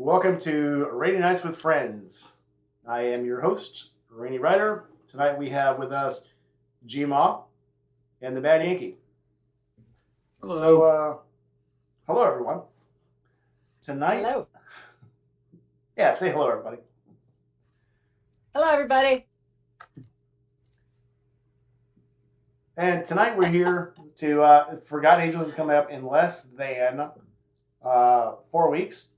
Welcome to Rainy Nights with Friends. I am your host, Rainy Ryder. Tonight we have with us G-Ma and the Bad Yankee. So, Hello. hello everyone. Tonight, Hello. yeah, say hello everybody. Hello, everybody. And tonight we're here to, Forgotten Angels is coming up in less than 4 weeks.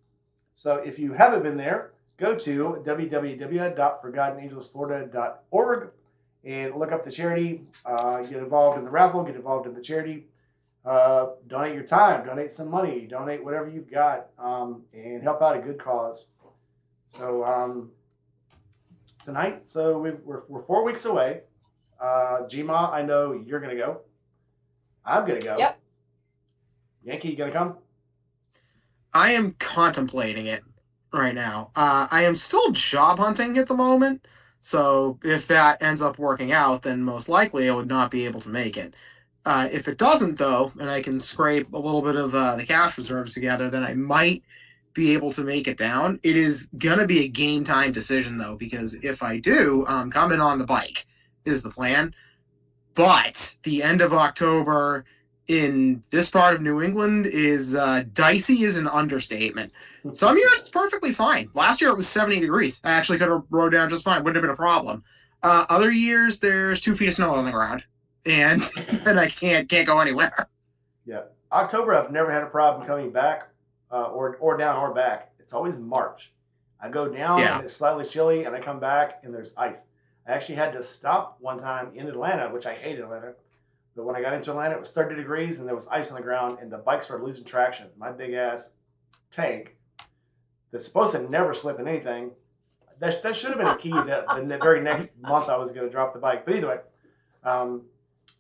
So if you haven't been there, go to www.forgottenangelsflorida.org and look up the charity. Get involved in the raffle, get involved in the charity. Donate your time, donate some money, donate whatever you've got, and help out a good cause. So tonight, we're 4 weeks away. Gma, I know you're gonna go. I'm gonna go. Yep. Yankee, you gonna come? I am contemplating it right now. I am still job hunting at the moment, so if that ends up working out, then most likely I would not be able to make it. If it doesn't, though, and I can scrape a little bit of the cash reserves together, then I might be able to make it down. It is going to be a game time decision, though, because if I do, I'm coming on the bike, is the plan. But the end of October in this part of New England is dicey is an understatement. Some years it's perfectly fine. Last year it was 70 degrees. I actually could have rode down just fine. Wouldn't have been a problem. Other years there's 2 feet of snow on the ground, and I can't go anywhere. Yeah, October. I've never had a problem coming back, or down or back. It's always March. I go down and Yeah, it's slightly chilly, and I come back and there's ice. I actually had to stop one time in Atlanta, which I hate Atlanta. But when I got into Atlanta, it was 30 degrees and there was ice on the ground, and the bike started losing traction. My big ass tank that's supposed to never slip in anything. That should have been a key that the very next month I was going to drop the bike. But either way, um,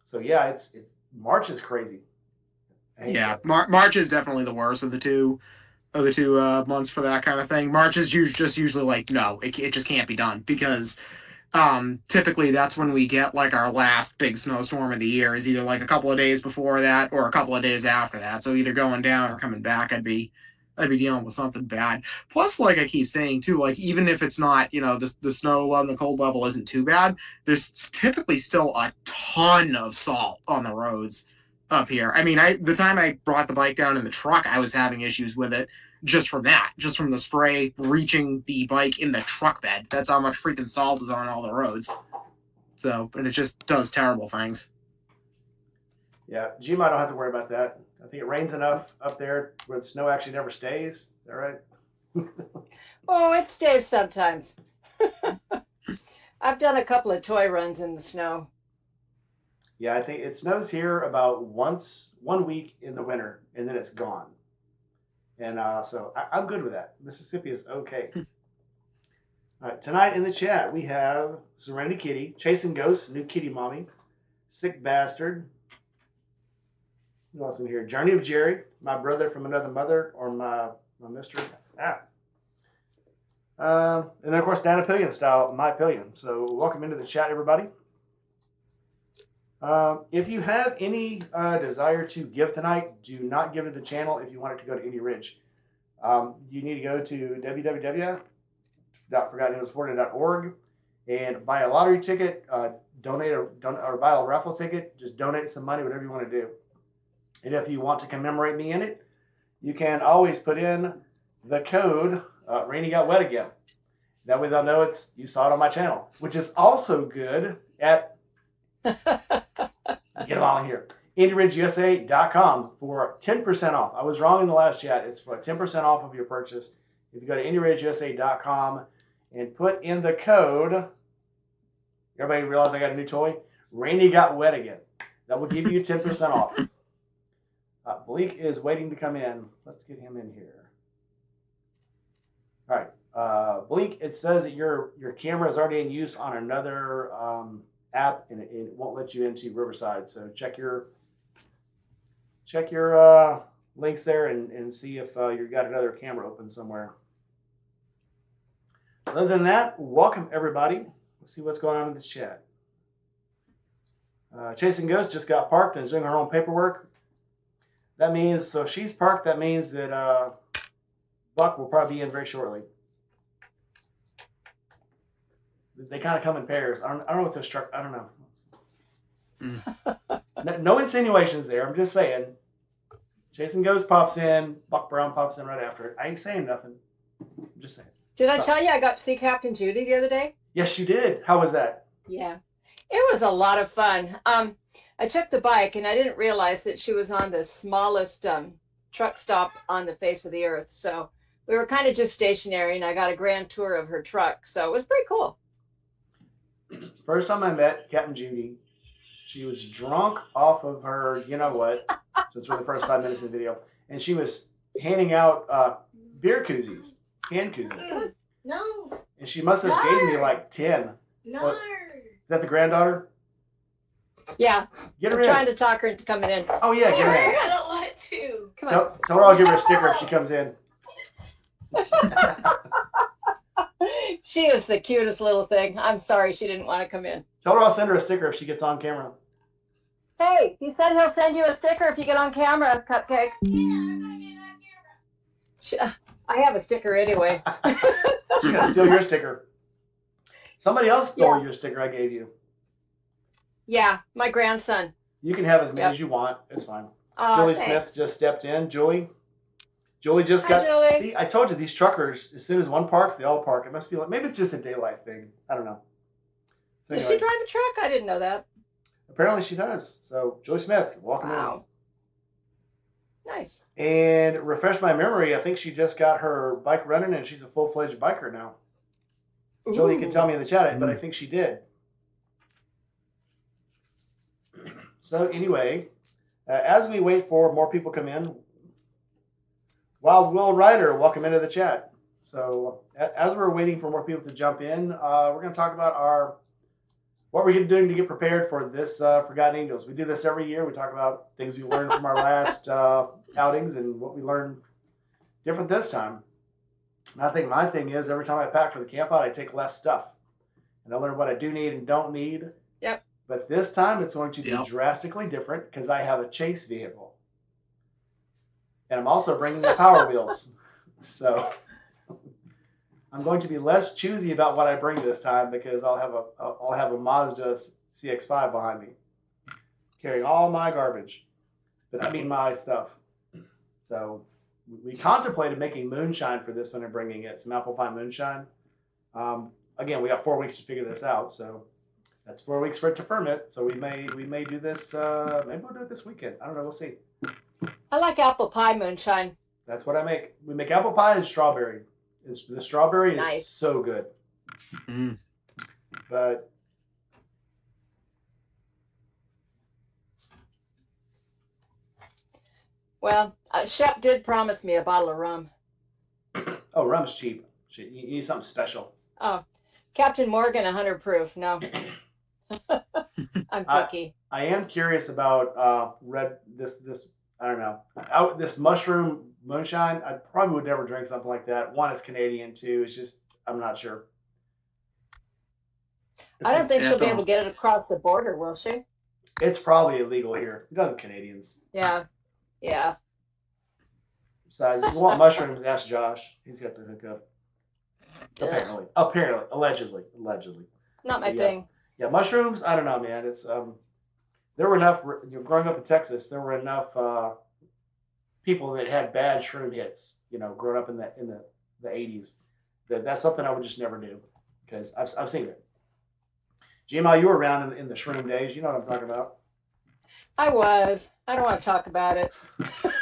so yeah, it's March is crazy. I hate yeah. that. March is definitely the worst of the two months for that kind of thing. March is just usually like no, it just can't be done because typically that's when we get like our last big snowstorm of the year is either like a couple of days before that or a couple of days after that. So either going down or coming back, I'd be dealing with something bad. Plus, like I keep saying too, like even if it's not, the snow level, the cold level isn't too bad, there's typically still a ton of salt on the roads up here. I mean, the time I brought the bike down in the truck, I was having issues with it just from that, just from the spray reaching the bike in the truck bed. That's how much freaking salt is on all the roads. So, and it just does terrible things. Yeah, GMA don't have to worry about that. I think it rains enough up there where the snow actually never stays. Is that right? Oh, it stays sometimes. I've done a couple of toy runs in the snow. Yeah, I think it snows here about once 1 week in the winter, and then it's gone. And so I'm good with that. Mississippi is okay. All right, tonight in the chat we have Serenity Kitty, Chasing Ghosts, New Kitty Mommy, Sick Bastard. Who else in here? Journey of Jerry, My Brother from Another Mother, or my Mister. Ah. And then of course Dan Pillion style, My Pillion. So welcome into the chat, everybody. If you have any desire to give tonight, do not give to the channel if you want it to go to Indy Ridge. You need to go to www.forgottenangelsflorida.org and buy a lottery ticket, or buy a raffle ticket. Just donate some money, whatever you want to do. And if you want to commemorate me in it, you can always put in the code Rainy Got Wet Again. That way they'll know you saw it on my channel, which is also good at get them all in here. IndyRidgeUSA.com for 10% off. I was wrong in the last chat. It's for 10% off of your purchase. If you go to IndyRidgeUSA.com and put in the code, everybody realize I got a new toy? Rainy Got Wet Again. That will give you 10% off. Bleak is waiting to come in. Let's get him in here. All right. Bleak, it says that your camera is already in use on another app, and it won't let you into Riverside. So check your links there and see if you've got another camera open somewhere. Other than that, welcome everybody. Let's see what's going on in the chat. Chasing Ghost just got parked and is doing her own paperwork. That means, so if she's parked, that means that Buck will probably be in very shortly. They kind of come in pairs. I don't know what this truck. I don't know. No insinuations there. I'm just saying. Jason Ghost pops in. Buck Brown pops in right after it. I ain't saying nothing. I'm just saying. Did I tell you I got to see Captain Judy the other day? Yes, you did. How was that? Yeah, it was a lot of fun. I took the bike and I didn't realize that she was on the smallest truck stop on the face of the earth. So we were kind of just stationary, and I got a grand tour of her truck. So it was pretty cool. First time I met Captain Judy, she was drunk off of her, you know what, since we're the first 5 minutes of the video, and she was handing out beer koozies, can koozies. No. And she must have gave me like 10. No. What? Is that the granddaughter? Yeah, Get her I'm in. trying to talk her into coming in. Oh yeah, get her in. I don't want to. Come on. Tell her I'll give her a sticker if she comes in. She is the cutest little thing. I'm sorry she didn't want to come in. Tell her I'll send her a sticker if she gets on camera. Hey, he said he'll send you a sticker if you get on camera, Cupcake. I have a sticker anyway. She's gonna steal your sticker. Somebody else stole Yeah. your sticker I gave you. Yeah, my grandson. You can have as many Yep. as you want. It's fine. Oh, Julie thanks. Smith just stepped in. Julie just Hi, got. Julie. See, I told you these truckers. As soon as one parks, they all park. It must be like maybe it's just a daylight thing. I don't know. So Does anyway, she drive a truck? I didn't know that. apparently she does. So Julie Smith, welcome Wow. Nice. in. And refresh my memory. I think she just got her bike running, and she's a full-fledged biker now. Julie can tell me in the chat, but I think she did. So anyway, as we wait for more people come in, Wild Will Rider, welcome into the chat. So as we're waiting for more people to jump in, we're going to talk about what we're doing to get prepared for this Forgotten Angels. We do this every year. We talk about things we learned from our last outings and what we learned different this time. And I think my thing is every time I pack for the camp out, I take less stuff. And I learn what I do need and don't need. Yep. But this time it's going to be drastically different because I have a chase vehicle. And I'm also bringing the Power Wheels. So I'm going to be less choosy about what I bring this time because I'll have a Mazda CX-5 behind me, carrying all my garbage, but I mean my stuff. So we contemplated making moonshine for this one and bringing it, some apple pie moonshine. Again, we got 4 weeks to figure this out, so that's 4 weeks for it to ferment. So we may do this. Maybe we'll do it this weekend. I don't know. We'll see. I like apple pie moonshine. That's what I make. We make apple pie and strawberry. The strawberry is so good. Mm. But Well, Shep did promise me a bottle of rum. oh, rum's cheap. You need something special. Oh, Captain Morgan, 100 proof. No, I'm picky. I am curious about this. I don't know. This mushroom moonshine. I probably would never drink something like that. One, it's Canadian. Two, it's just I'm not sure. I don't think she'll be able to get it across the border, will she? It's probably illegal here. It doesn't Canadians. Yeah. Yeah. Besides, if you want mushrooms, ask Josh. He's got the hookup. Apparently, allegedly. Not my thing. Yeah, mushrooms. I don't know, man. It's there were enough. Growing up in Texas, there were enough people that had bad shroom hits. Growing up in the 80s. That's something I would just never do because I've seen it. GML, you were around in the shroom days. You know what I'm talking about. I was. I don't want to talk about it.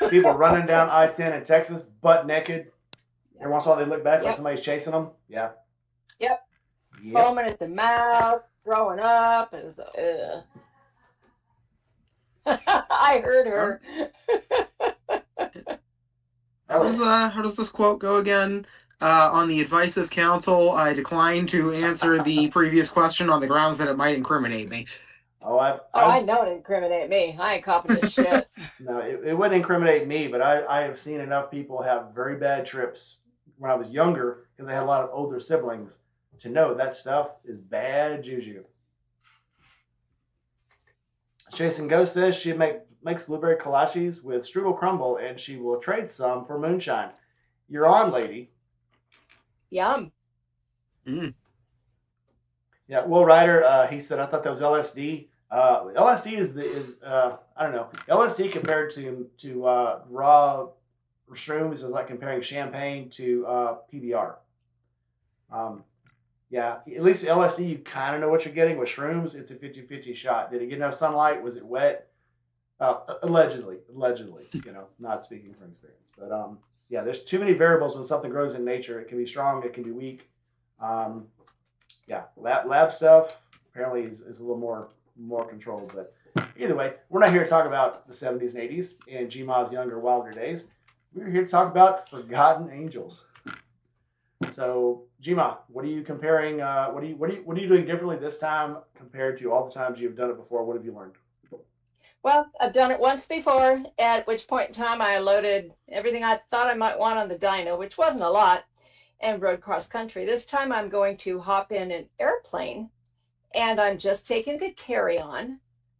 People running down I-10 in Texas, butt naked. Every once in a while they look back like somebody's chasing them. Yeah. Yep. Foaming at the mouth, throwing up. I heard her. How does this quote go again? On the advice of counsel, I decline to answer the previous question on the grounds that it might incriminate me. I know it incriminate me. I ain't copying this shit. No, it wouldn't incriminate me, but I have seen enough people have very bad trips when I was younger because I had a lot of older siblings to know that stuff is bad juju. Jason Ghost says she makes blueberry kolaches with strudel crumble and she will trade some for moonshine. you're on, lady. Yum. Mm. Yeah, Will Ryder, he said, I thought that was LSD. LSD is I don't know, LSD compared to raw shrooms is like comparing champagne to PBR. Um, yeah, at least with LSD, you kind of know what you're getting. With shrooms, it's a 50-50 shot. Did it get enough sunlight? Was it wet? Allegedly, not speaking from experience. But yeah, there's too many variables when something grows in nature. It can be strong, it can be weak. Um, yeah, lab stuff apparently is a little more controlled. But either way, we're not here to talk about the 70s and 80s and Gma's younger, wilder days. We're here to talk about Forgotten Angels. So, Gma, what are you comparing? What are you doing differently this time compared to all the times you've done it before? What have you learned? Well, I've done it once before, at which point in time I loaded everything I thought I might want on the dyno, which wasn't a lot, and rode cross country. This time I'm going to hop in an airplane, and I'm just taking the carry-on.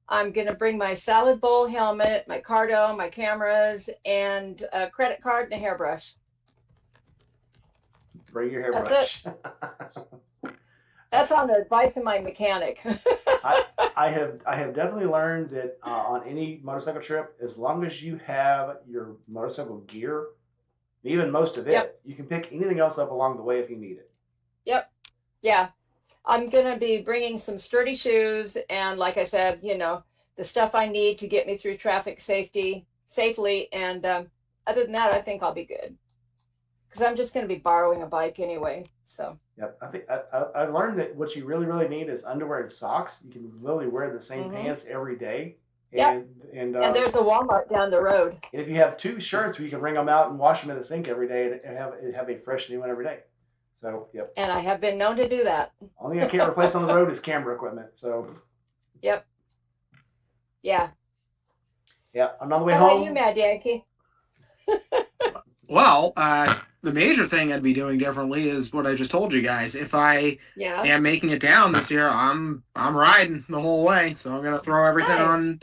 I'm going to bring my salad bowl helmet, my cardo, my cameras, and a credit card and a hairbrush. Bring your That's hairbrush. That's on the advice of my mechanic. I have definitely learned that on any motorcycle trip, as long as you have your motorcycle gear, even most of it, Yep. you can pick anything else up along the way if you need it. Yep. Yeah. I'm going to be bringing some sturdy shoes and, like I said, the stuff I need to get me through traffic safely. And other than that, I think I'll be good because I'm just going to be borrowing a bike anyway. So. Yep. I think I've learned that what you really, really need is underwear and socks. You can literally wear the same pants every day. Yep. And there's a Walmart down the road. And if you have two shirts, you can wring them out and wash them in the sink every day and have a fresh new one every day. So, yep. And I have been known to do that. Only thing I can't replace on the road is camera equipment. So. Yep. Yeah. Yeah, I'm on the way How home. about you, Mad Yankee? Well, the major thing I'd be doing differently is what I just told you guys. If I am making it down this year, I'm riding the whole way. So I'm gonna throw everything on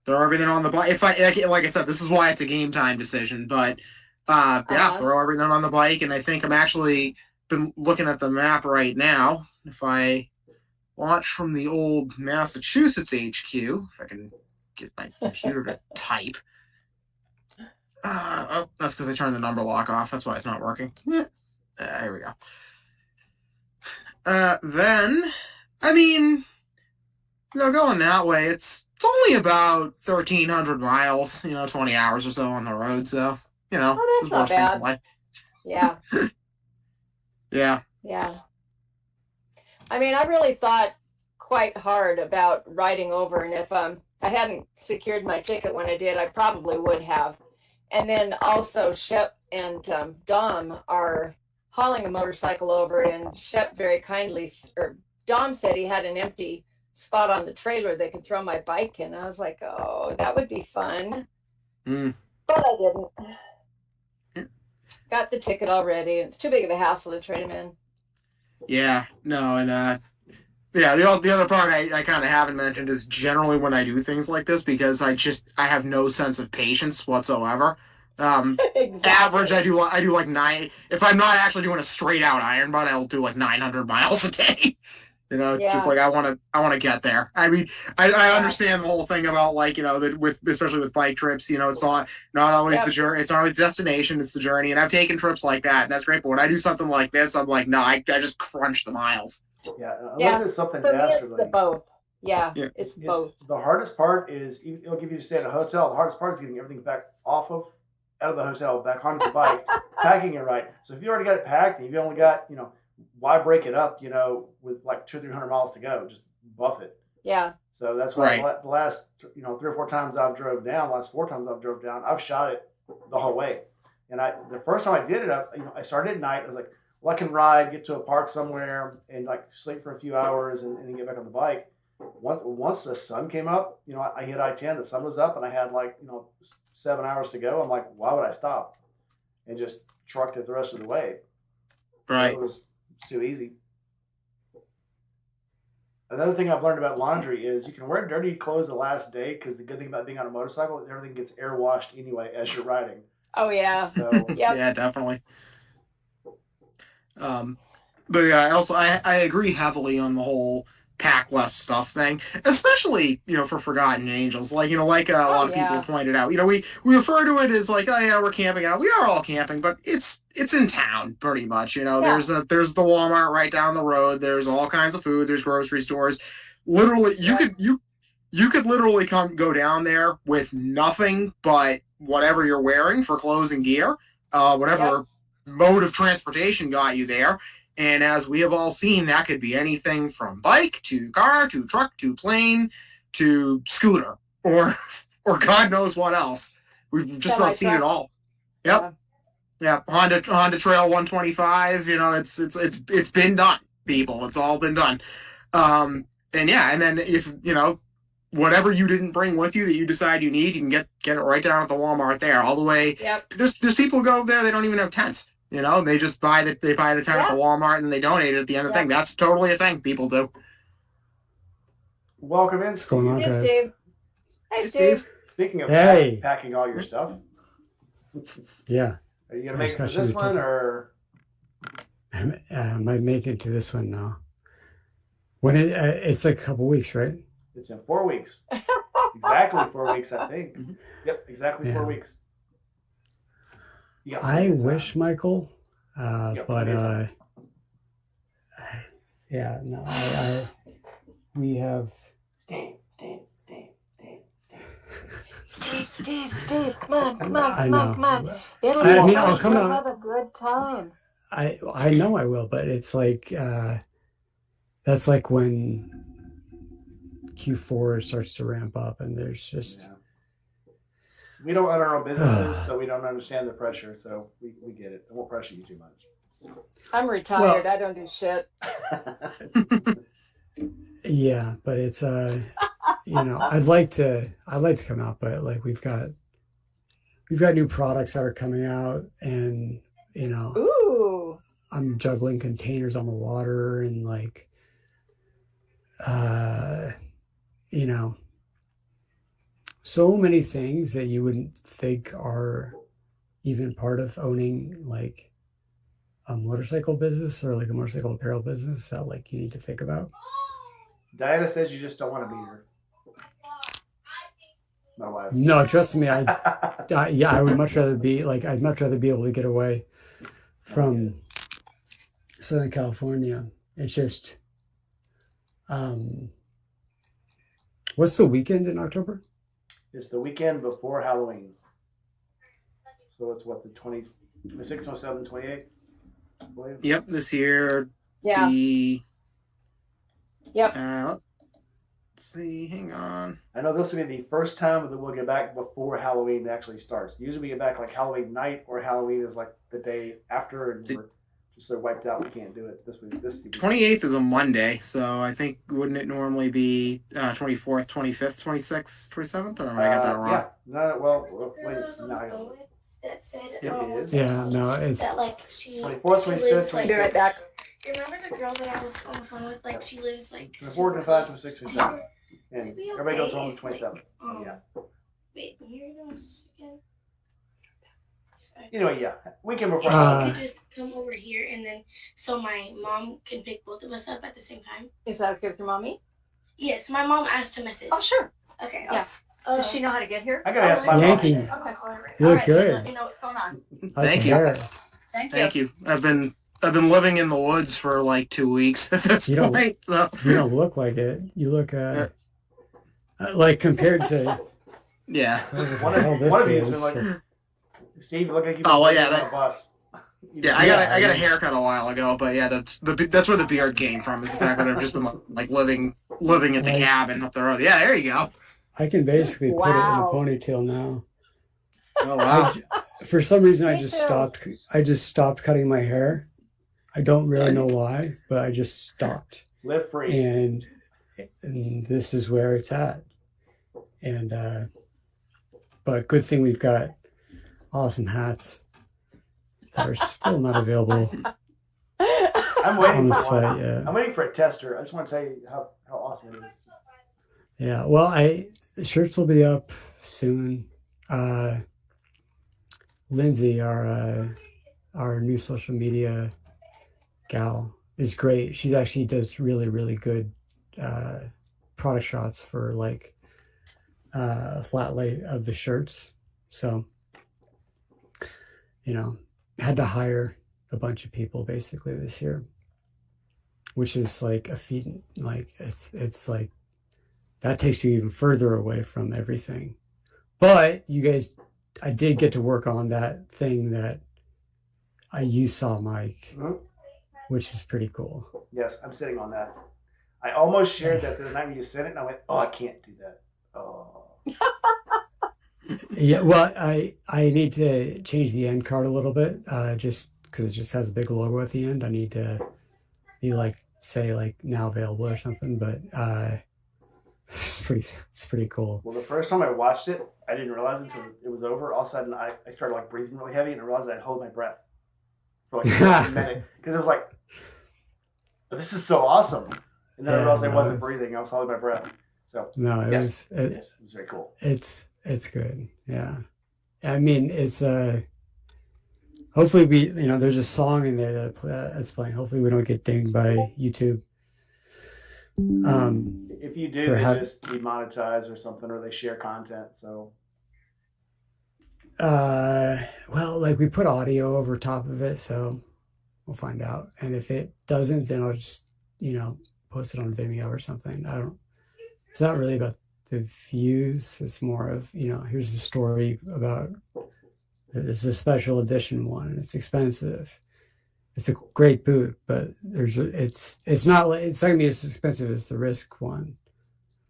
the bike. If like I said, this is why it's a game time decision. But throw everything on the bike. And I think I'm actually been looking at the map right now. If I launch from the old Massachusetts HQ, if I can get my computer to type. That's because I turned the number lock off. That's why it's not working. Yeah. Here we go. Then, I mean, going that way, it's only about 1,300 miles, 20 hours or so on the road. So, that's not bad. Things in life. Yeah. Yeah. Yeah. I mean, I really thought quite hard about riding over, and if I hadn't secured my ticket when I did, I probably would have. And then also Shep and Dom are hauling a motorcycle over, and Shep very kindly, or Dom said he had an empty spot on the trailer they could throw my bike in. I was like, oh, that would be fun. But I didn't. Got the ticket already. It's too big of a hassle to trade him in. Yeah, no, and the other part I kind of haven't mentioned is generally when I do things like this, because I have no sense of patience whatsoever. Exactly. Average, I do like 9. If I'm not actually doing a straight out iron butt, I'll do like 900 miles a day. Just like I want to get there. I mean, I understand the whole thing about especially with bike trips, it's not always the journey, it's not always the destination, it's the journey. And I've taken trips like that, and that's great. But when I do something like this, I'm like, no, I just crunch the miles. Yeah, unless it's something dastardly. It's both. Yeah, it's both. The hardest part is, it'll give you to stay at a hotel. The hardest part is getting everything back out of the hotel, back onto the bike, packing it right. So if you already got it packed and you've only got, why break it up, with like 200-300 miles to go? Just buff it. Yeah. So that's why the last, 3 or 4 times I've drove down, I've shot it the whole way. And the first time I did it, I started at night. I was like, well, I can ride, get to a park somewhere, and sleep for a few hours, and then get back on the bike. Once the sun came up, I hit I-10. The sun was up, and I had 7 hours to go. I'm like, why would I stop? And just trucked it the rest of the way. Right. So it was too easy. Another thing I've learned about laundry is you can wear dirty clothes the last day, because the good thing about being on a motorcycle is everything gets air washed anyway as you're riding. Oh yeah. So yeah, definitely. But yeah, I agree heavily on the whole pack less stuff thing, especially for Forgotten Angels. Like like a lot of people yeah. pointed out. We refer to it as like, oh yeah, we're camping out. We are all camping, but it's in town pretty much. Yeah. There's the Walmart right down the road. There's all kinds of food. There's grocery stores. Literally, you could literally go down there with nothing but whatever you're wearing for clothes and gear, whatever mode of transportation got you there. And as we have all seen, that could be anything from bike to car to truck to plane to scooter or God knows what else. We've just about seen it all. Yep. Yeah. Honda Trail 125. It's been done, people. It's all been done. And then if whatever you didn't bring with you that you decide you need, you can get it right down at the Walmart there, all the way. Yep. There's people who go there, they don't even have tents. They just buy the tent at the Walmart and they donate it at the end of the thing. That's totally a thing people do. Welcome in, What's going on, Hey, guys? Steve. Hey, Hey, Steve. Steve. Speaking of Hey. packing all your stuff, Yeah, are you gonna I make just it got to this you one ticket. or? I might make it to this one now. When it's like a couple weeks, right? It's in 4 weeks. Exactly 4 weeks, I think. Mhm. Yep, exactly Yeah. 4 weeks. You got I plenty of time. wish, Michael, got but plenty of time. yeah, no, we have. Steve. Steve, come on. I know. It'll I be mean, fun. I'll come You'll out. have a good time. I know I will, but it's like that's like when Q4 starts to ramp up, and there's just. Yeah. We don't own our own businesses, so we don't understand the pressure. So we get it. I won't pressure you too much. I'm retired. Well- I don't do shit. Yeah, but it's I'd like to come out, but like we've got new products that are coming out, and Ooh. I'm juggling containers on the water, and like so many things that you wouldn't think are even part of owning like a motorcycle business or like a motorcycle apparel business that like you need to think about. Diana says you just don't want to be here. My wife. No, trust me, I would much rather be like I'd much rather be able to get away from Southern California. It's just what's the weekend in October? It's the weekend before Halloween. So it's what, the 26th, 27th, 28th? I believe? Yep, this year. Yeah. Yep. Let's see, hang on. I know this will be the first time that we'll get back before Halloween actually starts. Usually we get back like Halloween night, or Halloween is like the day after, and we're just so wiped out we can't do it this week. 28th is a Monday, so I think wouldn't it normally be 24th, 25th, 26th, 27th, or am I got that wrong? Yeah. No, well, wait, no. That said, Yep, it is. Yeah, no, it's that like she 24th, she 25th, lives like. Be right back. You remember the girl that I was on the phone with? Like she lives like. 24, 25, 26, 27. And It'd be everybody goes okay home if, the 27th. So like, yeah. Wait, where was again? Anyway, yeah. Weekend before If Halloween. she could just come over here and then so my mom can pick both of us up at the same time. Is that okay with your mommy? Yes, my mom asked to message. Oh, sure. Okay. Yeah. Does she know how to get here? I gotta ask my mom. Yankee. Okay. Okay. You look All right, good. Let me know what's going on. I Thank can you. hear it. Thank you. Thank you. I've been living in the woods for like 2 weeks at this You don't- point. So. You don't look like it. You look like compared to Yeah. One hell of, this one of you has is. been like, Steve, you look like you've Oh, well, been yeah, on that- a bus. Yeah, I got a haircut a while ago, but yeah, that's where the beard came from. Is the fact that I've just been like living at the Right. cabin up the road. Yeah, there you go. I can basically put it in a Wow. ponytail now. Oh wow. For some reason, I Me just too. stopped. I just stopped cutting my hair. I don't really know why, but I just stopped, Live free. and this is where it's at. And but good thing we've got awesome hats that are still not available I'm on waiting the for one. site yet. I'm waiting for a tester. I just want to say how awesome it is. Yeah, well, the shirts will be up soon. Lindsay, our new social media gal is great. She actually does really, really good uh, product shots for like a flat lay of the shirts. So, you know, had to hire a bunch of people basically this year, which is like a feat. Like it's like that takes you even further away from everything. But you guys, I did get to work on that thing that you saw, Mike, Mhm. which is pretty cool. Yes, I'm sitting on that. I almost shared that the night when you sent it, and I went, "Oh, I can't do that." Oh, Yeah, well, I need to change the end card a little bit, just because it just has a big logo at the end. I need to be like say like now available or something, but it's pretty cool. well, the first time I watched it, I didn't realize until it was over. All of a sudden, I started like breathing really heavy, and I realized I'd hold my breath for like a minute because it was like, "But this is so awesome," and then I Yeah, realized I no, wasn't it's breathing; I was holding my breath. So no, yes, yes, it was very cool. it's good. Yeah, I mean it's hopefully we there's a song in there that's playing. Hopefully we don't get dinged by YouTube. If you do, For they have just demonetize or something, or they share content. So well, like we put audio over top of it, so we'll find out. And if it doesn't, then I'll just post it on Vimeo or something. I don't. It's not really about the views. It's more of here's the story about. It's a special edition one, and it's expensive. It's a great boot, but it's not gonna be as expensive as the Risk one.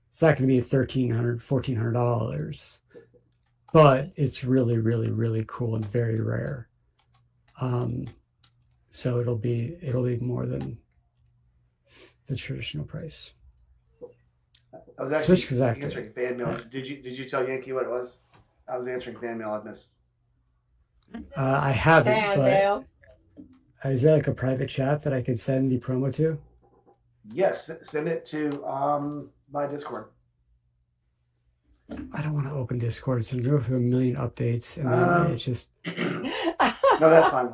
It's not gonna be $1,300, $1,400, but it's really, really, really cool and very rare. Um, so it'll be more than the traditional price. I was actually Especially 'cause I have to- answering fan mail. Did you tell Yankee what it was? I was answering fan mail. I missed. I haven't, Fan but mail. is there like a private chat that I could send the promo to? Yes, send it to my Discord. I don't want to open Discord. It's going to go through a million updates, and then it's just No, that's fine.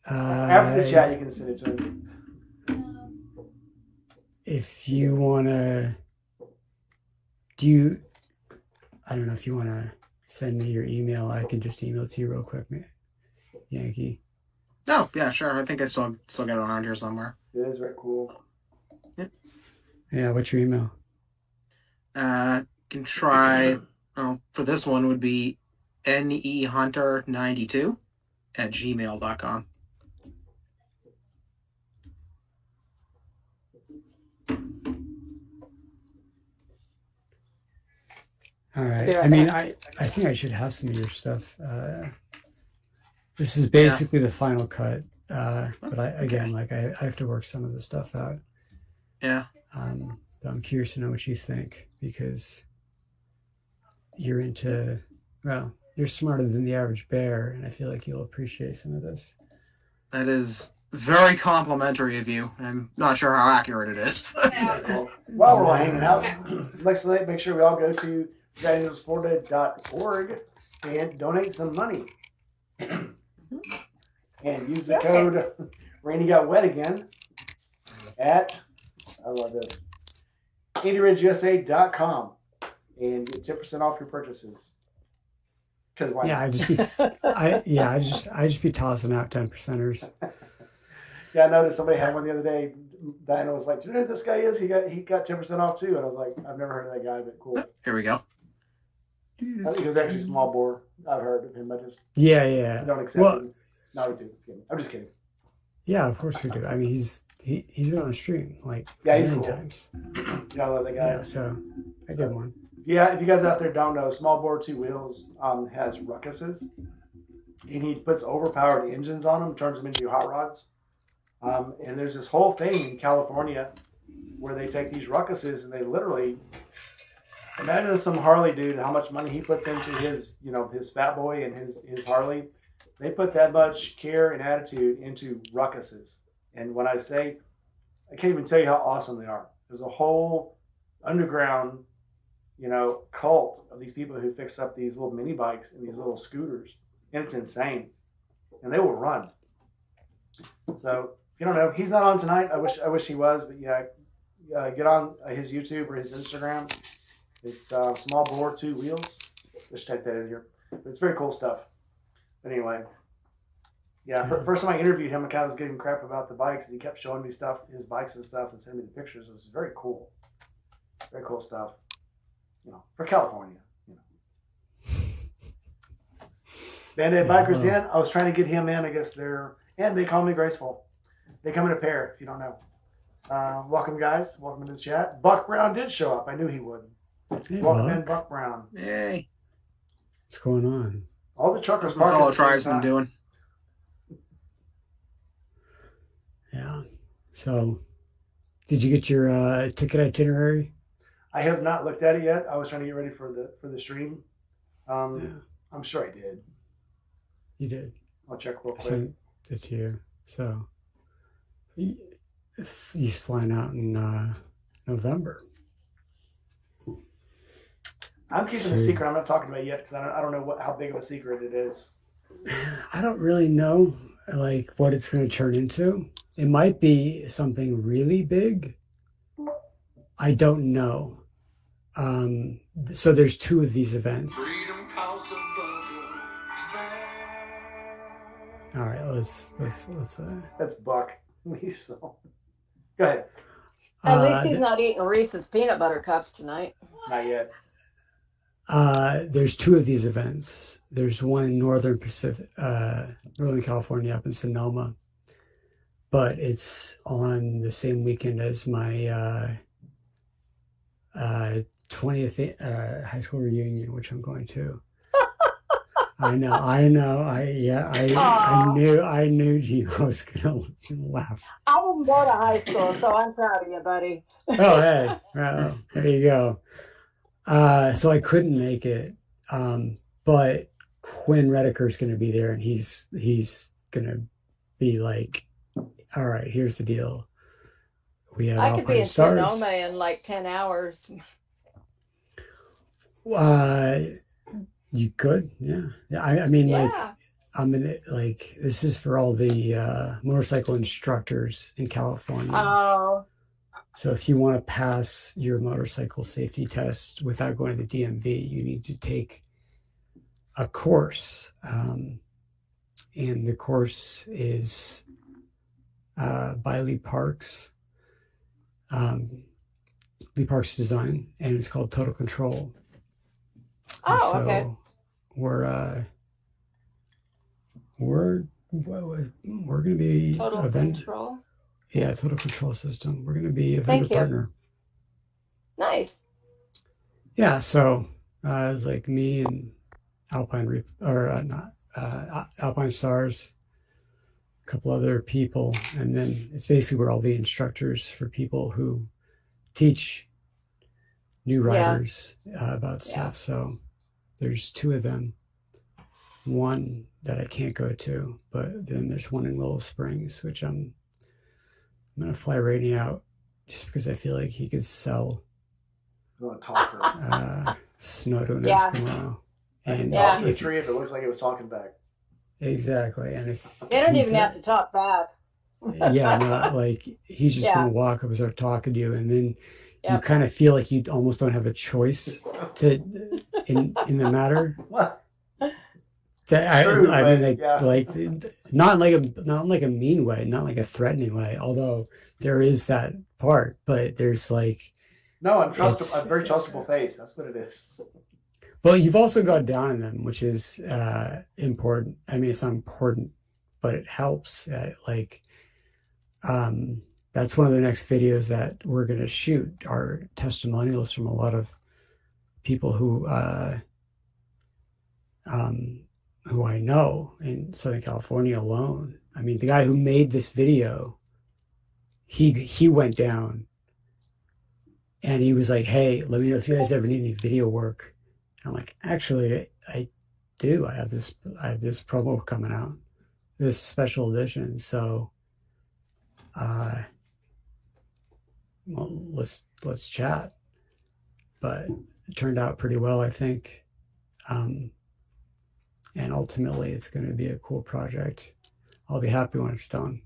After the chat, you can send it to him. If you want to, I don't know if you want to send me your email. I can just email it to you real quick, man. Yankee. Oh, yeah, sure. I think I still got it around here somewhere. It is very cool. Yeah, what's your email? Can try. For this one would be nehunter92@gmail.com. All right. Be right I mean, back. I think I should have some of your stuff. This is basically the final cut. But I have to work some of the stuff out. Yeah. But I'm curious to know what you think because you're you're smarter than the average bear, and I feel like you'll appreciate some of this. That is very complimentary of you. I'm not sure how accurate it is. Cool. While we're all hanging out, next night, make sure we all go to guidingflorida.org and donate some money. And use the code Randy Got Wet Again at, I love this, AndyRidgeUSA.com and get 10% off your purchases. Because why? Yeah, I just be tossing out 10%ers. Yeah, I noticed somebody had one the other day. Diana was like, "Do you know who this guy is? He got 10% off too." And I was like, "I've never heard of that guy, but cool." Here we go. I think he was actually small bore. I've heard of him. I just Yeah. don't accept him. No, we do. I'm just kidding. Yeah, of course we do. I mean, he's been on the stream like he's many cool. times. Yeah, I love that guy. Yeah, so I get one. Yeah, if you guys out there don't know, small bore two wheels has ruckuses, and he puts overpowered engines on them, turns them into hot rods. And there's this whole thing in California where they take these ruckuses and they literally imagine some Harley dude how much money he puts into his his Fat Boy and his Harley. They put that much care and attitude into ruckuses, and when I say, I can't even tell you how awesome they are. There's a whole underground cult of these people who fix up these little mini bikes and these little scooters, and it's insane. and they will run. So if you don't know, he's not on tonight. I wish he was, but yeah, get on his YouTube or his Instagram. It's small bore, 2 wheels. Just type that in here. But it's very cool stuff. But anyway, yeah. First time I interviewed him, I kind of was giving him crap about the bikes, and he kept showing me stuff, his bikes and stuff, and sending me the pictures. It was very cool. Very cool stuff. You know, for California. You know. Band-Aid Bikers in. I was trying to get him in. I guess and they call me Graceful. They come in a pair, if you don't know. Welcome, guys. Welcome to the chat. Buck Brown did show up. I knew he would. Hey, Welcome in, Buck Brown. Yay. What's going on? All the truckers That's what parking all at the same tribesmen time. doing. Yeah. So, did you get your ticket itinerary? I have not looked at it yet. I was trying to get ready for the stream. Yeah, I'm sure I did. you did. I'll check real I quick. sent it to you. So, he's flying out in November. I'm keeping the secret. I'm not talking about it yet because I don't know how big of a secret it is. I don't really know like what it's going to turn into. It might be something really big. I don't know. So there's 2 of these events. All right, let's. That's Buck. He's so. Go ahead. At least he's not eating Reese's peanut butter cups tonight. Not yet. There's 2 of these events. There's one in Northern California up in Sonoma, but it's on the same weekend as my 20th high school reunion, which I'm going to. I know. I knew Gino was gonna laugh. I didn't go to high school, so I'm proud of you, buddy. Oh, hey, there you go. So I couldn't make it, but Quinn Rediker's going to be there, and he's going to be like, "All right, here's the deal. We have I could be Alpine in Stars." Sonoma in like 10 hours. You could, yeah. I mean, like, Yeah. I'm gonna like this is for all the motorcycle instructors in California. Oh, So if you want to pass your motorcycle safety test without going to the DMV, you need to take a course. And the course is by Lee Parks. Lee Parks Design, and it's called Total Control. And oh, okay. We're going to be Total a vendor. control. Yeah, Total Control System. We're going to be a Thank vendor you. partner. Nice. Yeah, so it's like me and Alpine Stars, a couple other people, and then it's basically where all the instructors for people who teach new riders about stuff. So there's 2 of them. One that I can't go to, but then there's one in Willow Springs, which I'm gonna fly Rainey out just because I feel like he could sell snow to an Eskimo. And talk to the tree if it looks like it was talking back. Exactly, and if They don't even have to talk back. yeah, no, like he's just gonna walk up and start talking to you, and then you kind of feel like you almost don't have a choice in the matter. What? True, I mean, like not like a mean way, not like a threatening way. Although there is that part, but there's like no, I'm trustable. A very trustable face. That's what it is. Well, you've also got down in them, which is important. I mean, it's not important, but it helps. That's one of the next videos that we're going to shoot are testimonials from a lot of people who I know in Southern California alone. I mean, the guy who made this video, he went down and he was like, "Hey, let me know if you guys ever need any video work." I'm like, "Actually, I do. I have this promo coming out, this special edition. So, well, let's chat." But it turned out pretty well, I think. and ultimately it's going to be a cool project. I'll be happy when it's done.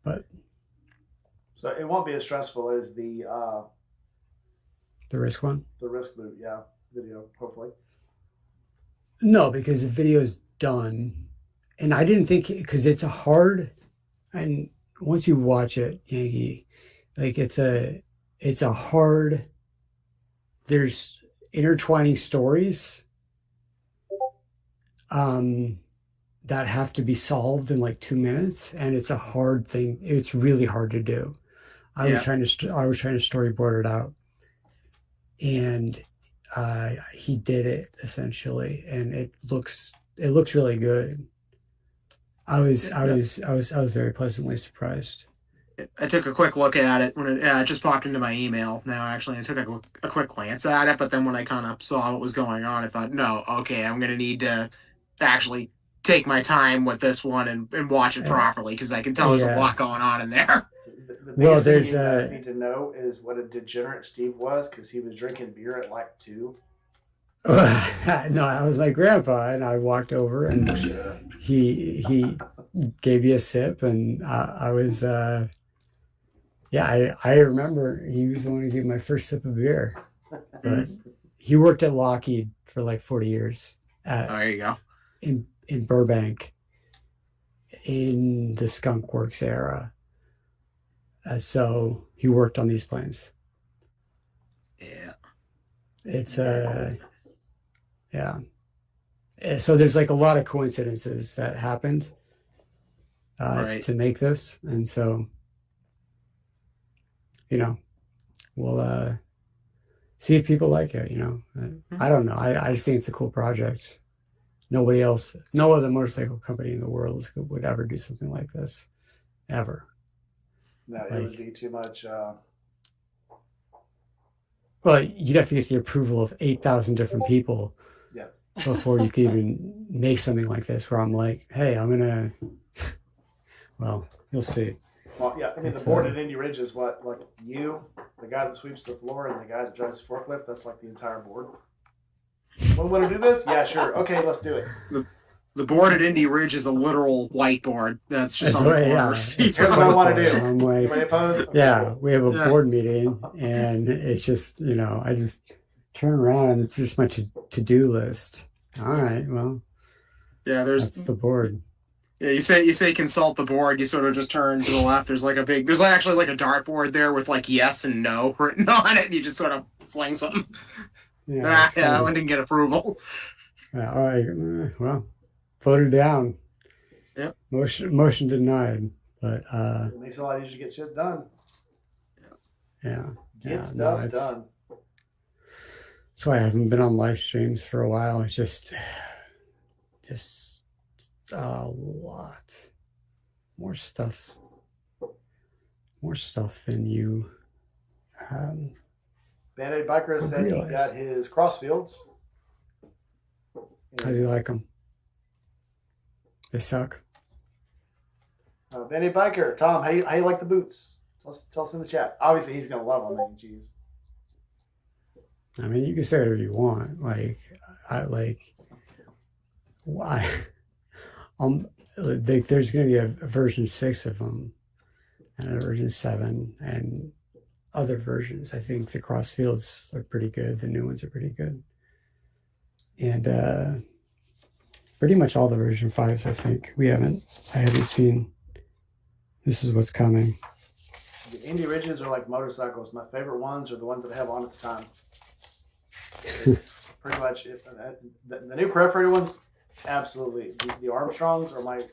But So it won't be as stressful as the risk one? risk boot, video, hopefully. No, because the video's done. And I didn't think, because it's a hard, and once you watch it, Yankee, like it's a hard, there's intertwining stories that have to be solved in like 2 minutes, and it's a hard thing. It's really hard to do. I was trying to storyboard it out, and he did it essentially, and it looks really good. I was very pleasantly surprised. I took a quick look at it when it just popped into my email now, actually. I took a quick glance at it, but then when I kind of saw what was going on, I thought, no, okay, I'm going to need to actually take my time with this one and watch it properly, because I can tell there's a lot going on in there. The biggest thing you need to know is what a degenerate Steve was, because he was drinking beer at like 2. No, that was my grandpa, and I walked over, and he gave me a sip, and I was I remember he was the one who gave my first sip of beer. But he worked at Lockheed for like 40 years. There you go. In Burbank, in the Skunk Works era. So he worked on these planes. Yeah. It's so there's like a lot of coincidences that happened to make this, and so we'll see if people like it. I don't know. I just think it's a cool project. No other motorcycle company in the world would ever do something like this, ever. No, it would be too much. Well, you'd have to get the approval of 8,000 different people before you could even make something like this, where I'm like, hey, I'm gonna. Well, you'll see. Well, yeah, I mean, the board at Indy Ridge is what, like you, the guy that sweeps the floor, and the guy that drives the forklift. That's like the entire board. Want to do this? Yeah, sure. Okay, let's do it. The board at Indy Ridge is a literal whiteboard. That's just on the corners. That's what I want to do. I'm like, anybody opposed? Yeah, we have a board meeting, and it's just, I just turn around and it's just my to-do list. All right, well, that's the board. Yeah, you say consult the board. You sort of just turn to the left. There's actually like a dartboard there with like yes and no written on it, and you just sort of fling something. That one didn't get approval. Yeah, all right, well, voted down. Yep. Motion denied. But it makes it a lot easier to get shit done. Yeah. Get stuff done. That's why I haven't been on live streams for a while. It's just a lot more stuff than you. Band-Aid Biker said he got his Crossfields. How do you like them? They suck. Band-Aid Biker, Tom, how you like the boots? Tell us in the chat. Obviously, he's gonna love them, mac and cheese. I mean, you can say whatever you want. Why? There's going to be a version 6 of them, and a version 7, and other versions. I think the Crossfields are pretty good. The new ones are pretty good, and pretty much all the version 5s. I think I haven't seen. This is what's coming. The Indy Ridges are like motorcycles. My favorite ones are the ones that I have on at the time. Pretty much the new perforated ones, absolutely. The Armstrongs are my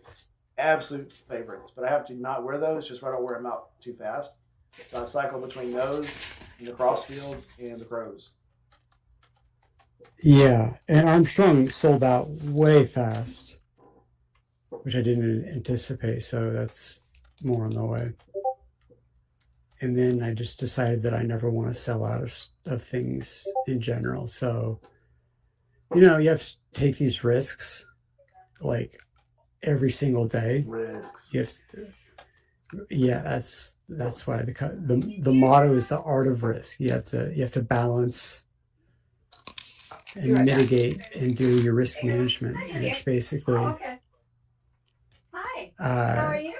absolute favorites, but I have to not wear those just so I don't wear them out too fast. So I cycle between those and the Crossfields and the Crows. Yeah, and Armstrong sold out way fast, which I didn't anticipate, so that's more on the way. And then I just decided that I never want to sell out of things in general. So, you have to take these risks like every single day. Risks. That's why the motto is the art of risk. You have to balance and right back. mitigate and do your risk management. And it's basically okay. Hi. How uh, are you?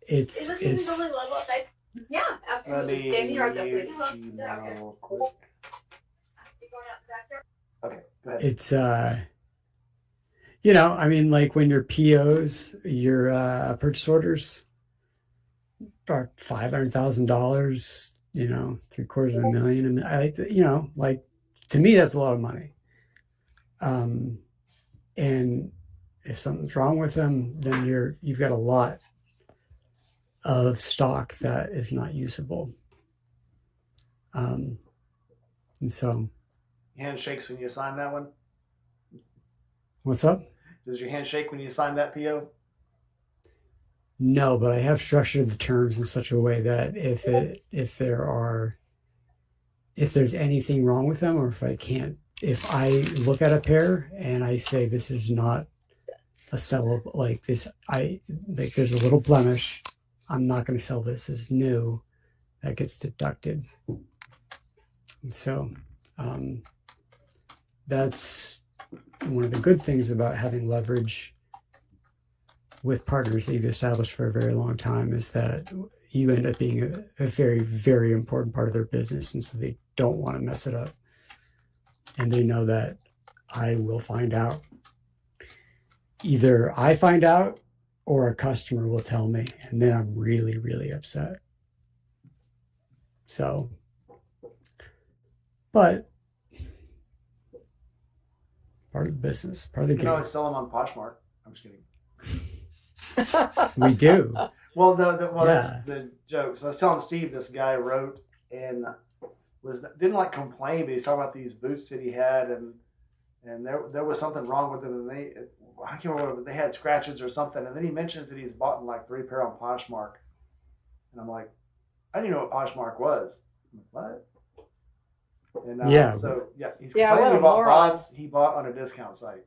it's Is it even it's really level outside? Yeah, Let absolutely. me Stay in the yard, though, mute please. Gmail real quick. You going out the back door? Okay, go ahead. it's you know, I mean, like when your POs, your purchase orders are $500,000, you know, $750,000, and you know, like to me, that's a lot of money. And if something's wrong with them, then you've got a lot of stock that is not usable. And so, Your hand shakes when you sign that one. what's up? Does your hand shake when you sign that PO? No, but I have structured the terms in such a way that if there's anything wrong with them, or if I look at a pair and I say this is not a sellable, like this, like there's a little blemish, I'm not going to sell this as new. That gets deducted. And so that's one of the good things about having leverage with partners that you've established for a very long time, is that you end up being a very, very important part of their business. And so they don't want to mess it up. And they know that I will find out. Either I find out or a customer will tell me. And then I'm really, really upset. So, but part of the business, part of the You can game. always sell them on Poshmark. I'm just kidding. We do. Well, that's Yeah. the joke. So I was telling Steve, this guy wrote and didn't like complain, but he's talking about these boots that he had, and there was something wrong with them, and I can't remember, but they had scratches or something, and then he mentions that he's bought like 3 pair on Poshmark, and I'm like, I didn't even know what Poshmark was. I'm like, what? And Yeah. so yeah, he's Yeah, complaining what a about moron. bots he bought on a discount site,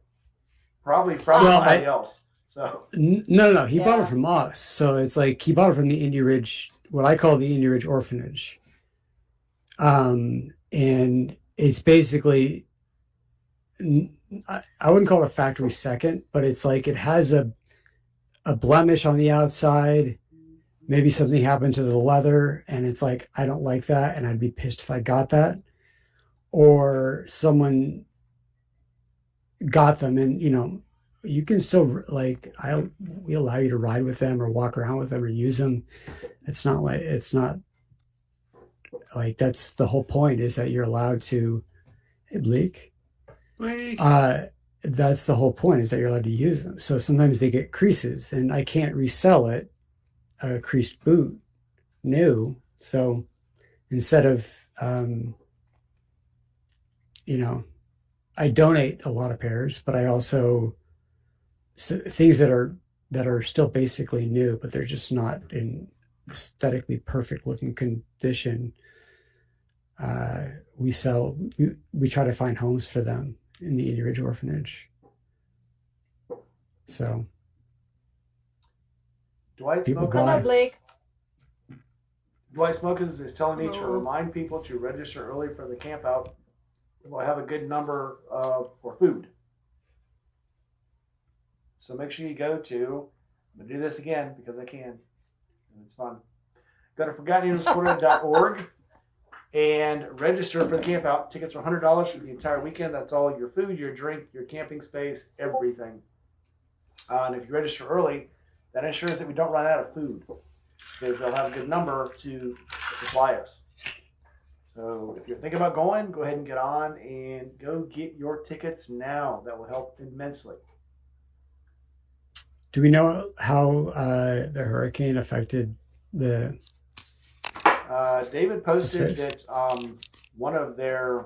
probably from Well, somebody else. So No. He bought it Yeah. from us. So it's like he bought it from the Indy Ridge, what I call the Indy Ridge Orphanage. And it's basically, I wouldn't call it a factory second, but it's like it has a blemish on the outside. Maybe something happened to the leather, and it's like, I don't like that, and I'd be pissed if I got that. Or someone got them, and you know, you can still, like, we allow you to ride with them or walk around with them or use them. It's not like that's the whole point, is that you're allowed to, hey, Bleak. That's the whole point, is that you're allowed to use them. So sometimes they get creases, and I can't resell it, a creased boot, new. So instead of, you know, I donate a lot of pairs, but I also, things that are still basically new, but they're just not in aesthetically perfect looking condition. We try to find homes for them in the Indy Ridge Orphanage. So Dwight people Smokers. Hello, buy. Blake. Dwight Smokers is telling me to Hello. remind people to register early for the camp out. We'll have a good number for food. So make sure you go to, I'm going to do this again because I can, and it's fun. Go to ForgottenUnionSported.org and register for the camp out. Tickets are $100 for the entire weekend. That's all your food, your drink, your camping space, everything. And if you register early, that ensures that we don't run out of food, because they'll have a good number to supply us. So if you're thinking about going, go ahead and get on and go get your tickets now. That will help immensely. Do we know how the hurricane affected the? David posted Space. that one of their,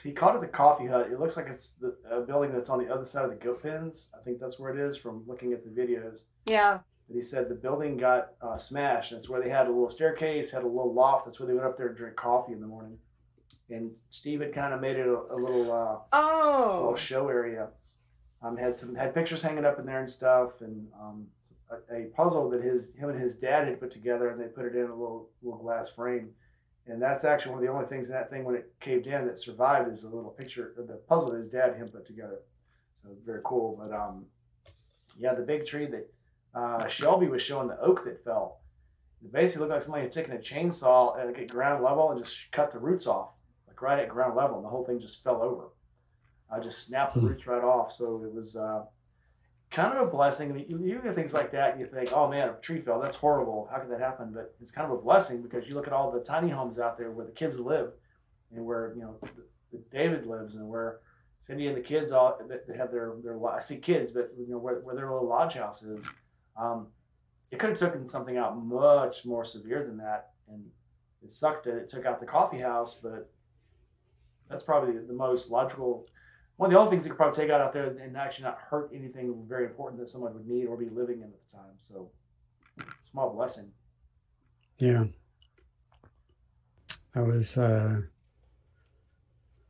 he called it the coffee hut. It looks like it's a building that's on the other side of the goat pens. I think that's where it is from looking at the videos. Yeah. But he said the building got smashed. And it's where they had a little staircase, had a little loft. That's where they went up there and drink coffee in the morning. And Steve had kind of made it a little Oh. show area. Had pictures hanging up in there and stuff, and a puzzle that him and his dad had put together, and they put it in a little glass frame. And that's actually one of the only things in that thing when it caved in that survived is the little picture of the puzzle that his dad and him put together. So very cool. But yeah, the big tree that Shelby was showing, the oak that fell, it basically looked like somebody had taken a chainsaw at ground level and just cut the roots off, like right at ground level, and the whole thing just fell over. I just snapped the roots right off. So it was kind of a blessing. I mean, you get things like that and you think, oh man, a tree fell, that's horrible. How could that happen? But it's kind of a blessing because you look at all the tiny homes out there where the kids live and where, David lives and where Cindy and the kids all that have their I see kids, but where their little lodge house is. It could have taken something out much more severe than that. And it sucks that it took out the coffee house, but that's probably the most logical. One of the only things you could probably take out there and actually not hurt anything very important that someone would need or be living in at the time. So, small blessing. Yeah. I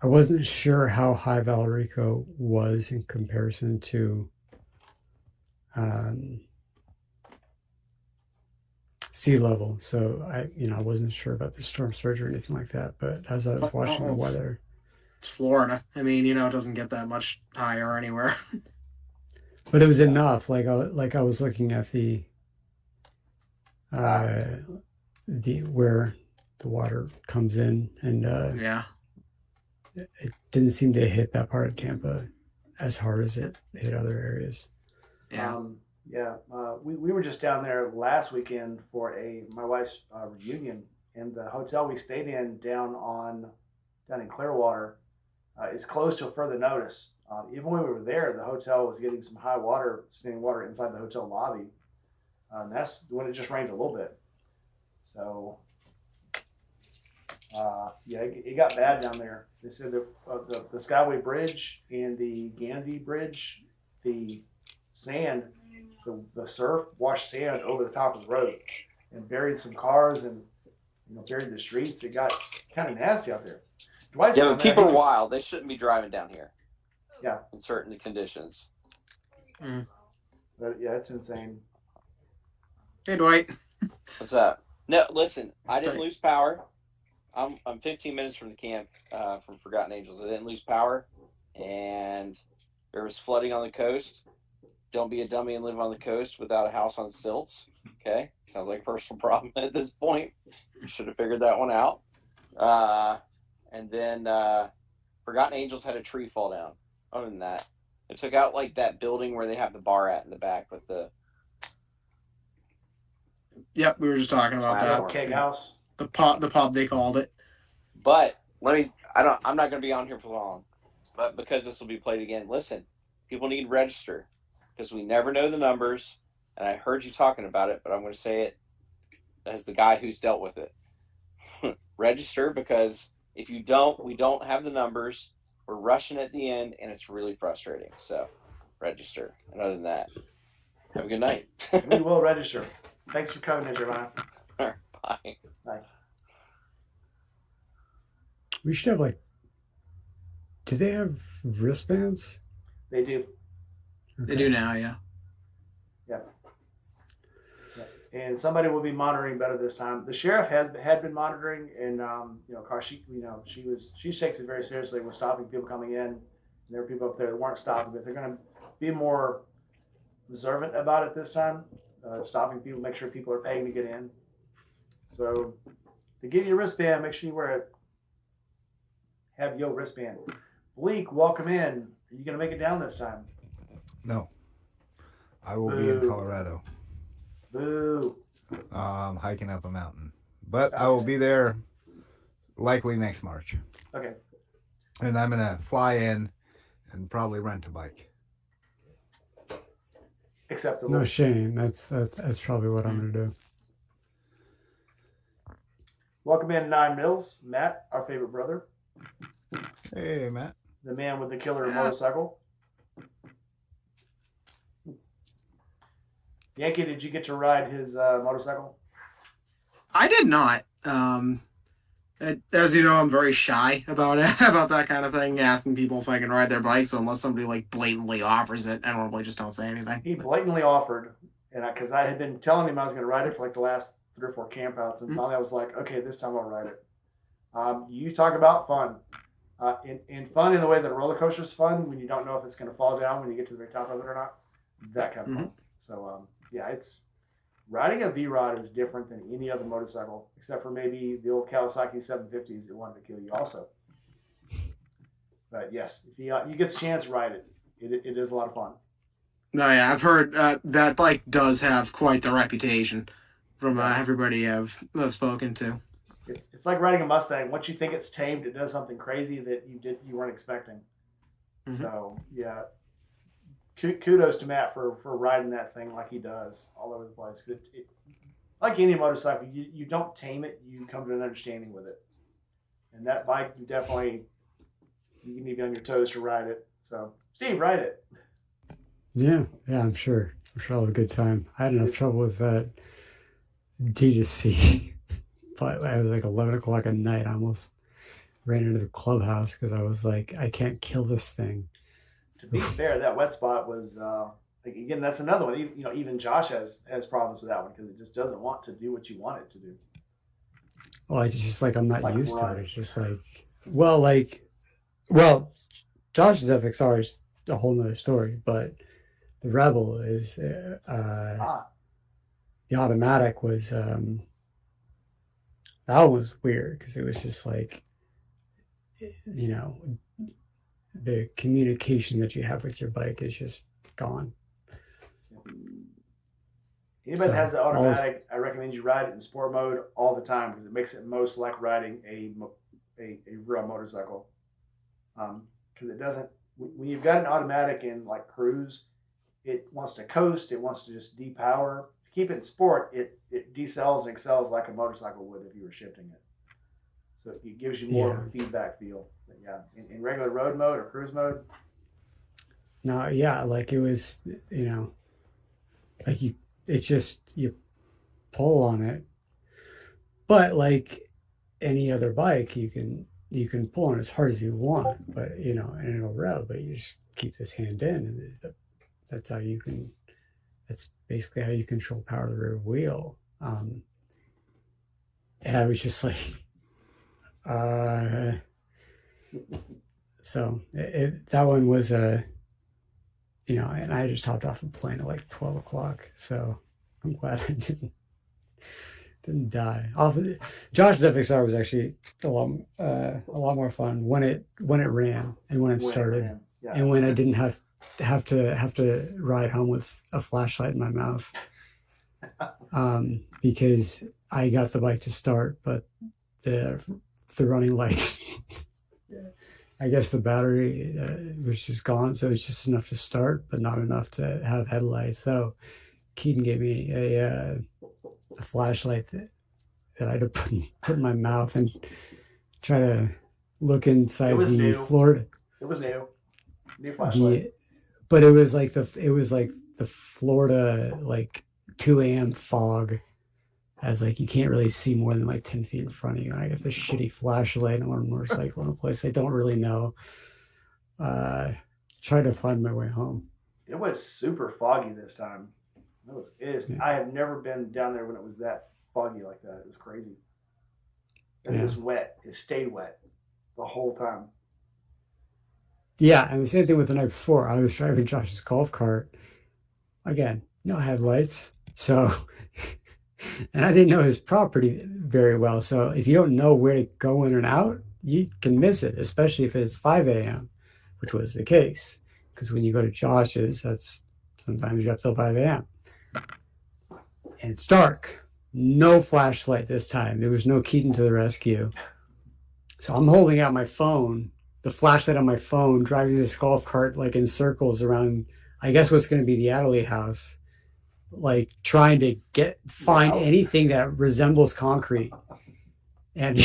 wasn't sure how high Valerico was in comparison to sea level. So I wasn't sure about the storm surge or anything like that. But as I was watching the weather, it's Florida. I mean, it doesn't get that much higher anywhere. But it was enough. Like I was looking at the where the water comes in, and yeah, it didn't seem to hit that part of Tampa as hard as it hit other areas. Yeah. We were just down there last weekend for my wife's reunion, and the hotel we stayed in down in Clearwater is closed till further notice. Even when we were there, the hotel was getting some standing water inside the hotel lobby. And that's when it just rained a little bit. So, it got bad down there. They said the Skyway Bridge and the Gandy Bridge, the sand, the surf washed sand over the top of the road and buried some cars and buried the streets. It got kind of nasty out there. Dwight's but people are wild. They shouldn't be driving down here. Yeah. In certain conditions. But yeah, it's insane. Hey, Dwight. What's up? No, listen. I didn't lose power. I'm 15 minutes from the camp from Forgotten Angels. I didn't lose power, and there was flooding on the coast. Don't be a dummy and live on the coast without a house on stilts. Okay, sounds like a personal problem at this point. You should have figured that one out. And then Forgotten Angels had a tree fall down. Other than that, they took out like that building where they have the bar at in the back with the. Yep, we were just talking about that. Keg house. The pub they called it. But I'm not going to be on here for long, but because this will be played again. Listen, people need to register because we never know the numbers. And I heard you talking about it, but I'm going to say it as the guy who's dealt with it. Register because if you don't, we don't have the numbers. We're rushing at the end, and it's really frustrating. So, register. And other than that, have a good night. We will register. Thanks for coming, Jeremiah. Bye. Bye. We should have do they have wristbands? They do. Okay. They do now, yeah. Yep. And somebody will be monitoring better this time. The sheriff had been monitoring, and she takes it very seriously with stopping people coming in. And there were people up there that weren't stopping, but they're going to be more observant about it this time, stopping people, make sure people are paying to get in. So, to give you a wristband, make sure you wear it. Have your wristband. Bleak, welcome in. Are you going to make it down this time? No. I will be in Colorado. Boo. Hiking up a mountain. But I will be there likely next March. Okay. And I'm going to fly in and probably rent a bike. Acceptable. No shame. That's probably what I'm going to do. Welcome in 9 Mills. Matt, our favorite brother. Hey, Matt. The man with the killer motorcycle. Yankee, did you get to ride his motorcycle? I did not. As you know, I'm very shy about it, about that kind of thing, asking people if I can ride their bike. So unless somebody blatantly offers it, I normally just don't say anything. He blatantly offered, and because I had been telling him I was going to ride it for the last 3 or 4 campouts, and finally I was like, okay, this time I'll ride it. You talk about fun. In fun in the way that a roller coaster is fun when you don't know if it's going to fall down when you get to the very top of it or not. That kind of fun. So yeah, it's riding a V-Rod is different than any other motorcycle, except for maybe the old Kawasaki 750s that wanted to kill you also. But yes, if you get the chance, ride it. It is a lot of fun. No, yeah, I've heard that bike does have quite the reputation from everybody I've spoken to. It's like riding a Mustang. Once you think it's tamed, it does something crazy that you weren't expecting. So yeah, kudos to Matt for riding that thing like he does all over the place. Like any motorcycle, you don't tame it, you come to an understanding with it. And that bike, you need to be on your toes to ride it. So Steve, ride it. Yeah, I'm sure I'll have a good time. I had enough trouble with that D2C. But it was like 11 o'clock at night. I almost ran into the clubhouse because I was like, I can't kill this thing. To be fair, that wet spot was again. That's another one. Even Josh has problems with that one because it just doesn't want to do what you want it to do. Well, I just like I'm not Like used to run. it. It's just Josh's FXR is a whole nother story, but the Rebel is the automatic was. That was weird because it was just like, the communication that you have with your bike is just gone. Anybody that has the automatic, I recommend you ride it in sport mode all the time because it makes it most like riding a real motorcycle. Because it doesn't, when you've got an automatic in like cruise, it wants to coast, it wants to just depower. To keep it in sport, it decells and excels like a motorcycle would if you were shifting it. So it gives you more of a feedback feel. But yeah, in regular road mode or cruise mode. No, yeah, like it was, like you pull on it, but like any other bike, you can pull on as hard as you want, but and it'll rev, but you just keep this hand in, and that's how you can. That's basically how you control power of the rear wheel. And I was just like, so that one was and I just hopped off a plane at like 12 o'clock. So I'm glad I didn't die. Josh's FXR was actually a lot more fun when it ran and when it started, and when I didn't have to ride home with a flashlight in my mouth, because I got the bike to start, but the running lights. I guess the battery was just gone, so it's just enough to start, but not enough to have headlights. So Keaton gave me a flashlight that I had to put in my mouth and try to look inside the Florida. It was new flashlight. But it was like the Florida like 2 a.m. fog. As like you can't really see more than like 10 feet in front of you. And I got this shitty flashlight on a motorcycle in a place I don't really know. Try to find my way home. It was super foggy this time. It is. Yeah. I have never been down there when it was that foggy like that. It was crazy. It was wet. It stayed wet the whole time. Yeah, and the same thing with the night before. I was driving Josh's golf cart. Again, no headlights. So... And I didn't know his property very well. So if you don't know where to go in and out, you can miss it, especially if it's 5 a.m., which was the case. Because when you go to Josh's, that's sometimes you're up till 5 a.m. And it's dark. No flashlight this time. There was no Keaton to the rescue. So I'm holding out my phone, the flashlight on my phone, driving this golf cart like in circles around, I guess what's going to be the Adderley house. Like trying to find anything that resembles concrete, and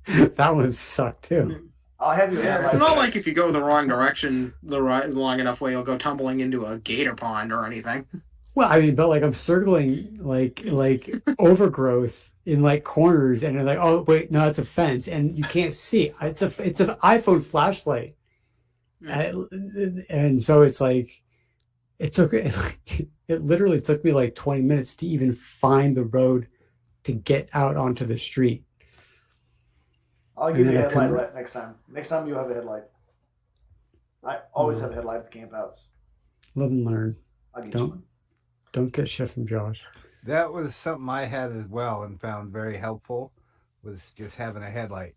that one sucked too. I'll have you. Yeah, it's not like if you go the wrong direction the long enough way, you'll go tumbling into a gator pond or anything. Well, I mean, but like I'm circling like overgrowth in like corners, and you're like, oh wait, no, it's a fence, and you can't see. It's an iPhone flashlight, and so it's like. It literally took me like 20 minutes to even find the road to get out onto the street. I'll And give you then a I headlight come- right next time. Next time you'll have a headlight. I always have a headlight at the campouts. Live and learn. I'll get you Don't one. don't get shit from Josh. That was something I had as well and found very helpful, was just having a headlamp.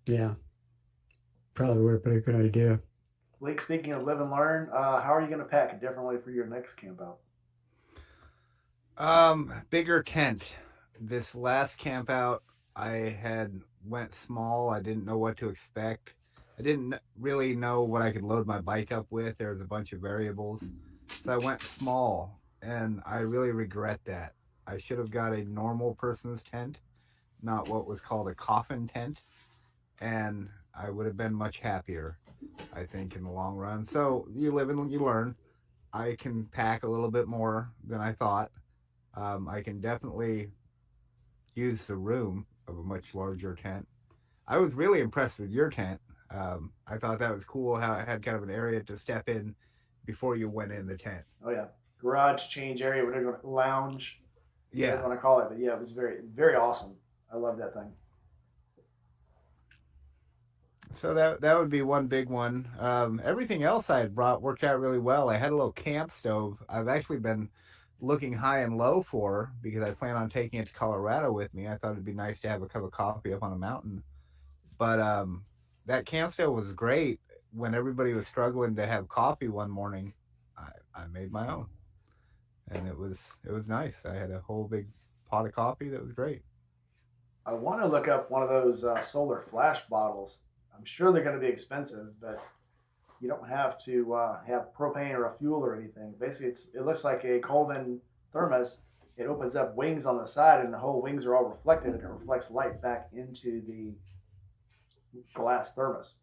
Yeah. Probably would have been a good idea. Blake, speaking of live and learn, how are you going to pack it differently for your next camp out? Bigger tent. This last camp out, I had went small. I didn't know what to expect. I didn't really know what I could load my bike up with. There was a bunch of variables. So I went small, and I really regret that. I should have got a normal person's tent, not what was called a coffin tent, and I would have been much happier, I think, in the long run. So you live and you learn. I can pack a little bit more than I thought. I can definitely use the room of a much larger tent. I was really impressed with your tent. I thought that was cool how it had kind of an area to step in before you went in the tent. Oh yeah, garage change area, whatever, lounge. You guys Yeah. want to call it, but yeah, it was very, very awesome. I love that thing. So that would be one big one. Everything else I had brought worked out really well. I had a little camp stove. I've actually been looking high and low for, because I plan on taking it to Colorado with me. I thought it'd be nice to have a cup of coffee up on a mountain. But that camp stove was great. When everybody was struggling to have coffee one morning, I made my own, and it was nice. I had a whole big pot of coffee that was great. I want to look up one of those solar flash bottles. I'm sure they're going to be expensive, but you don't have to have propane or a fuel or anything. Basically, it looks like a Coleman thermos. It opens up wings on the side, and the whole wings are all reflective, and it reflects light back into the glass thermos.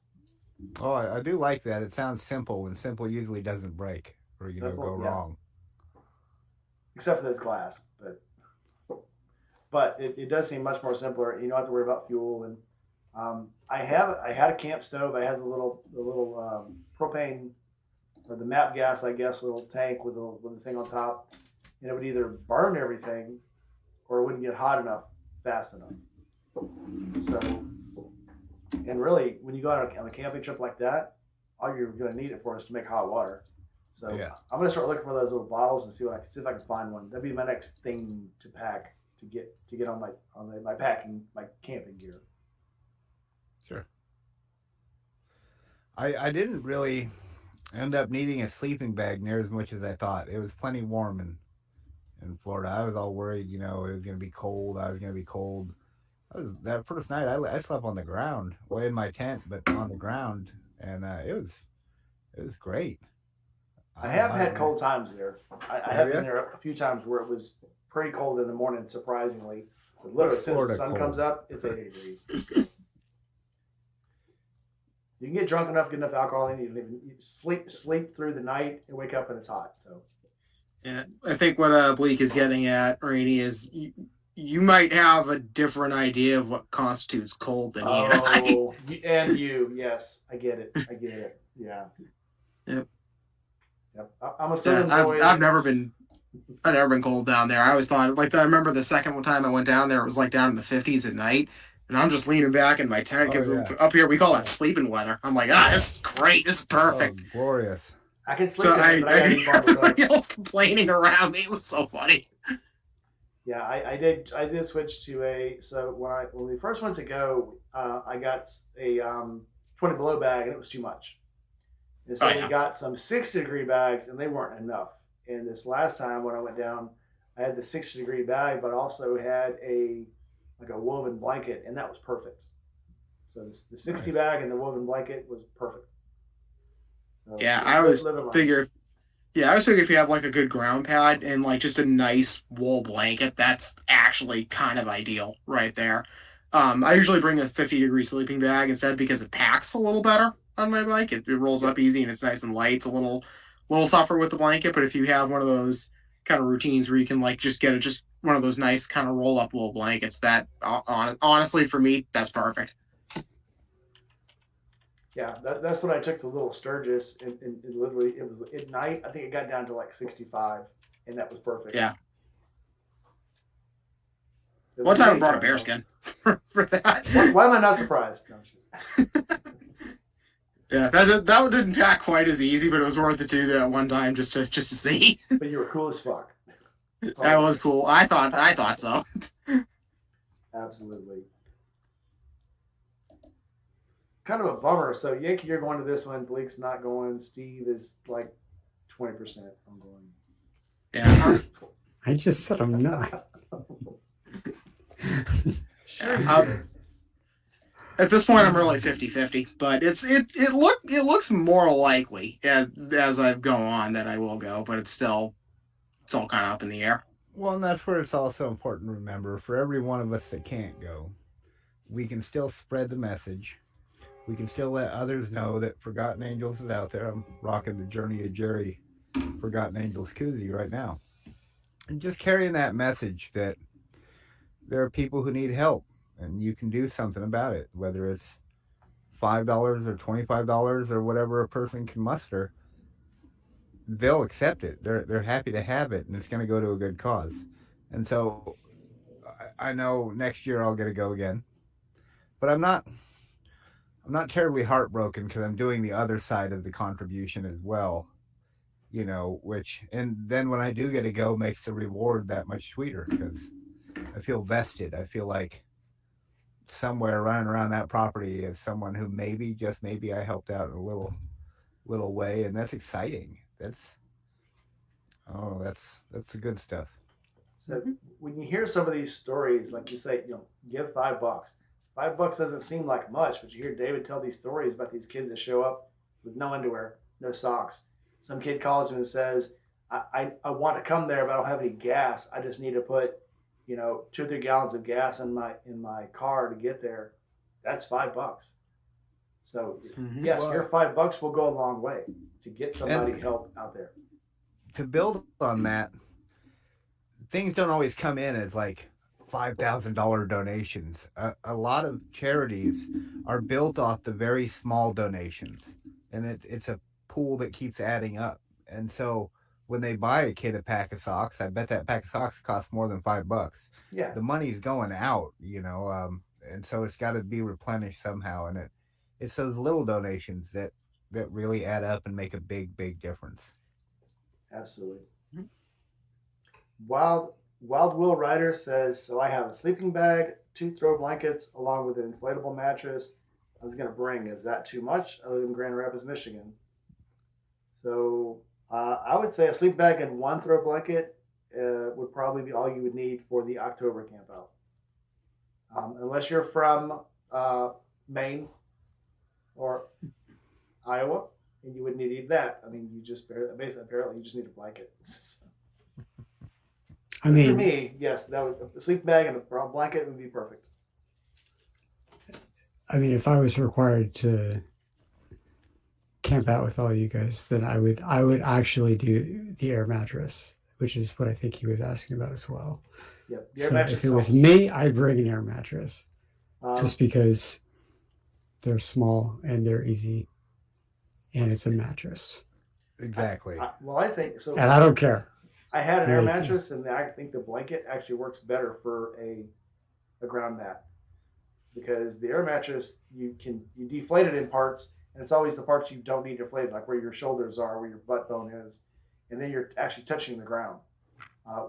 Oh, I do like that. It sounds simple, and simple usually doesn't break or Simple, go yeah. wrong. Except for this glass, but it does seem much more simpler. You don't have to worry about fuel. And I had a camp stove. I had the little propane or the MAP gas, I guess, little tank with the thing on top, and it would either burn everything or it wouldn't get hot enough fast enough. So, and really, when you go out on a camping trip like that, all you're going to need it for is to make hot water. So Yeah. I'm going to start looking for those little bottles and see if I can find one. That'd be my next thing to pack to get on my camping gear. Sure. I didn't really end up needing a sleeping bag near as much as I thought. It was plenty warm in Florida. I was all worried, it was going to be cold. I was going to be cold. That first night, I slept on the ground, away in my tent, but on the ground, and it was great. I have had cold times there. I have Have been you? there a few times where it was pretty cold in the morning, surprisingly. But literally, as soon as the Florida sun cold. comes up, it's 80 degrees. You can get drunk enough, get enough alcohol in you, sleep through the night, and wake up and it's hot. So Yeah, I think what Bleak is getting at, Rainey, is you might have a different idea of what constitutes cold than he and I. Yes, I get it. Yeah. Yep. I'm a southern boy. I've never been cold down there. I always thought, I remember the second time I went down there, it was down in the 50s at night, and I'm just leaning back in my tent because up here we call that sleeping weather. I'm like, this is great, this is perfect. Oh, glorious. I can sleep. So in it, but I gotta be bundled up. everybody else complaining around me. It was so funny. Yeah, I did switch to so when we first went to go, I got a 20 below bag, and it was too much. And so we got some 60-degree bags, and they weren't enough. And this last time when I went down, I had the 60-degree bag, but also had a woven blanket, and that was perfect. So the 60 bag and the woven blanket was perfect. So Yeah, I always figure if you have a good ground pad and just a nice wool blanket, that's actually kind of ideal right there. I usually bring a 50-degree sleeping bag instead because it packs a little better on my bike. It rolls up easy and it's nice and light. It's a little tougher with the blanket, but if you have one of those kind of routines where you can just get just one of those nice kind of roll up wool blankets, that honestly for me, that's perfect. Yeah, that's what I took to Little Sturgis, and literally it was at night. I think it got down to 65, and that was perfect. Yeah. One time I brought a bearskin for that. Why am I not surprised? No, yeah, that didn't pack quite as easy, but it was worth it to do that one time just to see. But you were cool as fuck. That was cool. I thought so. Absolutely. Kind of a bummer. So Yankee, you're going to this one. Bleak's not going. Steve is like 20%. I'm going. Yeah. I just said I'm not. Sure. At this point, I'm really 50-50, but it looks more likely as I go on that I will go, but it's all kind of up in the air. Well, and that's where it's also important to remember, for every one of us that can't go, we can still spread the message. We can still let others know that Forgotten Angels is out there. I'm rocking the Journey of Jerry Forgotten Angels koozie right now. And just carrying that message that there are people who need help and you can do something about it, whether it's $5 or $25 or whatever a person can muster. They'll accept it. They're happy to have it, and it's going to go to a good cause. And so I know next year I'll get to go again, but I'm not terribly heartbroken because I'm doing the other side of the contribution as well, and then when I do get to go, makes the reward that much sweeter because I feel vested. I feel like somewhere running around that property is someone who just maybe I helped out in a little way, and that's exciting. That's the good stuff. So when you hear some of these stories, like you say, give $5. $5 doesn't seem like much, but you hear David tell these stories about these kids that show up with no underwear, no socks. Some kid calls him and says, I want to come there, but I don't have any gas. I just need to put, 2 or 3 gallons of gas in my car to get there. That's $5. So yes, your $5 will go a long way to get somebody help out there. To build on that, things don't always come in as like $5,000 donations. A lot of charities are built off the very small donations, and it's a pool that keeps adding up. And so when they buy a kid a pack of socks, I bet that pack of socks costs more than $5. Yeah, the money's going out, and so it's got to be replenished somehow. And it's those little donations that really add up and make a big difference. Absolutely. Mm-hmm. Wild Will Rider says, so I have a sleeping bag, 2 throw blankets, along with an inflatable mattress I was going to bring. Is that too much? I live in Grand Rapids, Michigan. So I would say a sleeping bag and 1 throw blanket would probably be all you would need for the October camp out. Unless you're from Maine or Iowa, and you wouldn't need that. I mean, you just apparently you just need a blanket. I mean, for me, yes, that would a sleeping bag and a blanket would be perfect. I mean, if I was required to camp out with all you guys, then I would actually do the air mattress, which is what I think he was asking about as well. Yep. So if it was me, I'd bring an air mattress, just because they're small and they're easy, and it's a mattress. Exactly. I think so. And I don't care. I had an air mattress, and I think the blanket actually works better for a ground mat, because the air mattress you deflate it in parts, and it's always the parts you don't need deflated, like where your shoulders are, where your butt bone is, and then you're actually touching the ground.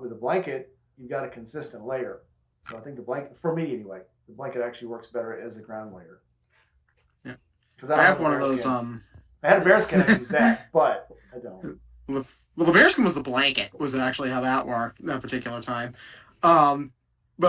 With a blanket, you've got a consistent layer. So I think the blanket, for me anyway, the blanket actually works better as a ground layer. Yeah. Because I have one of those. I had a bearskin. I use that, but I don't. Well, the bearskin was the blanket. Was actually how that worked that particular time. But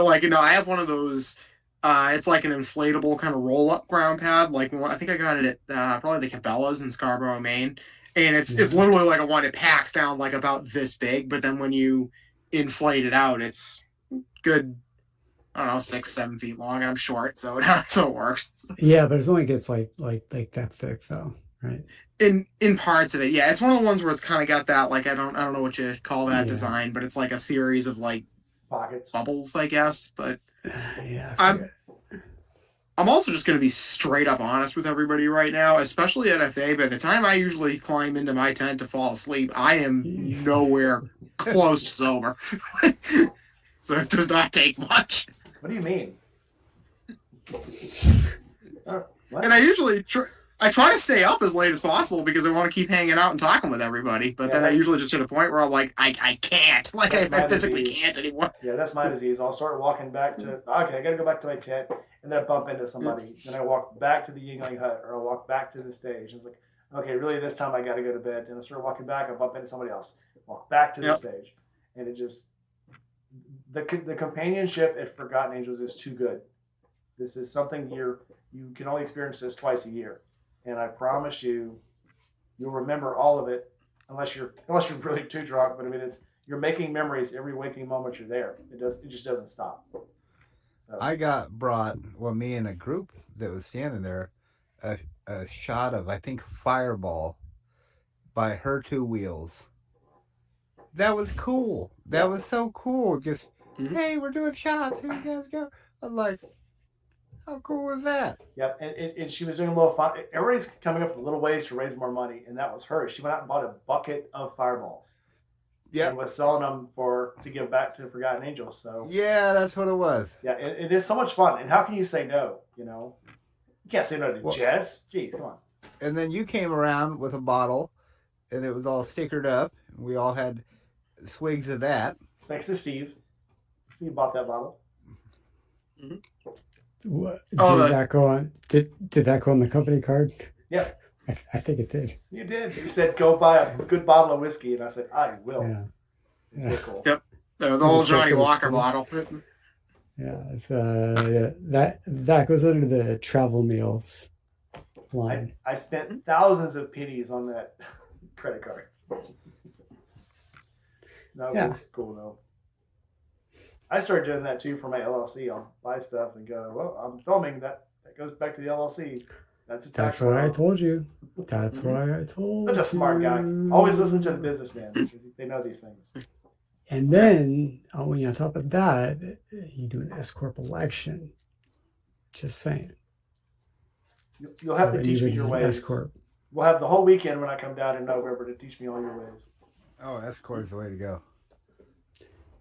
I have one of those. It's like an inflatable kind of roll-up ground pad. Like I think I got it at probably the Cabela's in Scarborough, Maine. And it's literally like a one. It packs down like about this big, but then when you inflate it out, it's good. I don't know, 6-7 feet long. I'm short, so it works. Yeah, but it only gets like that thick though, right? In parts of it, yeah. It's one of the ones where it's kind of got that I don't know what you call that design, but it's like a series of pockets, bubbles, I guess. But yeah, I'm also just going to be straight up honest with everybody right now, especially at FA. By the time I usually climb into my tent to fall asleep, I am nowhere close to sober. So it does not take much. What do you mean? What? And I usually I try to stay up as late as possible because I want to keep hanging out and talking with everybody. But then I usually just hit a point where I'm like, I can't. Like, I physically can't anymore. Yeah, that's my disease. I'll start walking back to, okay, I got to go back to my tent, and then I bump into somebody. Then I walk back to the Yingling hut, or I walk back to the stage. It's like, okay, really, this time I got to go to bed. And I start walking back, I bump into somebody else. Walk back to the stage. And it just, the companionship at Forgotten Angels is too good. This is something you can only experience this twice a year. And I promise you'll remember all of it, unless you're really too drunk. But I mean, you're making memories every waking moment you're there. It just doesn't stop. So. I got brought, me and a group that was standing there, a shot of, I think, Fireball by Her Two Wheels. That was cool. That was so cool. Just, hey, we're doing shots. Here you guys go. I'm like, how cool is that? Yep, and she was doing a little fun. Everybody's coming up with little ways to raise more money, and that was her. She went out and bought a bucket of Fireballs. Yeah, and was selling them to give back to Forgotten Angels. So yeah, that's what it was. Yeah, it is so much fun. And how can you say no? You can't say no to Jess. Jeez, come on. And then you came around with a bottle, and it was all stickered up. And we all had swigs of that. Thanks to Steve. Steve bought that bottle. Mm-hmm. What, did that go on? Did that go on the company card? Yeah, I think it did. You did. You said go buy a good bottle of whiskey, and I said I will. Yeah, it's really cool. Yep, the whole Johnny Walker bottle. Yeah, it's that goes under the travel meals line. I spent thousands of pennies on that credit card. That was cool though. I started doing that too for my LLC. I'll buy stuff and go, well, I'm filming that. That goes back to the LLC. That's a tax. That's why I told you. That's why I told you. Such a smart guy. Always listen to the businessman because they know these things. And then, when you're on top of that, you do an S Corp election. Just saying. You'll have to teach me your ways. S-Corp. We'll have the whole weekend when I come down in November to teach me all your ways. Oh, S Corp is the way to go.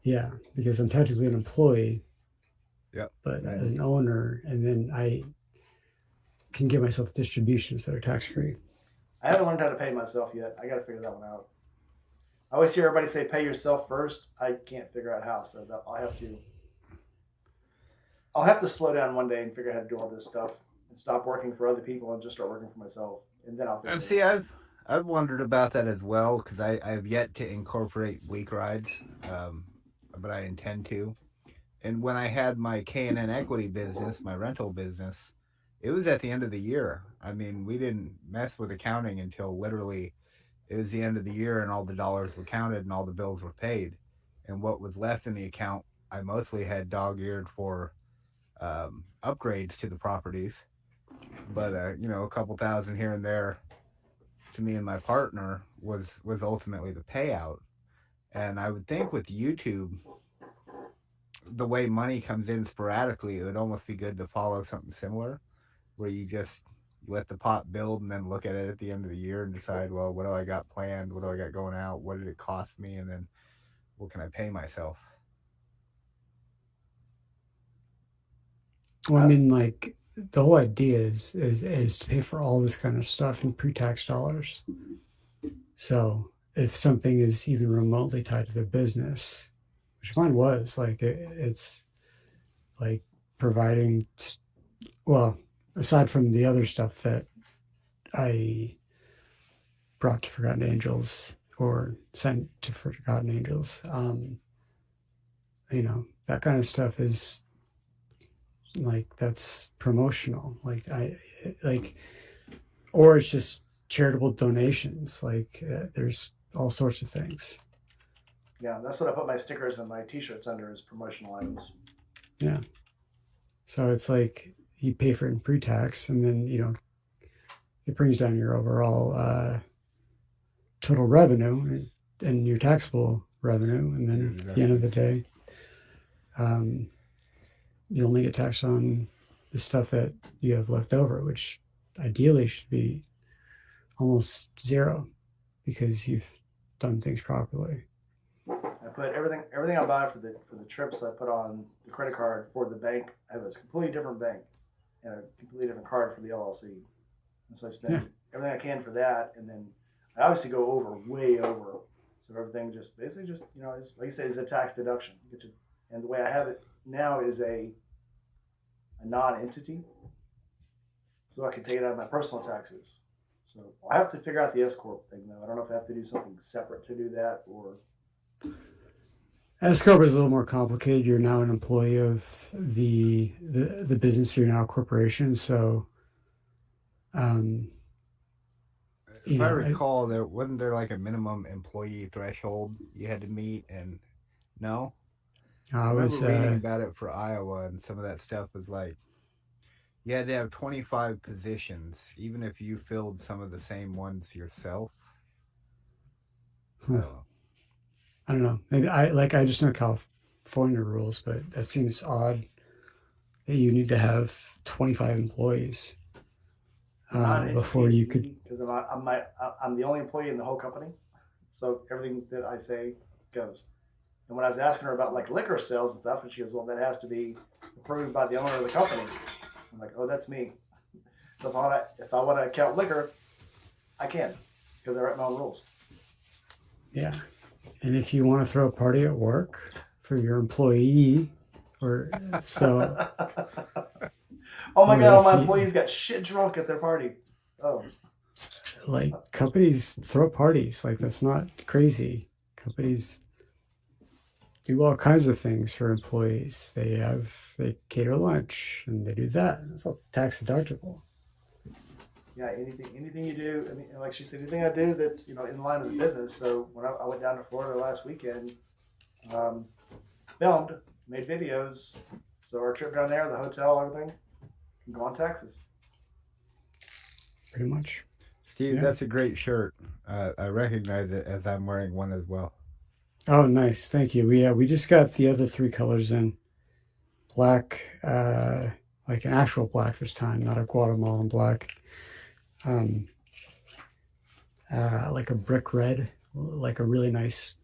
Yeah, because I'm technically an employee. Yep. But an owner, and then I can give myself distributions that are tax-free. I haven't learned how to pay myself yet. I got to figure that one out. I always hear everybody say pay yourself first. I can't figure out how, so I'll have to slow down one day and figure out how to do all this stuff and stop working for other people and just start working for myself, and then I'll figure it out. I've wondered about that as well because I have yet to incorporate week rides, but I intend to. And when I had my K&N Equity business, my rental business, it was at the end of the year. I mean, we didn't mess with accounting until literally it was the end of the year and all the dollars were counted and all the bills were paid. And what was left in the account, I mostly had dog-eared for upgrades to the properties. But, a couple thousand here and there to me and my partner was ultimately the payout. And I would think with YouTube, the way money comes in sporadically, it would almost be good to follow something similar, where you just let the pot build and then look at it at the end of the year and decide, well, what do I got planned? What do I got going out? What did it cost me? And then what can I pay myself? Well, I mean, like, the whole idea is to pay for all this kind of stuff in pre-tax dollars. So if something is even remotely tied to their business, which mine was, like, it's like providing, well, aside from the other stuff that I brought to Forgotten Angels or sent to Forgotten Angels, that kind of stuff is like, that's promotional. Or it's just charitable donations. There's all sorts of things. Yeah, that's what I put my stickers and my T-shirts under, is promotional items. Yeah. So it's like you pay for it in pre-tax, and then it brings down your overall total revenue and your taxable revenue, and then at the end of the day, you only get taxed on the stuff that you have left over, which ideally should be almost zero because you've done things properly. I put everything I buy for the trips I put on the credit card for the bank. I have a completely different bank and a completely different card for the LLC. And so I spend everything I can for that, and then I obviously go way over. So everything just basically just is, like you say, is a tax deduction. And the way I have it now is a non-entity, so I can take it out of my personal taxes. So I have to figure out the S corp thing though. I don't know if I have to do something separate to do that or. S corp is a little more complicated. You're now an employee of the business. You're now a corporation, so. If I recall, wasn't there like a minimum employee threshold you had to meet, and no? I remember reading about it for Iowa, and some of that stuff was like you had to have 25 positions, even if you filled some of the same ones yourself. I don't know. Maybe I just know California rules, but that seems odd that you need to have 25 employees before you could. Because I'm the only employee in the whole company, so everything that I say goes. And when I was asking her about like liquor sales and stuff, and she goes, "Well, that has to be approved by the owner of the company." I'm like, "Oh, that's me." So if I want to count liquor, I can, because I write my own rules. Yeah, and if you want to throw a party at work for your employee, or so. Oh my God! All my employees got shit drunk at their party. Oh. Like companies throw parties. Like that's not crazy. Companies do all kinds of things for employees. They cater lunch and they do that. It's all tax deductible. Yeah, anything you do. I mean, like she said, anything I do that's in line with the business. So when I went down to Florida last weekend, filmed, made videos. So our trip down there, the hotel, everything, can go on taxes. Pretty much. Steve, that's a great shirt. I recognize it as I'm wearing one as well. Oh, nice. Thank you. We just got the other 3 colors in. Black, like an actual black this time, not a Guatemalan black. Like a brick red, like a really nice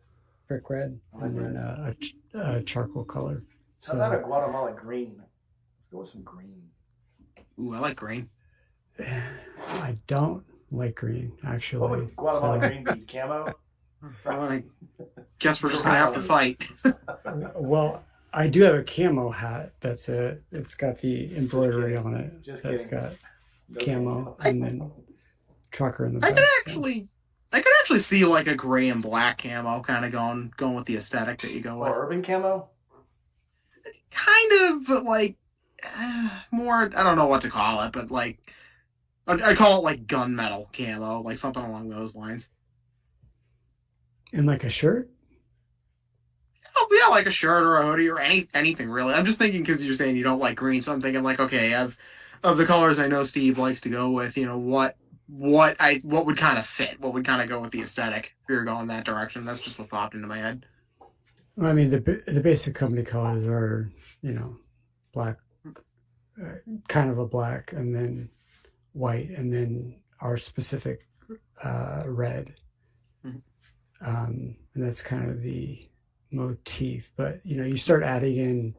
brick red, and then a charcoal color. How about a Guatemalan green? Let's go with some green. Ooh, I like green. I don't like green, actually. What would Guatemalan green be? Camo? I guess we're just gonna have to fight. Well, I do have a camo hat. It's got the embroidery on it. That's got camo and then trucker in the back. I could actually see like a gray and black camo kind of going with the aesthetic that you go with. Or urban camo? Kind of, but like more. I don't know what to call it, but like I call it like gunmetal camo, like something along those lines. And like a shirt? Oh yeah, like a shirt or a hoodie or anything really. I'm just thinking because you're saying you don't like green, so I'm thinking like, okay, of the colors I know Steve likes to go with, what would kind of fit, what would kind of go with the aesthetic if you're going that direction. That's just what popped into my head. Well, I mean, the basic company colors are, black, kind of a black, and then white, and then our specific red. And that's kind of the motif. But you start adding in,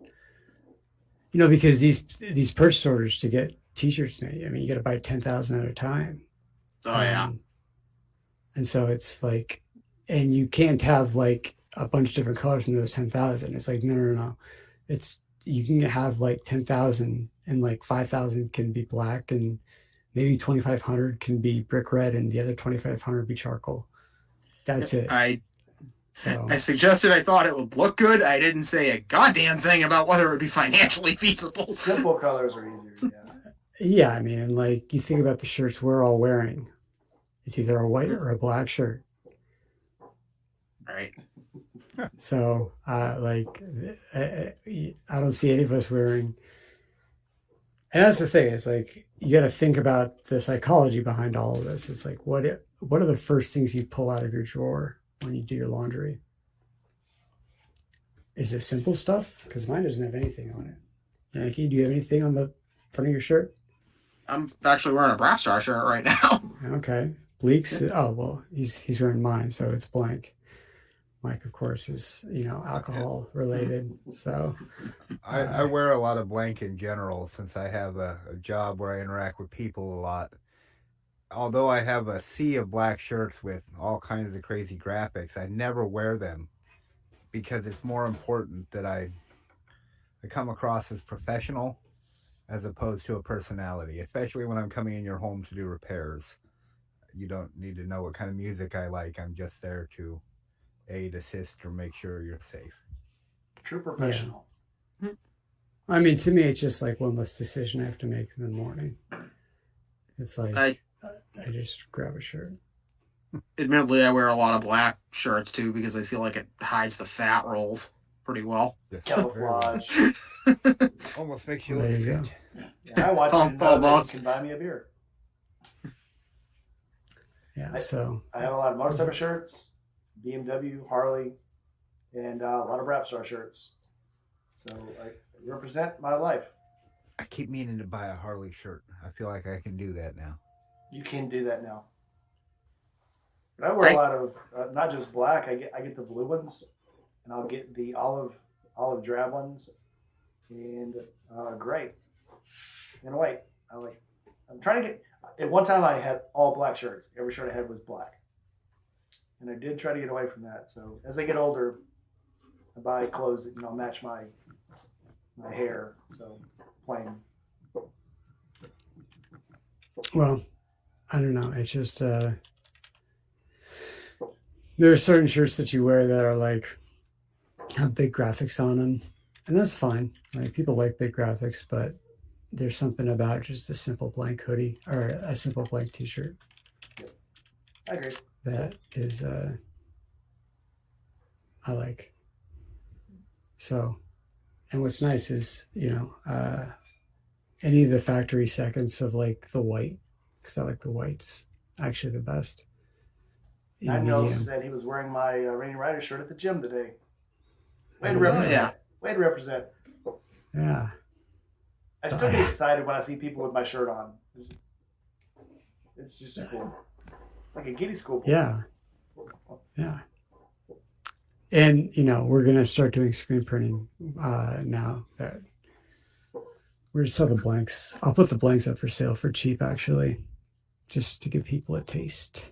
because these purchase orders to get T-shirts made, I mean, you got to buy 10,000 at a time. Oh yeah. And so it's like, and you can't have like a bunch of different colors in those 10,000. It's like no. It's you can have like 10,000 and like 5,000 can be black and maybe 2,500 can be brick red and the other 2,500 be charcoal. That's it. I suggested I thought it would look good. I didn't say a goddamn thing about whether it would be financially feasible. Simple colors are easier, yeah. Yeah, I mean, and like you think about the shirts we're all wearing. It's either a white or a black shirt. Right. So, I don't see any of us wearing. And that's the thing. It's like you got to think about the psychology behind all of this. It's like what are the first things you pull out of your drawer when you do your laundry? Is it simple stuff? Because mine doesn't have anything on it. Yankee, do you have anything on the front of your shirt? I'm actually wearing a Brass Star shirt right now. Okay. Bleaks. Oh well, he's wearing mine, so it's blank. Mike, of course, is alcohol related. So I wear a lot of blank in general since I have a job where I interact with people a lot. Although I have a sea of black shirts with all kinds of crazy graphics, I never wear them because it's more important that I come across as professional as opposed to a personality, especially when I'm coming in your home to do repairs. You don't need to know what kind of music I like. I'm just there to aid, assist, or make sure you're safe. True professional. I mean, to me, it's just like one less decision I have to make in the morning. It's like I just grab a shirt. Admittedly, I wear a lot of black shirts too because I feel like it hides the fat rolls pretty well. Camouflage. Almost makes you There look you go. fit. Yeah, I watch it and know that you can buy me a beer. Yeah, so I have a lot of motorcycle shirts, BMW, Harley, and a lot of rap star shirts. So I represent my life. I keep meaning to buy a Harley shirt. I feel like I can do that now. You can do that now. But I wear a lot of not just black. I get the blue ones, and I'll get the olive drab ones, and gray, and white. I'm trying to get. At one time, I had all black shirts. Every shirt I had was black, and I did try to get away from that. So as I get older, I buy clothes that match my hair. So plain. well, I don't know. It's just there are certain shirts that you wear that are like have big graphics on them, and that's fine. Like people like big graphics, but there's something about just a simple blank hoodie or a simple blank t-shirt I agree. that is I like. So, and what's nice is any of the factory seconds of like the white, because I like the whites actually the best. Daniel said he was wearing my Rainy Rider shirt at the gym today. Way to Oh, represent. yeah. Way to represent. Yeah. I still get excited when I see people with my shirt on. It's just cool. Like a giddy school boy. Yeah. Yeah. And, we're going to start doing screen printing now. That we're just sell the blanks. I'll put the blanks up for sale for cheap, actually, just to give people a taste.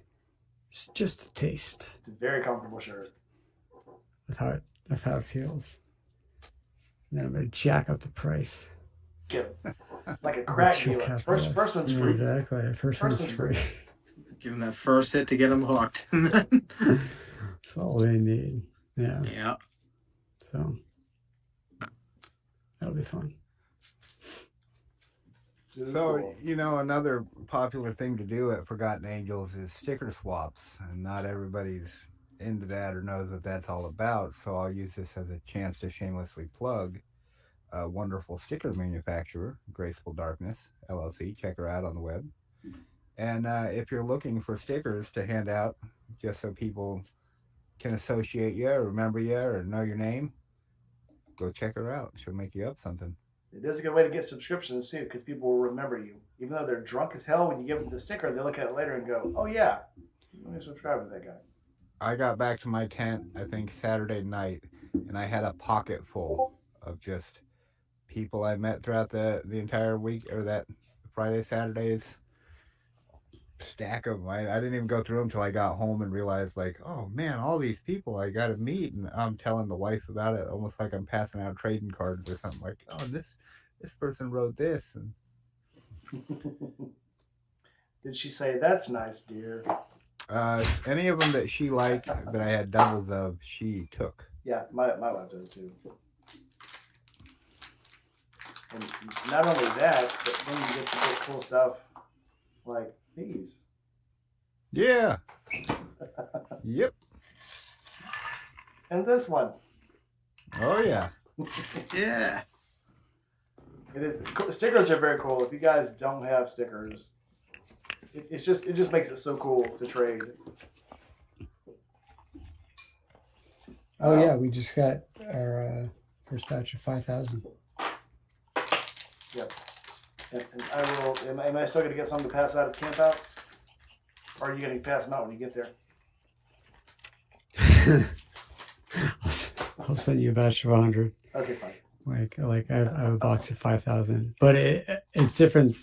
Just a taste It's a very comfortable shirt. of how it feels. And then I'm going to jack up the price. Get like a crack dealer. First one's free. Exactly. First one's free. Give them that first hit to get them hooked. That's all they need. Yeah. Yeah. So that'll be fun. So, another popular thing to do at Forgotten Angels is sticker swaps, and not everybody's into that or knows what that's all about. So I'll use this as a chance to shamelessly plug a wonderful sticker manufacturer, Graceful Darkness, LLC. Check her out on the web. And if you're looking for stickers to hand out, just so people can associate you, or remember you, or know your name, go check her out. She'll make you up something. It is a good way to get subscriptions too, because people will remember you. Even though they're drunk as hell, when you give them the sticker, they look at it later and go, "Oh yeah, let me subscribe to that guy." I got back to my tent, I think Saturday night, and I had a pocket full of just people I met throughout the entire week, or that Friday, Saturday's stack of them. I didn't even go through them till I got home and realized, like, oh man, all these people I got to meet, and I'm telling the wife about it, almost like I'm passing out trading cards or something. Like, oh, this person wrote this, and Did she say, "That's nice, dear"? any of them that she liked that I had doubles of, she took. Yeah, my wife does too. And not only that, but then you get to get cool stuff like these. Yeah. Yep. And this one. Oh yeah. Yeah. It is. Stickers are very cool. If you guys don't have stickers, it just makes it so cool to trade. Oh yeah, we just got our first batch of 5,000. Yep. And I will. Am I still going to get something to pass out at the camp out? Or are you going to pass them out when you get there? I'll send you a batch of 100. Okay, fine. Like I have a box of 5,000, but it's different.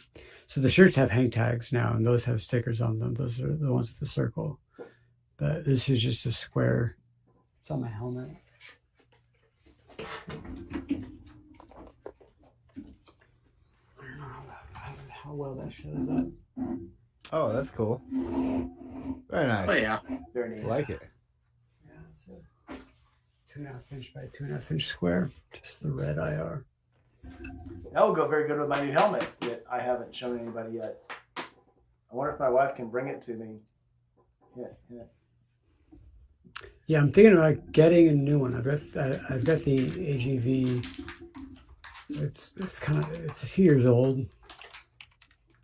So the shirts have hang tags now, and those have stickers on them. Those are the ones with the circle. But this is just a square. It's on my helmet. I don't know how well that shows up. Oh, that's cool. Very nice. Oh yeah. Very neat. I like it. Yeah, it's a 2.5 inch by 2.5 inch square. Just the red IR. That will go very good with my new helmet that I haven't shown anybody yet. I wonder if my wife can bring it to me. Yeah. Yeah, I'm thinking about getting a new one. I've got the AGV. It's a few years old.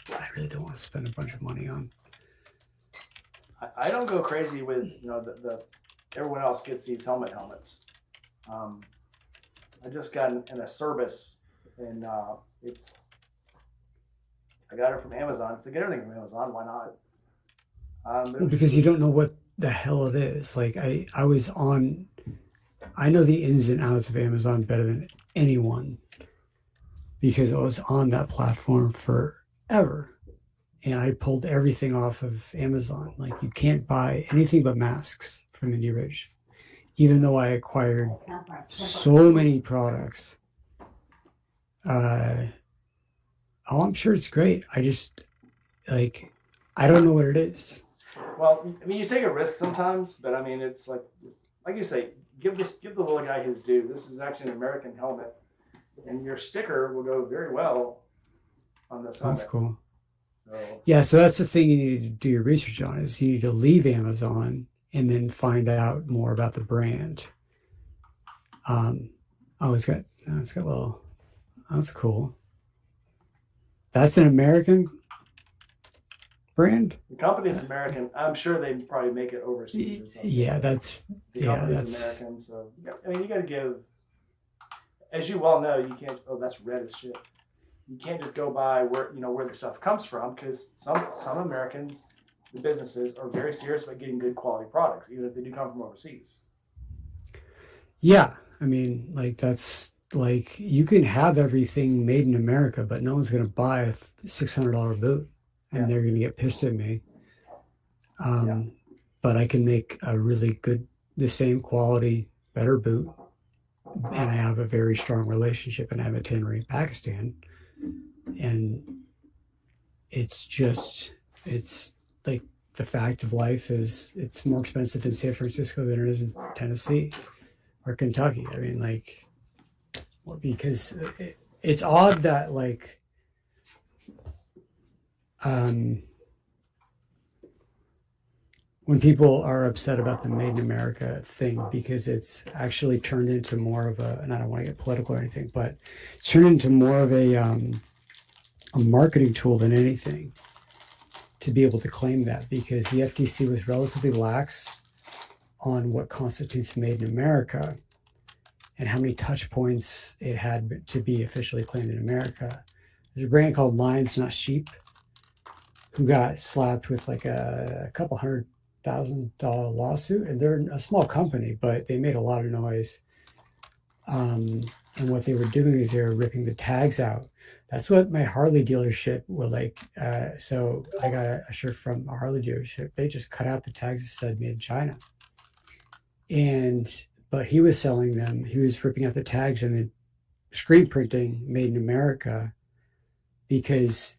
I really don't want to spend a bunch of money on. I don't go crazy with the everyone else gets these helmets. I just got in a Service, and I got it from Amazon. So get everything from Amazon. Why not? Well, because you don't know what the hell it is. Like I know the ins and outs of Amazon better than anyone because I was on that platform forever. And I pulled everything off of Amazon. Like you can't buy anything but masks from Indie Ridge, even though I acquired so many products. I'm sure it's great. I just I don't know what it is. Well, I mean, you take a risk sometimes, but I mean, it's like you say, give the little guy his due. This is actually an American helmet, and your sticker will go very well on this helmet. That's cool. So, yeah, so that's the thing you need to do your research on is you need to leave Amazon and then find out more about the brand. It's got little. That's cool. That's an American brand. the company's American. I'm sure they probably make it overseas or something. Yeah, the company's that's American. So I mean, you got to give. As you well know, you can't. Oh, that's red as shit. You can't just go by where the stuff comes from because some Americans, the businesses, are very serious about getting good quality products, even if they do come from overseas. Yeah, I mean, that's you can have everything made in America, but no one's going to buy a $600 boot, and they're going to get pissed at me. But I can make a really good, the same quality, better boot, and I have a very strong relationship in Avatainery, Pakistan. And it's like the fact of life is it's more expensive in San Francisco than it is in Tennessee or Kentucky. I mean, because it's odd that when people are upset about the Made in America thing, because it's actually turned into more of and I don't want to get political or anything, but it's turned into more of a marketing tool than anything to be able to claim that, because the FTC was relatively lax on what constitutes Made in America and how many touch points it had to be officially claimed in America. There's a brand called Lions Not Sheep who got slapped with a couple $100,000 lawsuit, and they're a small company, but they made a lot of noise. And what they were doing is they were ripping the tags out. That's what my Harley dealership were like. So I got a shirt from a Harley dealership. They just cut out the tags that said made in China. But he was selling them. He was ripping out the tags and then screen printing made in America because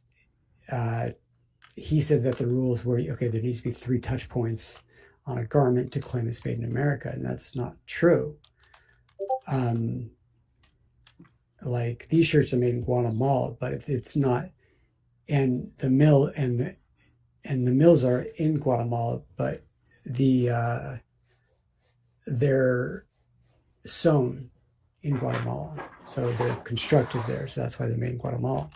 he said that the rules were, okay, there needs to be 3 touch points on a garment to claim it's made in America. And that's not true. These shirts are made in Guatemala, but it's not, and the mill and the mills are in Guatemala, but they're sewn in Guatemala, so they're constructed there, so that's why they're made in Guatemala.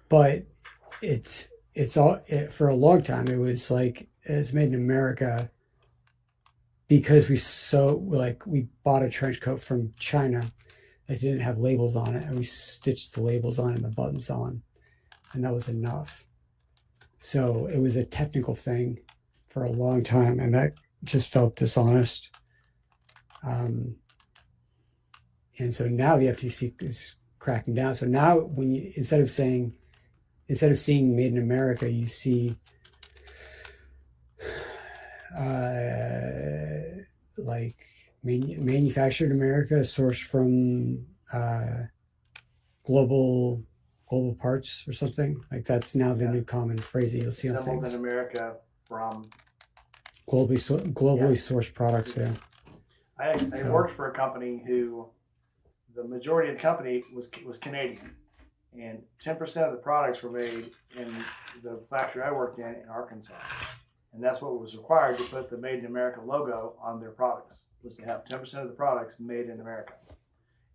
But it's all for a long time. It was it's made in America. Because we bought a trench coat from China that didn't have labels on it, and we stitched the labels on and the buttons on, and that was enough. So it was a technical thing for a long time, and just felt dishonest. And so now the FTC is cracking down. So now when you, instead of seeing made in America, you see like manufactured in America, sourced from global parts or something. Like that's now the new common phrase that you'll see on Assembled things. in America from Globally sourced products. Yeah. I worked for a company who the majority of the company was Canadian, and 10% of the products were made in the factory I worked in Arkansas, and that's what was required to put the Made in America logo on their products, was to have 10% of the products made in America.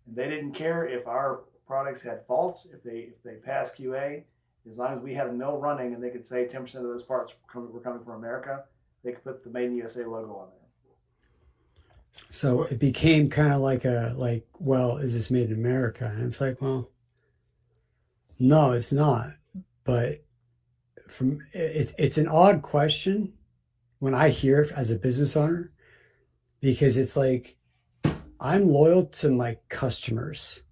And they didn't care if our products had faults, if they passed QA, as long as we had a mill running and they could say 10% of those parts were coming from America, they could put the Made in USA logo on there. So it became kind of like well, is this made in America? And it's like, well, no, it's not. But it's an odd question when I hear it as a business owner, because it's like, I'm loyal to my customers.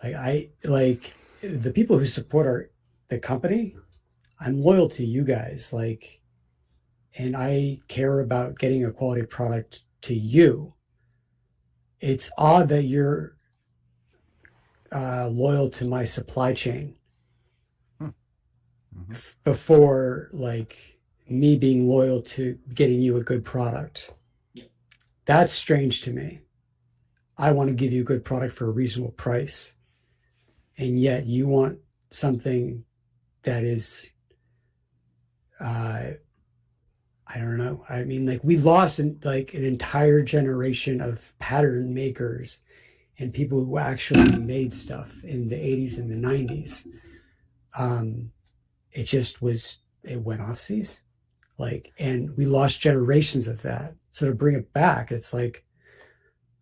I like the people who support the company. I'm loyal to you guys. Like, and I care about getting a quality product to you. It's odd that you're loyal to my supply chain before like me being loyal to getting you a good product. That's strange to me. I want to give you a good product for a reasonable price, and yet you want something that is I don't know. I mean, like, we lost an entire generation of pattern makers and people who actually made stuff in the 80s and the 90s. It went off seas. Like, and we lost generations of that. So to bring it back, it's like,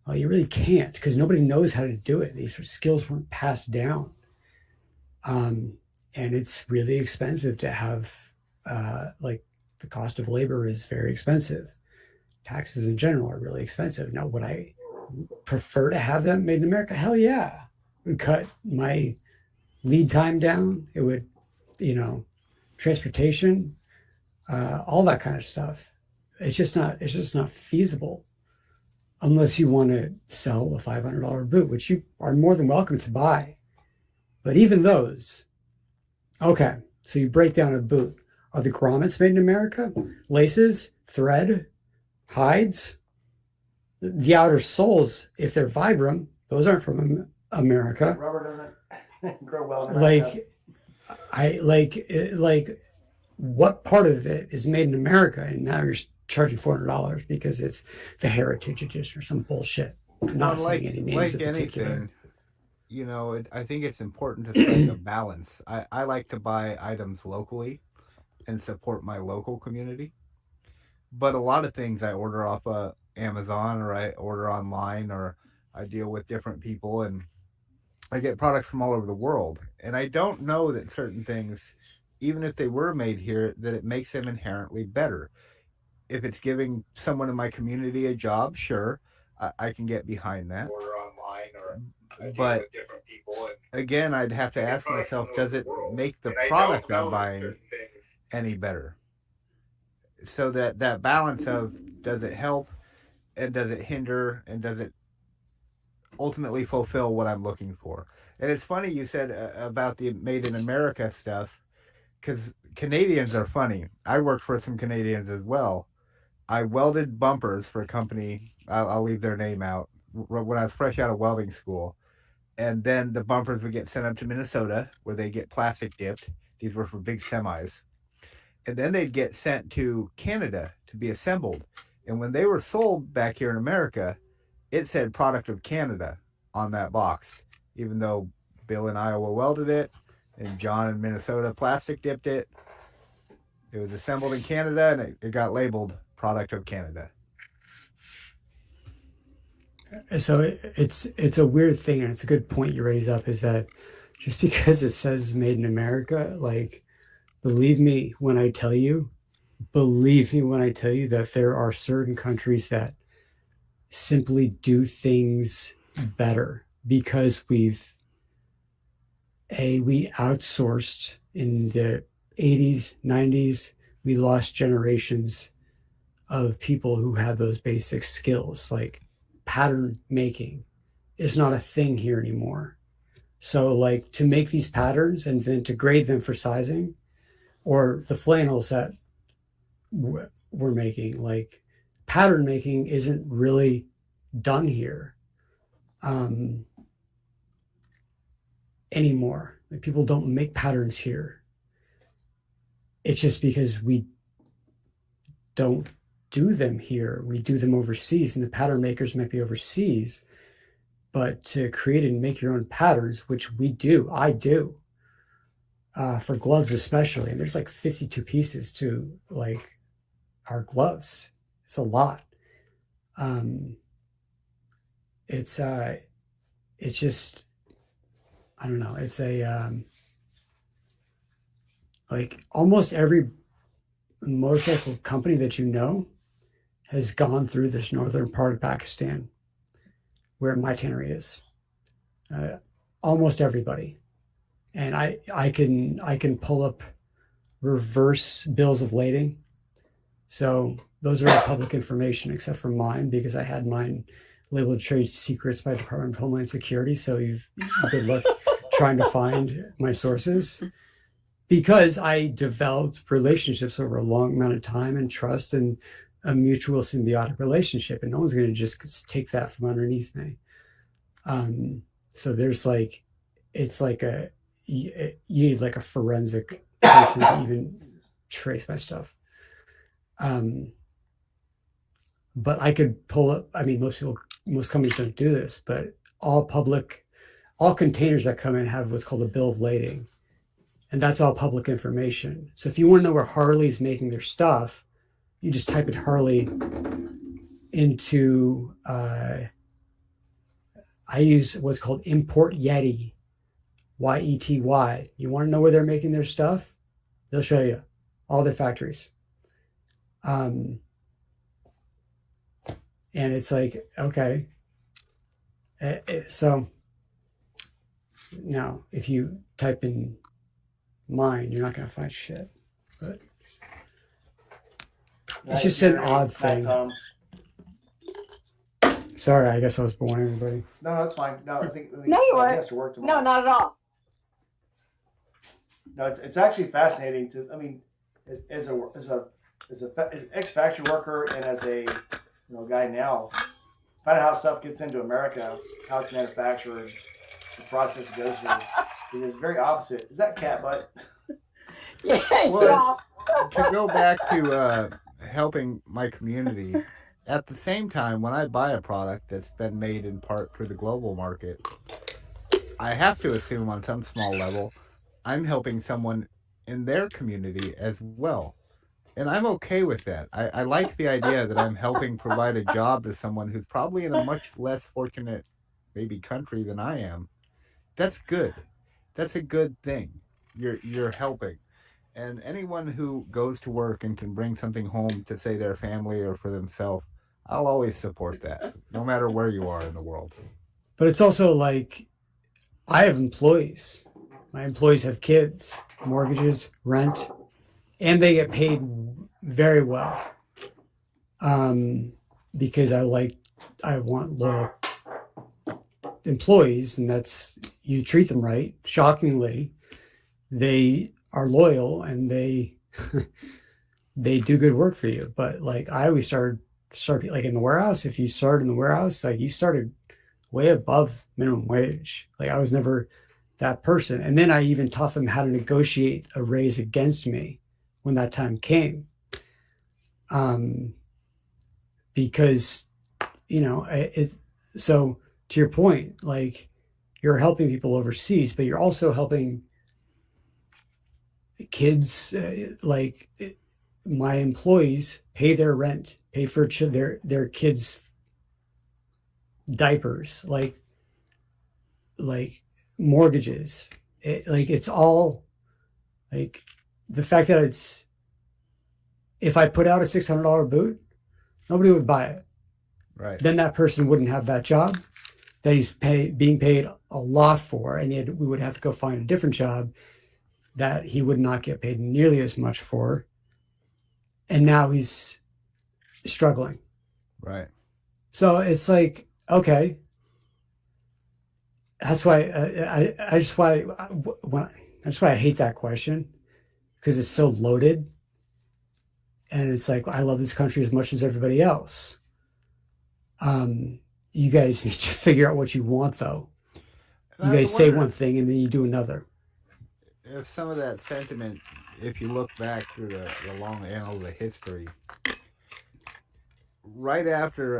well, you really can't, because nobody knows how to do it. These skills weren't passed down. And it's really expensive to have, the cost of labor is very expensive. Taxes in general are really expensive. Now, would I prefer to have them made in America? Hell yeah. It would cut my lead time down. It would, transportation, all that kind of stuff. It's just not feasible unless you want to sell a $500 boot, which you are more than welcome to buy. But even those, okay, so you break down a boot. Are the grommets made in America? Laces, thread, hides. The outer soles, if they're Vibram, those aren't from America. Rubber doesn't grow well in America. What part of it is made in America? And now you're charging $400 because it's the Heritage Edition or some bullshit. Not saying any names in particular. I think it's important to strike a balance. I like to buy items locally and support my local community. But a lot of things I order off Amazon, or I order online, or I deal with different people, and I get products from all over the world. And I don't know that certain things, even if they were made here, that it makes them inherently better. If it's giving someone in my community a job, sure, I can get behind that. Order online, or I deal with different people. And again, I'd have to ask myself, does it make the product I'm buying any better? So that balance of, does it help and does it hinder and does it ultimately fulfill what I'm looking for? And it's funny you said about the Made in America stuff, because Canadians are funny. I worked for some Canadians as well. I welded bumpers for a company, I'll leave their name out, when I was fresh out of welding school. And then the bumpers would get sent up to Minnesota, where they get plastic dipped. These were for big semis. And then they'd get sent to Canada to be assembled. And when they were sold back here in America, it said product of Canada on that box, even though Bill in Iowa welded it and John in Minnesota plastic dipped it. It was assembled in Canada, and it got labeled product of Canada. So it's a weird thing, and it's a good point you raise up, is that just because it says made in America, like, believe me when I tell you believe me when I tell you that there are certain countries that simply do things better because we outsourced in the 80s, 90s. We lost generations of people who had those basic skills, like pattern making is not a thing here anymore. So like to make these patterns and then to grade them for sizing, or the flannels that we're making, like pattern making isn't really done here anymore. Like people don't make patterns here. It's just because we don't do them here. We do them overseas, and the pattern makers might be overseas. But to create and make your own patterns, which we do, I do, for gloves especially, and there's like 52 pieces to like our gloves. It's a lot. It's just, I don't know. It's a like almost every motorcycle company that you know has gone through this northern part of Pakistan, where my tannery is. Almost everybody, and I can pull up reverse bills of lading. So those are all public information except for mine, because I had mine labeled trade secrets by Department of Homeland Security. So you've good luck trying to find my sources, because I developed relationships over a long amount of time and trust and a mutual symbiotic relationship, and no one's going to just take that from underneath me. So there's like, it's like you need like a forensic person to even trace my stuff. But I could pull up, I mean, most companies don't do this, but all containers that come in have what's called a bill of lading. And that's all public information. So if you want to know where Harley's making their stuff, you just type in Harley into, I use what's called Import Yeti, YETY. You want to know where they're making their stuff? They'll show you all their factories. And it's like, okay. So now if you type in mine, you're not going to find shit. But it's just an odd thing. Sorry, I guess I was boring everybody. No, that's fine. No, I think No, you he weren't. has to work tomorrow. No, not at all. No, it's actually fascinating to. I mean, as an ex-factory worker and as a guy now, find out how stuff gets into America, how it's manufactured, the process it goes through. It is very opposite. Is that cat butt? Yeah. Well, to go back to helping my community, at the same time, when I buy a product that's been made in part for the global market, I have to assume on some small level, I'm helping someone in their community as well. And I'm okay with that. I like the idea that I'm helping provide a job to someone who's probably in a much less fortunate, maybe, country than I am. That's good. That's a good thing. You're helping. And anyone who goes to work and can bring something home to, say, their family or for themselves, I'll always support that, no matter where you are in the world. But it's also like, I have employees. My employees have kids, mortgages, rent, and they get paid very well. Because I want loyal employees, and that's, you treat them right. Shockingly, they are loyal and they they do good work for you. But like, I always start like in the warehouse. If you start in the warehouse, like you started way above minimum wage. Like I was never that person. And then I even taught them how to negotiate a raise against me when that time came. Because, so to your point, like you're helping people overseas, but you're also helping kids, like my employees pay their rent, pay for their kids' diapers, like mortgages. It's all like the fact that it's if I put out a $600 boot, nobody would buy it. Right. Then that person wouldn't have that job that he's being paid a lot for, and yet we would have to go find a different job that he would not get paid nearly as much for. And now he's struggling. Right. So it's like, okay, that's why that's why I hate that question, because it's so loaded, and it's like, I love this country as much as everybody else. You guys need to figure out what you want, though. You guys say one thing and then you do another. If some of that sentiment, if you look back through the long annals of history, right after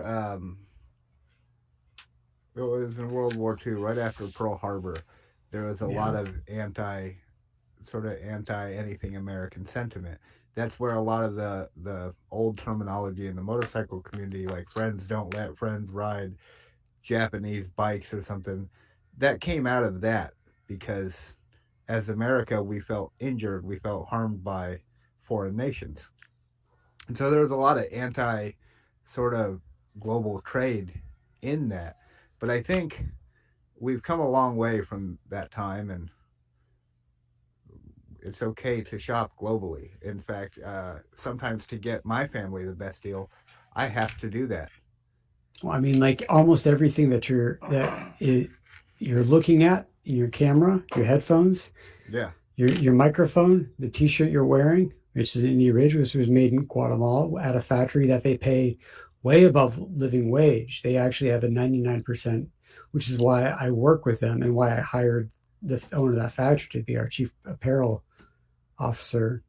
it was in World War II, right after Pearl Harbor, there was a lot of anti anything American sentiment. That's where a lot of the old terminology in the motorcycle community, like friends don't let friends ride Japanese bikes or something, that came out of that, because as America, we felt injured, we felt harmed by foreign nations. And so there was a lot of anti sort of global trade in that. But I think we've come a long way from that time, and it's okay to shop globally. In fact, sometimes to get my family the best deal, I have to do that. Well, I mean, like almost everything that you're looking at, your camera, your headphones, Yeah, your microphone, the T-shirt you're wearing, which is Indie Ridge, which was made in Guatemala at a factory that they pay way above living wage. They actually have a 99%, which is why I work with them and why I hired the owner of that factory to be our chief apparel officer.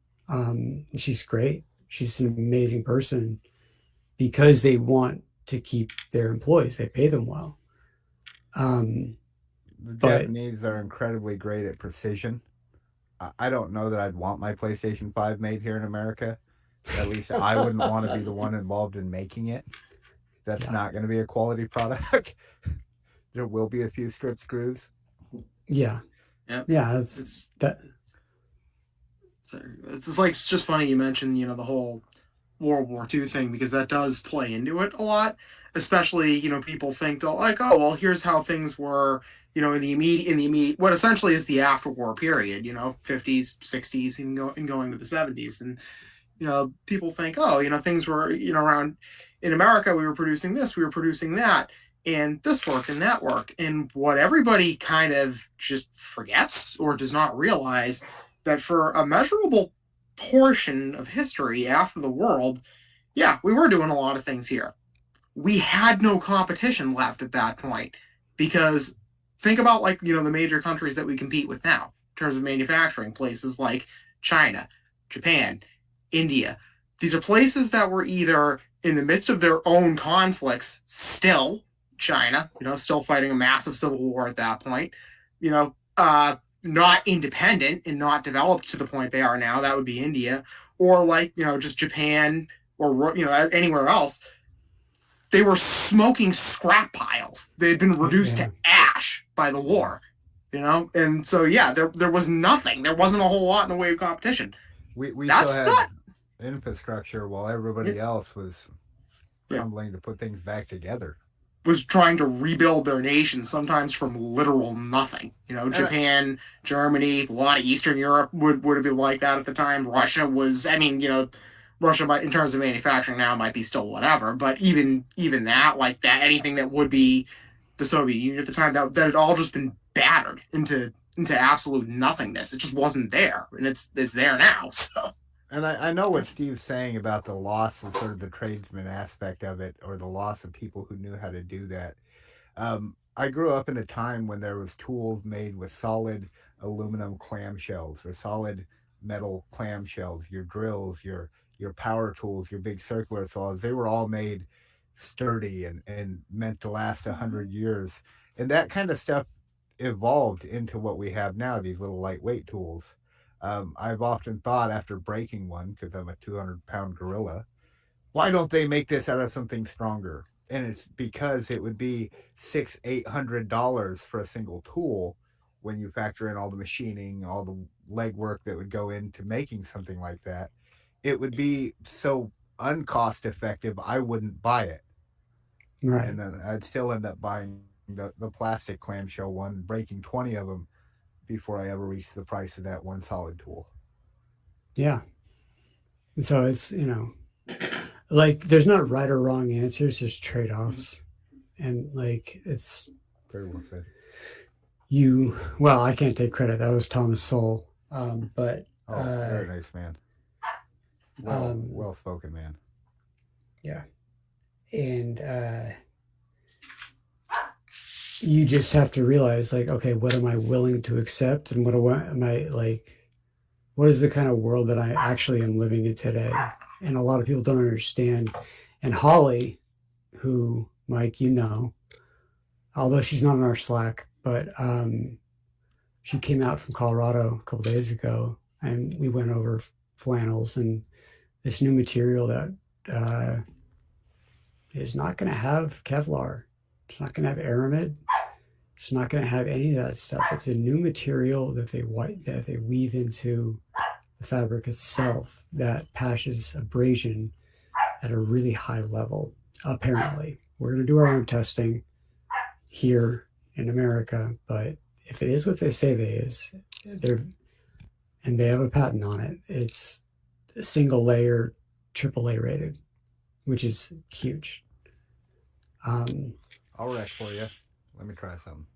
She's great. She's an amazing person, because they want to keep their employees. They pay them well. the Japanese are incredibly great at precision. I don't know that I'd want my PlayStation 5 made here in America. At least I wouldn't want to be the one involved in making it. That's not going to be a quality product. There will be a few strip screws. Yeah. Yeah. It's that. It's just funny you mentioned, the whole World War II thing, because that does play into it a lot. Especially, people think they'll like, oh, well, here's how things were, in the immediate, what essentially is the after-war period, 50s, 60s, and going to the 70s. And, people think, oh, things were, around in America, we were producing this, we were producing that, and this worked and that worked. And what everybody kind of just forgets or does not realize, that for a measurable portion of history after the world, we were doing a lot of things here. We had no competition left at that point, because think about the major countries that we compete with now in terms of manufacturing, places like China, Japan, India. These are places that were either in the midst of their own conflicts still, China, still fighting a massive civil war at that point, not independent and not developed to the point they are now. That would be India, or just Japan, or anywhere else. They were smoking scrap piles. They had been reduced to ash by the war, and so there was nothing. There wasn't a whole lot in the way of competition. We still had infrastructure while everybody else was crumbling to put things back together. Was trying to rebuild their nation, sometimes from literal nothing. Japan, Germany, a lot of Eastern Europe would have been like that at the time. Russia was, Russia might, in terms of manufacturing now, might be still whatever, but even that, like that, anything that would be the Soviet Union at the time, that had all just been battered into absolute nothingness. It just wasn't there, and it's there now. So. And I know what Steve's saying about the loss of sort of the tradesman aspect of it, or the loss of people who knew how to do that. I grew up in a time when there was tools made with solid aluminum clamshells or solid metal clamshells. Your drills, your power tools, your big circular saws, they were all made sturdy and meant to last 100 years. And that kind of stuff evolved into what we have now, these little lightweight tools. I've often thought, after breaking one, because I'm a 200-pound gorilla, why don't they make this out of something stronger? And it's because it would be $600-800 for a single tool when you factor in all the machining, all the legwork that would go into making something like that. it would be so uncost effective, I wouldn't buy it. Right. And then I'd still end up buying the plastic clamshell one, breaking 20 of them before I ever reached the price of that one solid tool. Yeah. And so it's, you know, like there's not right or wrong answers, there's trade-offs. And like it's Very well said. well, I can't take credit. That was Thomas Sowell. But very nice man. Well spoken man. Yeah. And you just have to realize, like, okay, what am I willing to accept, and what is the kind of world that I actually am living in today? And a lot of people don't understand. And Holly, who, Mike, you know, although she's not on our Slack, but she came out from Colorado a couple days ago, and we went over flannels and this new material that is not going to have Kevlar. It's not going to have Aramid. It's not going to have any of that stuff. It's a new material that they weave into the fabric itself that passes abrasion at a really high level. Apparently, we're going to do our own testing here in America, but if it is what they say and they have a patent on it, it's a single layer, AAA rated, which is huge. I'll wreck for you. Let me try some.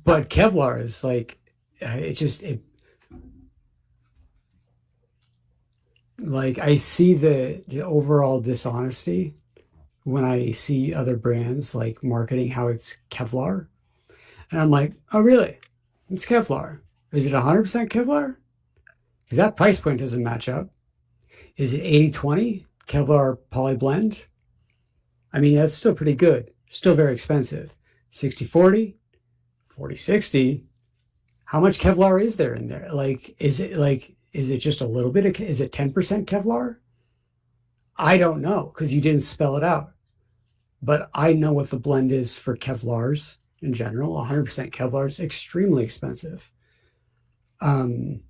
But Kevlar is like, like I see the overall dishonesty when I see other brands like marketing how it's Kevlar. And I'm like, oh, really? It's Kevlar. Is it 100% Kevlar? Because that price point doesn't match up. Is it 80-20 Kevlar poly blend? I mean, that's still pretty good. Still very expensive. 60-40, 40-60. How much Kevlar is there in there? Is it just a little bit? Is it 10% Kevlar? I don't know because you didn't spell it out. But I know what the blend is for Kevlars in general. 100% Kevlar is extremely expensive. 100%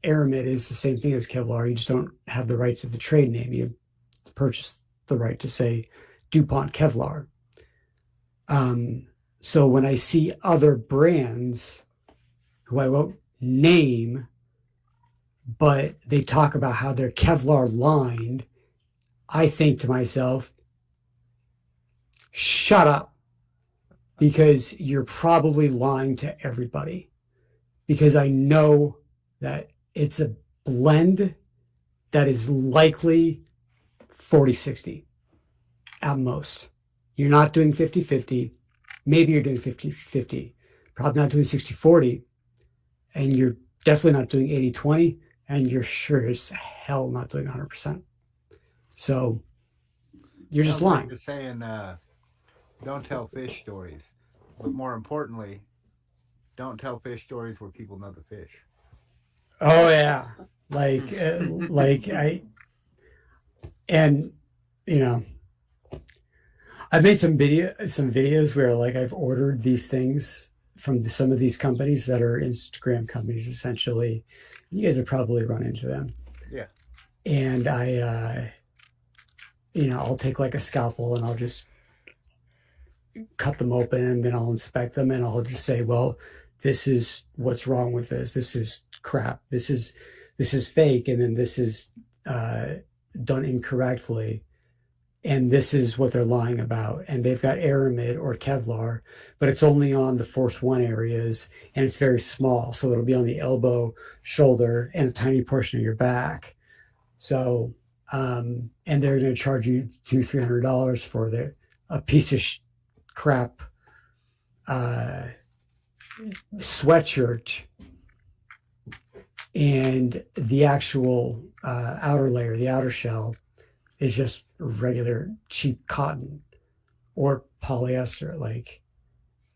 Aramid is the same thing as Kevlar. You just don't have the rights of the trade name. You purchase the right to say DuPont Kevlar. So when I see other brands who I won't name, but they talk about how they're Kevlar lined, I think to myself, shut up, because you're probably lying to everybody, because I know that it's a blend that is likely 40-60 at most. You're not doing 50-50. Maybe you're doing 50-50. Probably not doing 60-40. And you're definitely not doing 80-20. And you're sure as hell not doing 100%. So you're just lying. You're saying don't tell fish stories. But more importantly, don't tell fish stories where people know the fish. Oh, yeah. I've made some videos where like I've ordered these things from some of these companies that are Instagram companies, essentially. You guys have probably run into them. Yeah. And I'll take like a scalpel and I'll just cut them open, and then I'll inspect them, and I'll just say, well, this is what's wrong with this. This is crap. This is fake. And then this is done incorrectly. And this is what they're lying about. And they've got Aramid or Kevlar, but it's only on the Force 1 areas, and it's very small. So it'll be on the elbow, shoulder, and a tiny portion of your back. So, and they're going to charge you $200-$300 for a piece of crap sweatshirt, and the actual outer layer, the outer shell, is just regular cheap cotton or polyester. Like,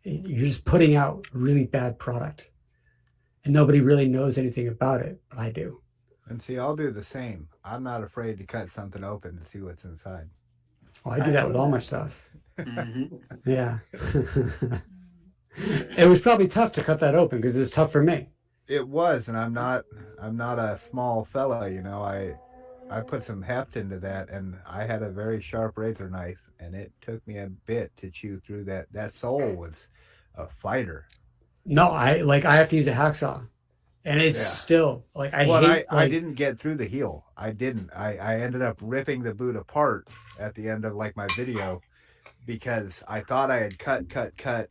you're just putting out really bad product, and nobody really knows anything about it, but I do. And see, I'll do the same. I'm not afraid to cut something open to see what's inside. Well, I do that with all my stuff. Mm-hmm. Yeah. It was probably tough to cut that open because it's tough for me. It was, and I'm not a small fella, you know. I put some heft into that, and I had a very sharp razor knife, and it took me a bit to chew through that. That sole was a fighter. No, I have to use a hacksaw, and it's Yeah. still like I Well, hate I like didn't get through the heel. I didn't. I ended up ripping the boot apart at the end of like my video because I thought I had cut,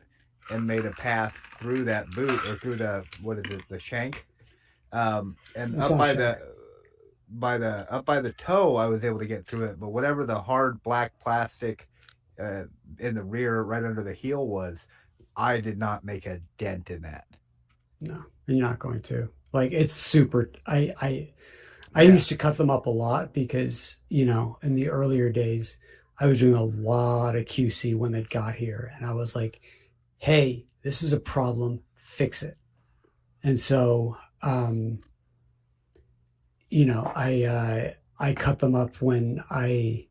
and made a path through that boot or through the what is it, the shank, and it's up not by shank. the toe, I was able to get through it. But whatever the hard black plastic uh, in the rear, right under the heel, was, I did not make a dent in that. No, you're not going to. Like it's super. I Yeah. used to cut them up a lot because in the earlier days I was doing a lot of QC when they got here, and I was like, "Hey, this is a problem. Fix it." And so, I cut them up when I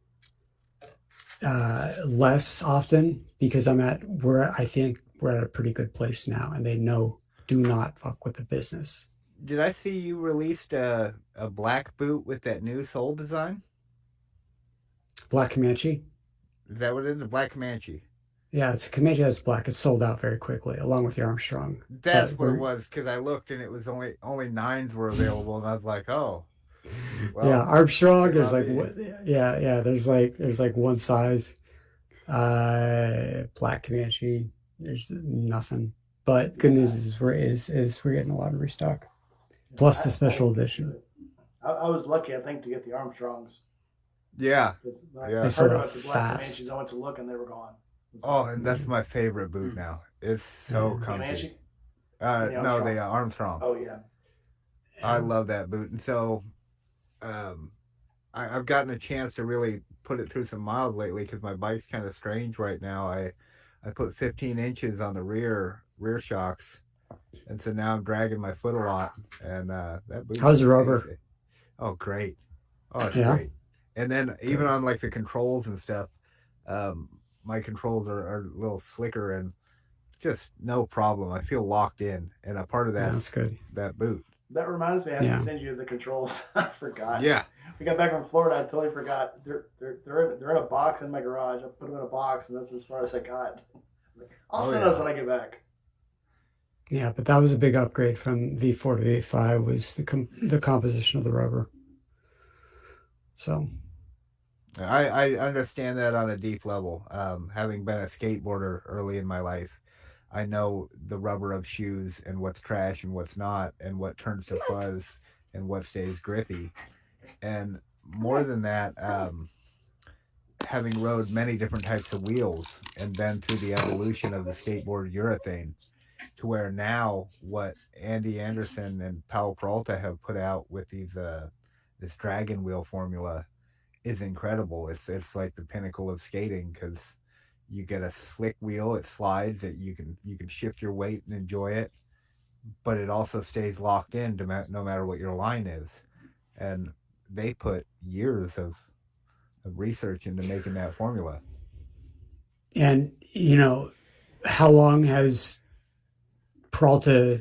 less often because I think we're at a pretty good place now, and they know do not fuck with the business. Did I see you released a black boot with that new sole design? Black Comanche. Is that what it is? A black Comanche. Yeah, it's a Comanche that's black. It's sold out very quickly, along with the Armstrong. That's But what it we're was, because I looked and it was only nines were available, and I was like, oh, yeah, well, Armstrong is not like me. yeah. There's like one size. Black Comanche. There's nothing. But good news is we're getting a lot of restock. Plus the special edition. I was lucky, I think, to get the Armstrongs. Yeah, 'Cause I yeah. They heard sold out about the Black fast. Comanches. I went to look and they were gone. It was Oh, like, and that's my favorite boot now. It's so Yeah. comfy. Comanche? The No, Armstrong. the Armstrong. Oh yeah. I love that boot, and so um, I've gotten a chance to really put it through some miles lately because my bike's kind of strange right now. I put 15 inches on the rear shocks, and so now I'm dragging my foot a lot, and that boot. How's the rubber? Oh, great! Oh, it's Yeah. great. And then even on like the controls and stuff, um, my controls are a little slicker and just no problem. I feel locked in, and a part of Yeah, that's that's good. that boot. That reminds me, I have Yeah. to send you the controls. I forgot. Yeah. We got back from Florida. I totally forgot. They're in a box in my garage. I put them in a box, and that's as far as I got. I'll Oh, send yeah. those when I get back. Yeah, but that was a big upgrade from V4 to V5 was the composition of the rubber. So I understand that on a deep level. Having been a skateboarder early in my life, I know the rubber of shoes and what's trash and what's not, and what turns to fuzz and what stays grippy. And more than that, having rode many different types of wheels and been through the evolution of the skateboard urethane, to where now what Andy Anderson and Powell Peralta have put out with this dragon wheel formula is incredible. It's like the pinnacle of skating because you get a slick wheel, it slides, it you can shift your weight and enjoy it, but it also stays locked in no matter what your line is. And they put years of research into making that formula. and how long has Peralta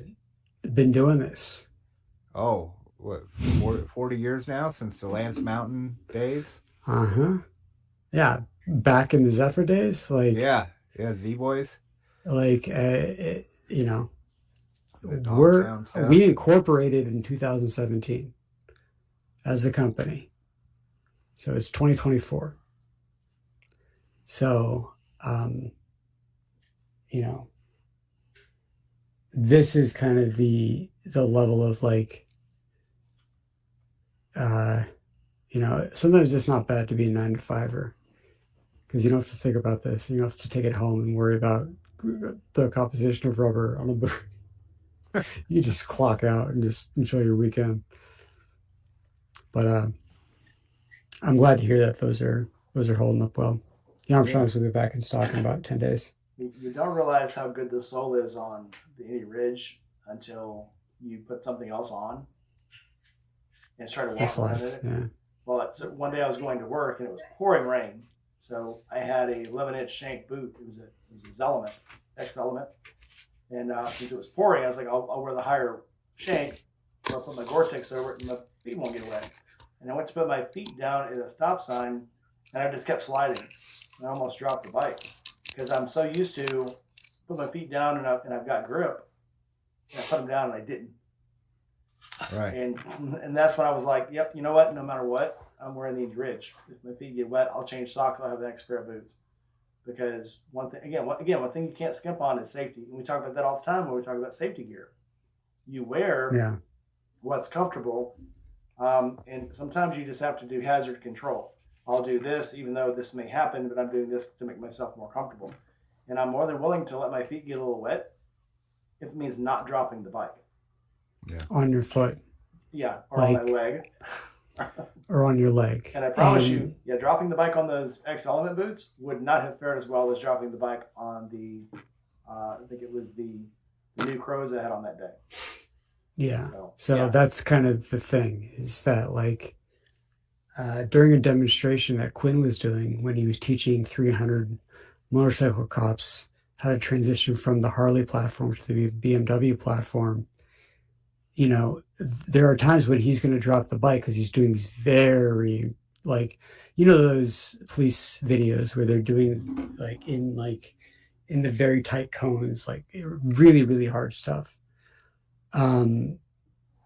been doing this? Oh, what, 40 years now since the Lance Mountain days? Uh-huh. Yeah, back in the Zephyr days, Yeah, Z Boys. like The we're Dogtown stuff. we incorporated in 2017 as a company. So it's 2024. So this is kind of the level of like sometimes it's not bad to be a 9 to 5er because you don't have to think about this. You don't have to take it home and worry about the composition of rubber on a boot. You just clock out and just enjoy your weekend. But I'm glad to hear that those are holding up well. The Armstrongs will be back in stock in about 10 days. You don't realize how good the sole is on the Indy Ridge until you put something else on and start to The walk around in slides, it. yeah. Well, one day I was going to work and it was pouring rain, so I had a 11-inch shank boot. It was a Zelement, X Element, and since it was pouring, I was like, I'll wear the higher shank, where I put my Gore-Tex over it and my feet won't get wet. And I went to put my feet down at a stop sign, and I just kept sliding. And I almost dropped the bike because I'm so used to put my feet down and I've got grip. And I put them down and I didn't. Right. And that's when I was like, yep, you know what? No matter what, I'm wearing these Ridge. If my feet get wet, I'll change socks. I'll have the next pair of boots. Because one thing you can't skimp on is safety. And we talk about that all the time when we talk about safety gear. You wear what's comfortable, and sometimes you just have to do hazard control. I'll do this, even though this may happen, but I'm doing this to make myself more comfortable. And I'm more than willing to let my feet get a little wet if it means not dropping the bike. Yeah. On your foot. Yeah, or on my leg. Or on your leg. And I promise you, dropping the bike on those X Element boots would not have fared as well as dropping the bike on the, I think it was the new Crows I had on that day. Yeah. So that's kind of the thing, is that like during a demonstration that Quinn was doing when he was teaching 300 motorcycle cops how to transition from the Harley platform to the BMW platform, you know, there are times when he's going to drop the bike because he's doing these very, like, you know, those police videos where they're doing in the very tight cones, like really, really hard stuff.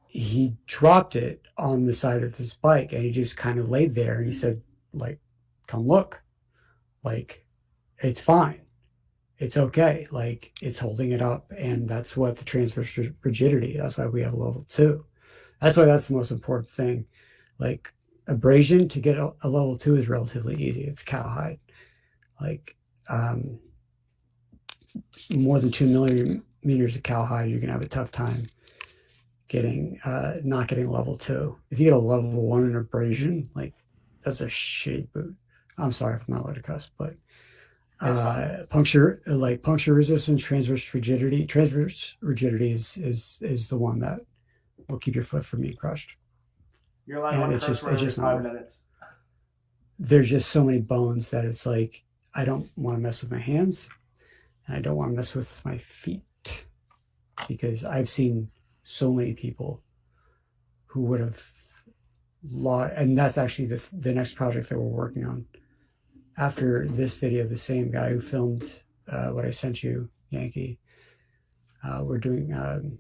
He dropped it on the side of his bike and he just kind of laid there and he said, like, come look, like, it's fine. It's okay. Like, it's holding it up. And that's what the transverse rigidity, that's why we have a level 2. That's why that's the most important thing. Like, abrasion to get a level 2 is relatively easy. It's cowhide. Like, more than 2 millimeters of cowhide, you're going to have a tough time not getting level 2. If you get a level 1 in abrasion, like, that's a shitty boot. I'm sorry if I'm not allowed to cuss, but puncture resistance, transverse rigidity is the one that will keep your foot from being crushed. You're allowed one curse word every 5 minutes. There's just so many bones that it's like, I don't want to mess with my hands and I don't want to mess with my feet, because I've seen so many people who would have lost, and that's actually the next project that we're working on. After this video, the same guy who filmed what I sent you, Yankee, we're doing,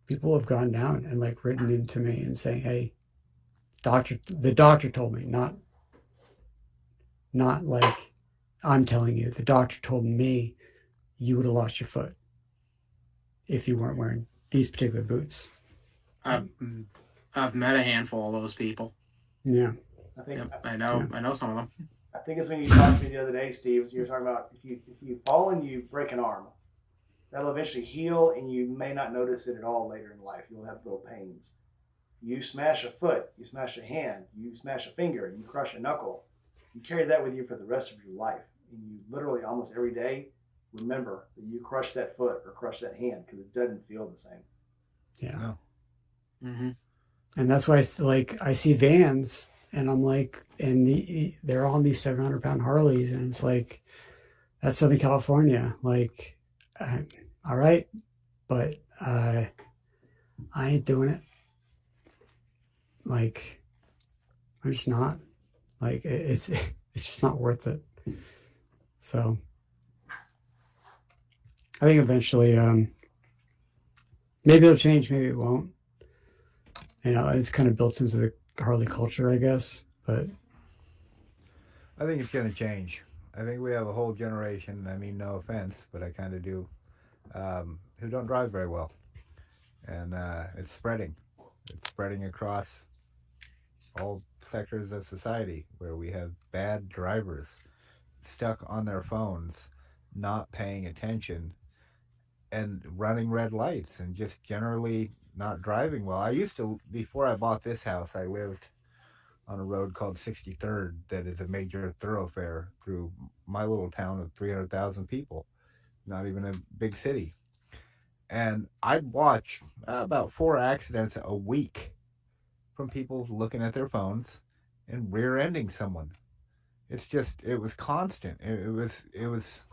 people have gone down and like written into me and saying, hey, the doctor told me, not like I'm telling you, the doctor told me you would have lost your foot if you weren't wearing these particular boots. I've met a handful of those people. Yeah. I know some of them. I think it's when you talked to me the other day, Steve, you were talking about if you fall and you break an arm, that'll eventually heal and you may not notice it at all later in life. You'll have little pains. You smash a foot, you smash a hand, you smash a finger, you crush a knuckle, you carry that with you for the rest of your life. And you literally almost every day remember that you crushed that foot or crushed that hand because it doesn't feel the same. Yeah. No. Mm-hmm. And that's why I see vans and I'm like, and they're on these 700-pound Harleys, and it's like, that's Southern California. Like, all right, but I ain't doing it. Like, I'm just not. Like, it's just not worth it. So, I think eventually, maybe it'll change, maybe it won't. You know, it's kind of built into the Harley culture, I guess, but I think it's going to change. I think we have a whole generation, I mean, no offense, but I kind of do, who don't drive very well. And it's spreading. It's spreading across all sectors of society where we have bad drivers stuck on their phones, not paying attention, and running red lights, and just generally not driving well. I used to, before I bought this house, I lived on a road called 63rd that is a major thoroughfare through my little town of 300,000 people, not even a big city. And I'd watch about 4 accidents a week from people looking at their phones and rear-ending someone. It was constant. It was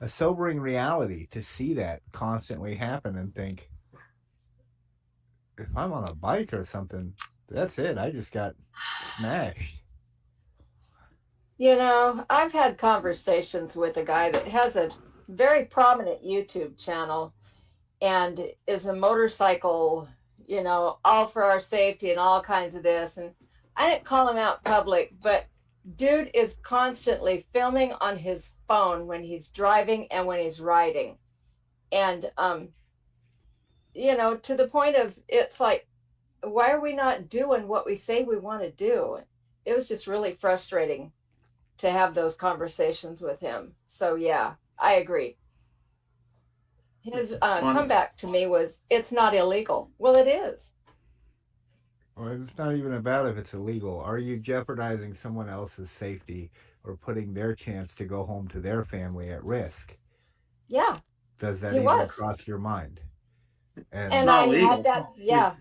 a sobering reality to see that constantly happen and think, if I'm on a bike or something, that's it. I just got smashed. You know, I've had conversations with a guy that has a very prominent YouTube channel and is a motorcycle, all for our safety and all kinds of this. And I didn't call him out public, but dude is constantly filming on his phone when he's driving and when he's riding. And, to the point of it's like, why are we not doing what we say we want to do? It was just really frustrating to have those conversations with him. So, yeah, I agree. His comeback to me was, it's not illegal. Well, it is. Well, it's not even about if it's illegal. Are you jeopardizing someone else's safety or putting their chance to go home to their family at risk? Yeah. Does that He even was. cross your mind? And It's not I illegal. had that, yeah.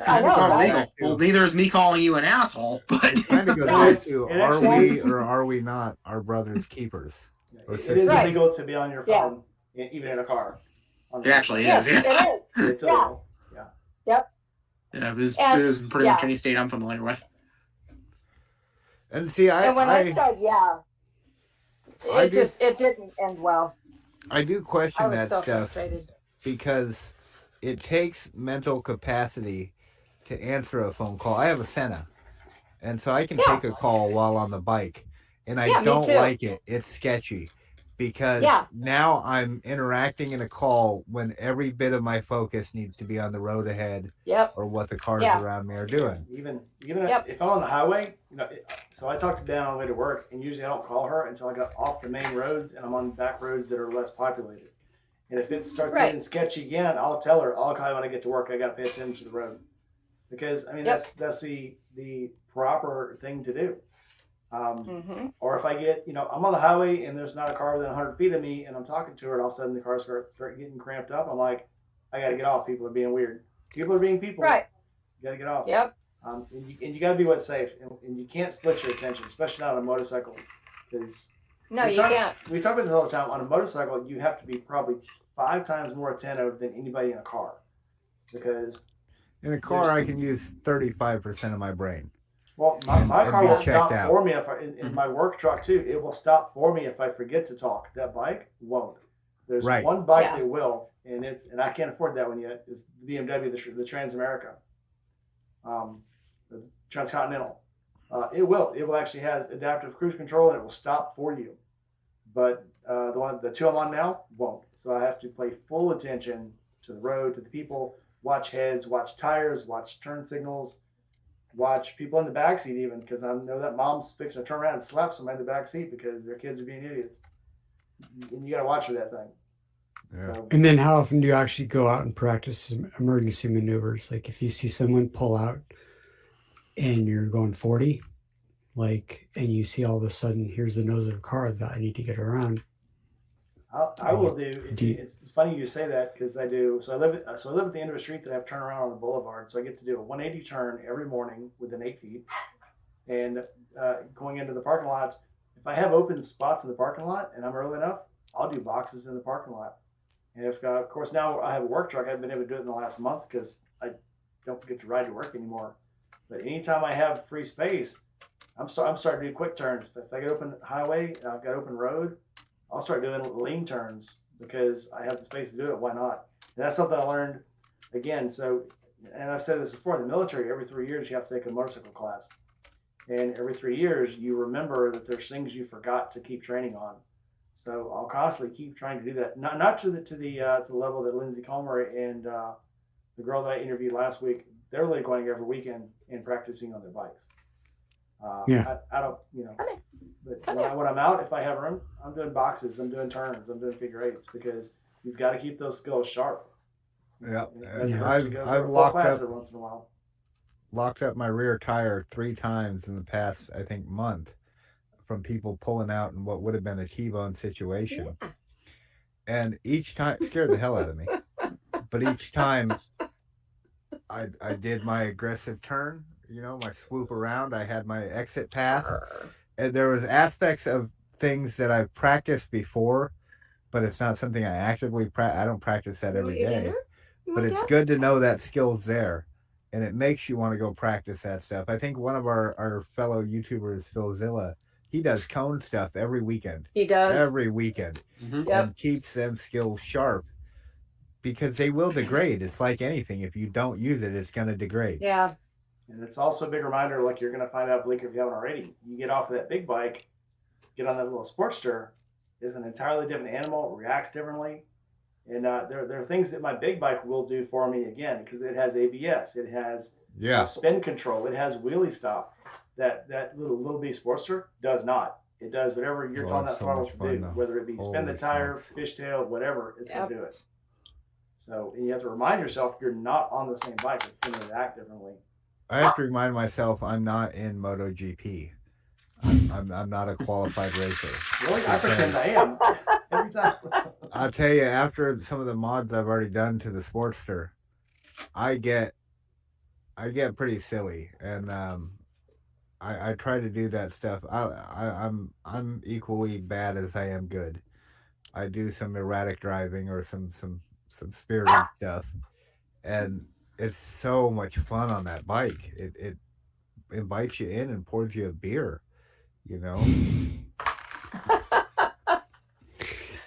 I know, it's not right? illegal. Well, neither is me calling you an asshole, but It kind of goes No, back to, it are actually we is. or are we not our brother's keepers? Or It is sisters? Right. illegal to be on your Yeah. phone, even in a car. it actually Yes, is. Yeah. it is. It's Yeah. illegal. Yep. Yeah, And- it is pretty much yeah. any state I'm familiar with. And see, And when I said, yeah, I it didn't end well. I do I question was that so stuff frustrated. because it takes mental capacity to answer a phone call. I have a Senna, and so I can Yeah. take a call while on the bike, and I Yeah, me don't too. like it. It's sketchy because Yeah. now I'm interacting in a call when every bit of my focus needs to be on the road ahead Yep. or what the cars Yeah. around me are doing. Even Yep. if I'm on the highway, so I talk to Dan on the way to work, and usually I don't call her until I got off the main roads and I'm on back roads that are less populated. And if it starts Right. getting sketchy again, I'll tell her, I'll call you when I get to work. I got to pay attention to the road, because I mean Yep. that's the proper thing to do. Mm-hmm. Or if I get, I'm on the highway and there's not a car within 100 feet of me, and I'm talking to her, and all of a sudden the cars start getting cramped up. I'm like, I got to get off. People are being weird. People are being people. Right. You got to get off. Yep. And you got to be what's safe, and you can't split your attention, especially not on a motorcycle, because No, you can't. we talk about this all the time. On a motorcycle, you have to be probably 5 times more attentive than anybody in a car, because In a car, I can use 35% of my brain. well, my And car be will checked stop out. for me if in my work truck too. It will stop for me if I forget to talk. That bike won't. There's Right. one bike Yeah. that will, and I can't afford that one yet. It's the BMW, the Transamerica, the Transcontinental. It will actually has adaptive cruise control, and it will stop for you. But the two I'm on now won't. So I have to pay full attention to the road, to the people, watch heads, watch tires, watch turn signals, watch people in the backseat even, because I know that mom's fixing to turn around and slap somebody in the backseat because their kids are being idiots. And you got to watch for that thing. Yeah. So, And then how often do you actually go out and practice emergency maneuvers? Like if you see someone pull out and you're going 40, and you see all of a sudden, here's the nose of a car that I need to get around. I will do. Do- It's funny you say that, because I do. So I live at the end of a street that I have to turn around on the boulevard. So I get to do a 180 turn every morning within 8 feet, and going into the parking lots. If I have open spots in the parking lot and I'm early enough, I'll do boxes in the parking lot. And if, of course, now I have a work truck, I haven't been able to do it in the last month because I don't get to ride to work anymore. But anytime I have free space, I'm starting to do quick turns. If I get open highway and I've got open road, I'll start doing lean turns because I have the space to do it. Why not? And that's something I learned again. So, and I've said this before, in the military, every 3 years you have to take a motorcycle class. And every 3 years you remember that there's things you forgot to keep training on. So I'll constantly keep trying to do that. Not to the level that Lindsay Comer and the girl that I interviewed last week, they're really going every weekend and practicing on their bikes. Yeah. I don't, but when I'm out, if I have room, I'm doing boxes, I'm doing turns, I'm doing figure eights, because you've got to keep those skills sharp. Yeah. And Yeah. I've go I've for a full locked class up every once in a while. locked up my rear tire 3 times in the past, I think, month from people pulling out in what would have been a T-bone situation. And each time, scared the hell out of me. But each time I did my aggressive turn, my swoop around, I had my exit path. And there was aspects of things that I've practiced before, but it's not something I actively I don't practice that every day. but it's good to know that skill's there, and it makes you want to go practice that stuff. I think one of our fellow YouTubers, Phil Zilla, he does cone stuff every weekend. He does. Every weekend. And keeps them skills sharp, because they will degrade. It's like anything. If you don't use it, it's going to degrade. Yeah. And it's also a big reminder, like you're going to find out, Bleak, if you haven't already. You get off of that big bike, get on that little Sportster, is an entirely different animal, reacts differently. And there are things that my big bike will do for me, again, because it has ABS, it has spin control, it has wheelie stop. That little B Sportster does not. It does whatever you're telling that throttle to do, whether it be spin the tire, fishtail, whatever, it's going to do it. So you have to remind yourself you're not on the same bike. It's going to react differently. I have to remind myself I'm not in MotoGP. I'm not a qualified racer. Really? I pretend I am every time. I'll tell you, after some of the mods I've already done to the Sportster, I get pretty silly, and I try to do that stuff. I'm equally bad as I am good. I do some erratic driving or some spirited stuff, and it's so much fun on that bike. It invites you in and pours you a beer, you know.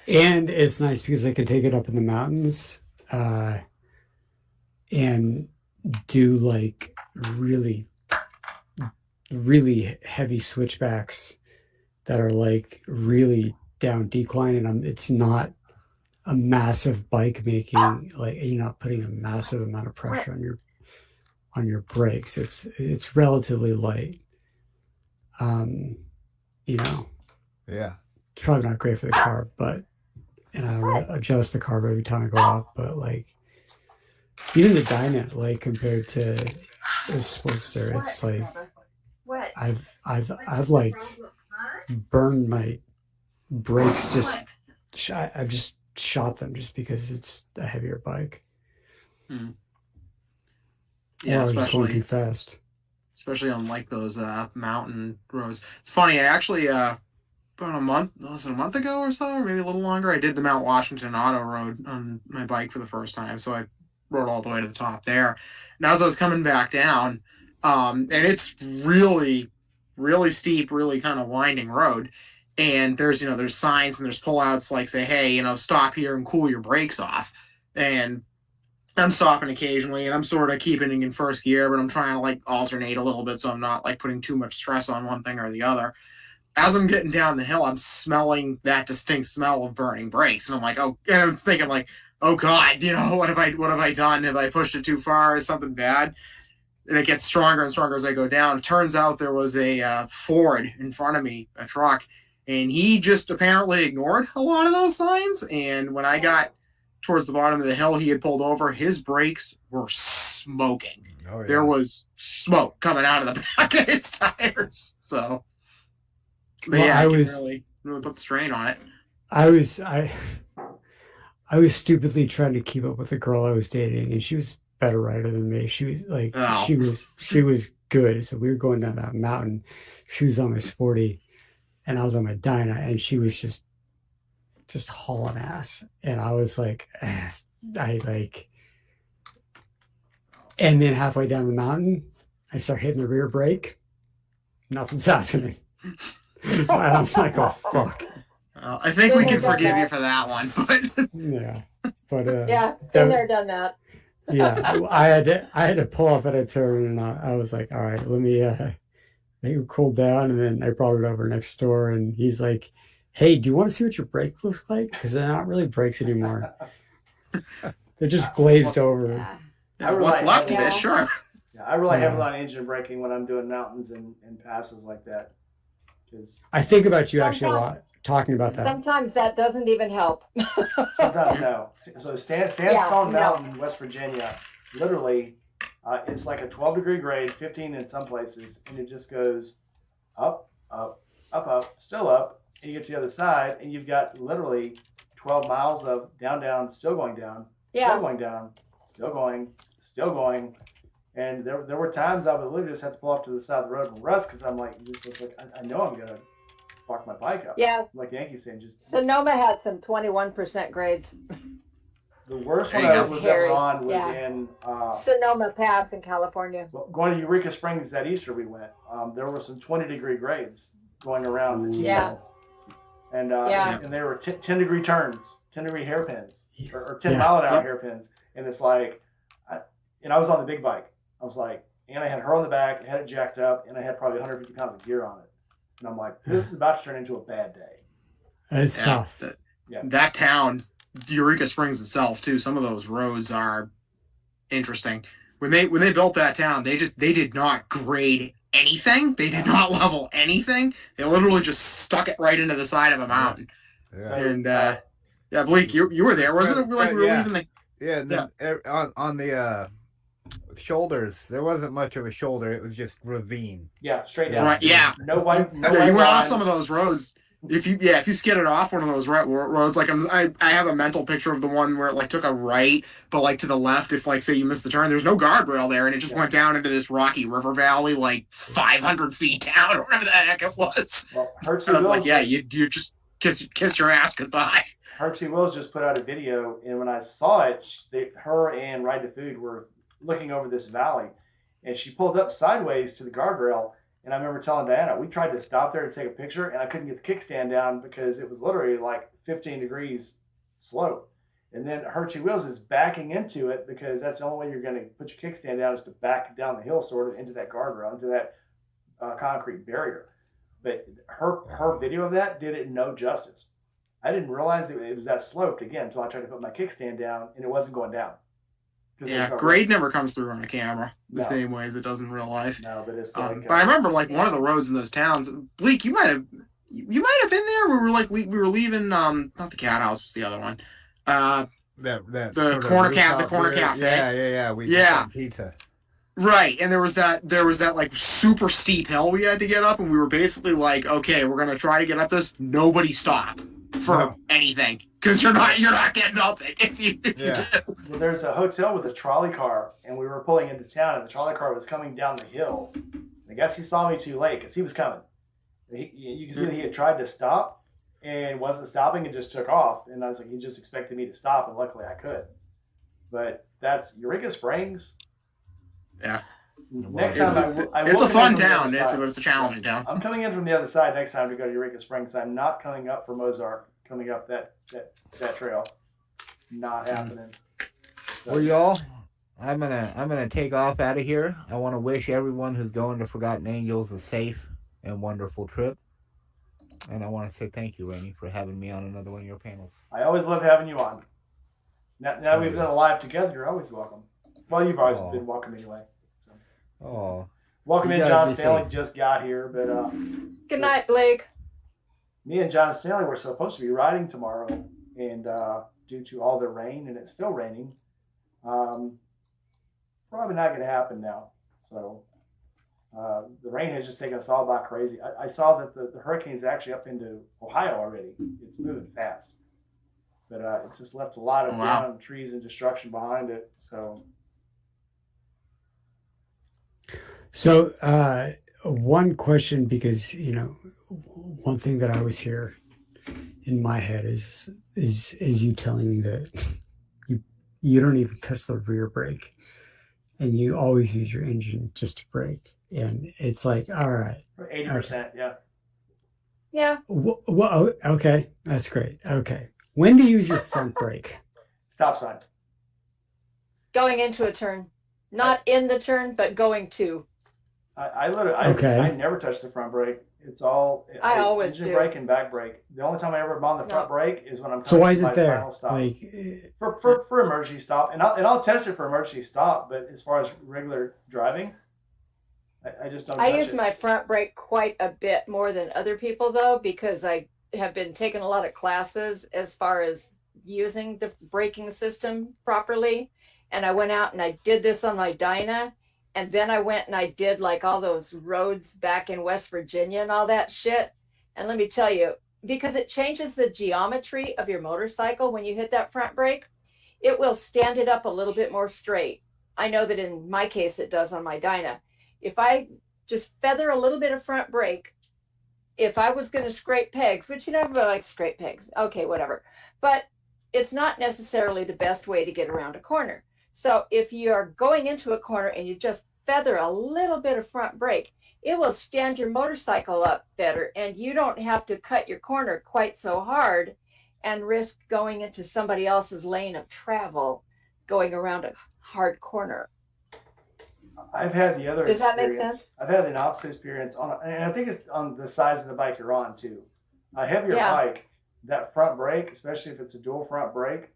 And it's nice because I can take it up in the mountains and do like really, really heavy switchbacks that are like really down decline, and it's not a massive bike making, like you're not putting a massive amount of pressure on your brakes. It's relatively light. You know. Yeah. It's probably not great for the car, and I adjust the carb every time I go up, but like even the Dyna, like compared to the Sportster, it's like I've like burned my brakes. I've just shot them just because it's a heavier bike. Yeah, especially too fast. Especially on like those mountain roads. It's funny. I actually about a month ago or so, or maybe a little longer, I did the Mount Washington Auto Road on my bike for the first time. So I rode all the way to the top there. And as I was coming back down, and it's really, really steep, really kind of winding road. And there's signs and there's pullouts like say, hey, stop here and cool your brakes off. And I'm stopping occasionally and I'm sort of keeping it in first gear, but I'm trying to like alternate a little bit so I'm not like putting too much stress on one thing or the other. As I'm getting down the hill, I'm smelling that distinct smell of burning brakes. And I'm like, and I'm thinking like, oh God, what have I done? Have I pushed it too far? Is something bad? And it gets stronger and stronger as I go down. It turns out there was a Ford in front of me, a truck, and he just apparently ignored a lot of those signs. And when I got towards the bottom of the hill, he had pulled over. His brakes were smoking. Oh, yeah. There was smoke coming out of the back of his tires. So, I was really put the strain on it. I was stupidly trying to keep up with the girl I was dating, and she was a better rider than me. She was like, she was good. So we were going down that mountain. She was on my Sporty, and I was on my Dyna, and she was just hauling ass. And I was like, and then halfway down the mountain, I start hitting the rear brake. Nothing's happening. I'm like, oh fuck. I think we can forgive you for that one, but yeah, but been there, done that. Yeah, I had to pull off at a turn, and I was like, all right, let me make it cool down, and then I brought it over next door, and he's like, hey, do you want to see what your brakes look like? Because they're not really brakes anymore. They're just glazed over. Yeah, what's left of it, sure. Yeah, I rely heavily on engine braking when I'm doing mountains and passes like that. I think about you actually a lot, talking about that. Sometimes that doesn't even help. Sometimes no. So Sandstone Mountain, West Virginia, literally, it's like a 12-degree grade, 15 in some places, and it just goes up, up, up, up, still up, and you get to the other side, and you've got literally 12 miles of down, down, still going down, still going down, still going. And there were times I would literally just have to pull off to the side of the road and rest because I'm like, I know I'm gonna fuck my bike up. Yeah. Like Yankee saying, just. Sonoma had some 21% grades. The worst There one you I go. was Hairy, ever on was yeah. in Sonoma Pass in California. well, going to Eureka Springs that Easter we went. There were some 20-degree grades going around the Yeah. T-hill. And, Yeah. and they were 10-degree turns, 10-degree hairpins, or 10 Yeah. mile an hour Yep. hairpins. And it's like, and I was on the big bike. I was like, and I had her on the back, I had it jacked up, and I had probably 150 pounds of gear on it. And I'm like, this is about to turn into a bad day. It's Yeah, tough. that town, Eureka Springs itself too. Some of those roads are interesting. When they built that town, they did not grade anything. They did not level anything. They literally just stuck it right into the side of a mountain. Yeah. And yeah, Blake, you were there, wasn't it? Like we were Yeah. leaving the Yeah, and then on the shoulders, there wasn't much of a shoulder. It was just ravine. Yeah, straight down. right. Yeah, No white. No yeah, white you went off line. some of those roads. If you skidded off one of those roads, like I have a mental picture of the one where it like took a right, but like to the left, if like say you missed the turn, there's no guardrail there, and it just went down into this rocky river valley, like 500 feet down, or whatever the heck it was. Well, her two I was wheels, like, yeah, you just kiss your ass goodbye. her two wheels just put out a video, and when I saw it, her and Ride to Food were looking over this valley, and she pulled up sideways to the guardrail. And I remember telling Diana, we tried to stop there to take a picture, and I couldn't get the kickstand down because it was literally like 15 degrees slope. And then her two wheels is backing into it because that's the only way you're going to put your kickstand down is to back down the hill sort of into that guardrail, into that concrete barrier. But her video of that did it no justice. I didn't realize it was that sloped again until I tried to put my kickstand down, and it wasn't going down. Yeah, grade never comes through on a camera the No. same way as it does in real life. No, but it's like. But I remember like one of the roads in those towns. Bleak, you might have been there. We were like we were leaving. Not the Cat House was the other one. That The sort of corner rooftop cafe. Yeah. We Yeah. just had pizza. Right, and there was that like super steep hill we had to get up, and we were basically like, okay, we're gonna try to get up this. Nobody stop for No. anything because you're not getting up it if you Yeah. do. Well, there's a hotel with a trolley car, and we were pulling into town, and the trolley car was coming down the hill. I guess he saw me too late because he was coming. You can see that he had tried to stop and wasn't stopping and just took off. And I was like, he just expected me to stop, and luckily I could. But that's Eureka Springs. Yeah. Next It's time I will it's a come fun in from the town. other It's side. a challenging town. I'm coming in from the other side next time to go to Eureka Springs. I'm not coming up for Mozart. Coming up that trail. Not happening. So- Well, y'all, I'm gonna take off out of here. I want to wish everyone who's going to Forgotten Angels a safe and wonderful trip. And I want to say thank you, Rainey, for having me on another one of your panels. I always love having you on. Now we've done a live together, you're always welcome. Well, you've always been welcome anyway. So. Oh, Welcome You in, guys John be Stanley. safe. Just got here, but Good night, Blake. me and John Stanley were supposed to be riding tomorrow, and due to all the rain, and it's still raining, probably not going to happen now. So the rain has just taken us all about crazy. I saw that the hurricane's actually up into Ohio already. It's moving fast, but it's just left a lot of down trees and destruction behind it. So one question, because one thing that I always hear in my head is you telling me that you don't even touch the rear brake, and you always use your engine just to brake, and it's like, all right, 80%, yeah. Yeah. Well, okay, that's great. Okay, when do you use your front brake? Stop sign. Going into a turn. Not in the turn, but going to. I literally, Okay. I never touch the front brake. It's all I always engine do. brake and back brake. The only time I ever on the front brake is when I'm So why is coming it to my there? final stop. Like, For emergency stop, and I'll test it for emergency stop. But as far as regular driving, I just don't. I touch use it. my front brake quite a bit more than other people, though, because I have been taking a lot of classes as far as using the braking system properly. And I went out and I did this on my Dyna. And then I went and I did like all those roads back in West Virginia and all that shit. And let me tell you, because it changes the geometry of your motorcycle when you hit that front brake, it will stand it up a little bit more straight. I know that in my case it does on my Dyna. If I just feather a little bit of front brake, if I was going to scrape pegs, which you never like scrape pegs, okay, whatever. But it's not necessarily the best way to get around a corner. So if you're going into a corner and you just feather a little bit of front brake, it will stand your motorcycle up better, and you don't have to cut your corner quite so hard and risk going into somebody else's lane of travel going around a hard corner. I've had the other Does that make experience. sense? I've had the opposite experience and I think it's on the size of the bike you're on too. A heavier Yeah. bike, that front brake, especially if it's a dual front brake,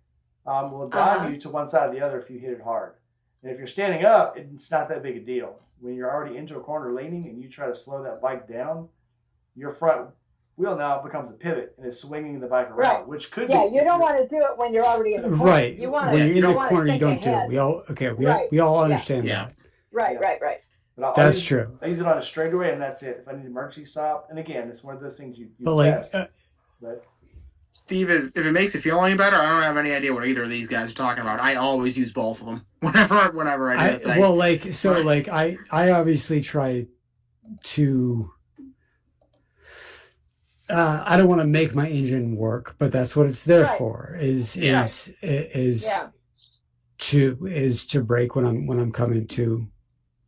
will dive you to one side or the other if you hit it hard. And if you're standing up, it's not that big a deal. When you're already into a corner leaning and you try to slow that bike down, your front wheel now becomes a pivot and is swinging the bike around, Right. which could Yeah, be. you don't want to do it when you're already in the corner. Right. You want when to. you're in the want corner, to you don't do it. ahead. We all Right. we all Yeah. understand Yeah. that. Right, Yeah. right. But That's true. I use it on a straightaway and that's it. If I need an emergency stop, and again, it's one of those things you But like, test. But Steve, if it makes you feel any better, I don't have any idea what either of these guys are talking about. I always use both of them whenever I do a thing. well, like, so like I obviously try to. I don't want to make my engine work, but that's what it's there Right. for. Is Yeah. to brake when I'm coming to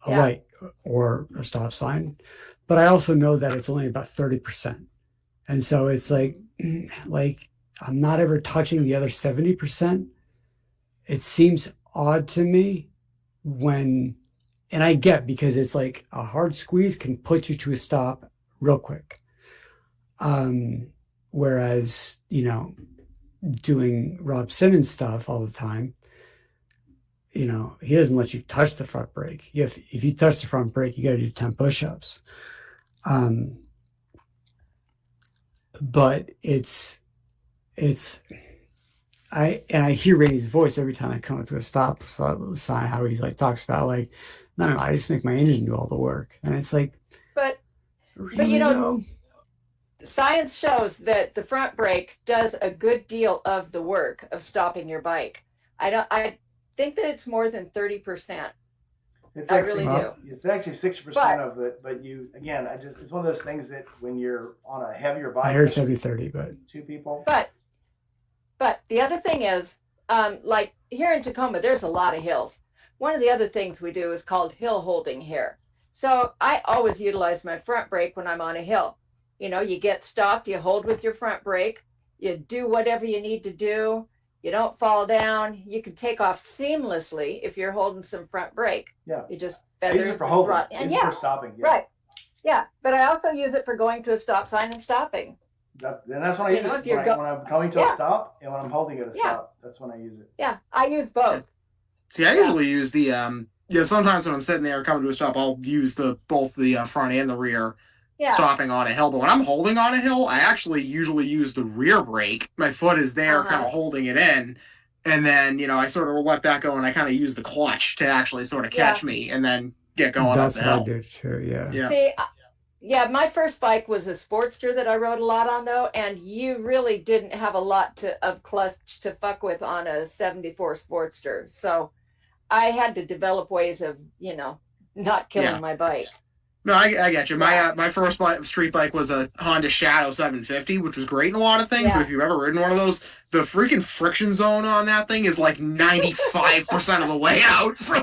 a Yeah. light or a stop sign. But I also know that it's only about 30%. And so it's like I'm not ever touching the other 70%. It seems odd to me and I get, because it's like a hard squeeze can put you to a stop real quick. Whereas, doing Rob Simmons stuff all the time, he doesn't let you touch the front brake. If you touch the front brake, you got to do 10 push-ups. But I hear Randy's voice every time I come up to a stop sign, how he's like talks about like, no, I just make my engine do all the work. And it's like, But really though? Science shows that the front brake does a good deal of the work of stopping your bike. I think that it's more than 30%. it's I actually, really do. It's actually 60% of it. But it's one of those things that when you're on a heavier bike, I heard 70-30, but two people. But the other thing is, like here in Tacoma, there's a lot of hills. One of the other things we do is called hill holding here. So I always utilize my front brake when I'm on a hill. You get stopped, you hold with your front brake, you do whatever you need to do, you don't fall down, you can take off seamlessly if you're holding some front brake. Yeah. You just I use feather it for the holding. throttle. I And use it for stopping. Yeah. right. Yeah, but I also use it for going to a stop sign and stopping. That's when I use If it. you're When I'm coming to a stop and when I'm holding at a Yeah. stop. That's when I use it. Yeah, I use both. See, I usually use the sometimes when I'm sitting there coming to a stop, I'll use both the front and the rear Yeah. stopping on a hill. But when I'm holding on a hill, I actually usually use the rear brake. My foot is there kind of holding it in. And then, I sort of will let that go and I kind of use the clutch to actually sort of catch me and then get going that's up the what I hill. do too. Yeah. Yeah. See, my first bike was a Sportster that I rode a lot on though, and you really didn't have a lot of clutch to fuck with on a 74 Sportster. So I had to develop ways of, not killing my bike. No, I get you. My first street bike was a Honda Shadow 750, which was great in a lot of things. Yeah. But if you've ever ridden one of those, the freaking friction zone on that thing is like 95% of the way out from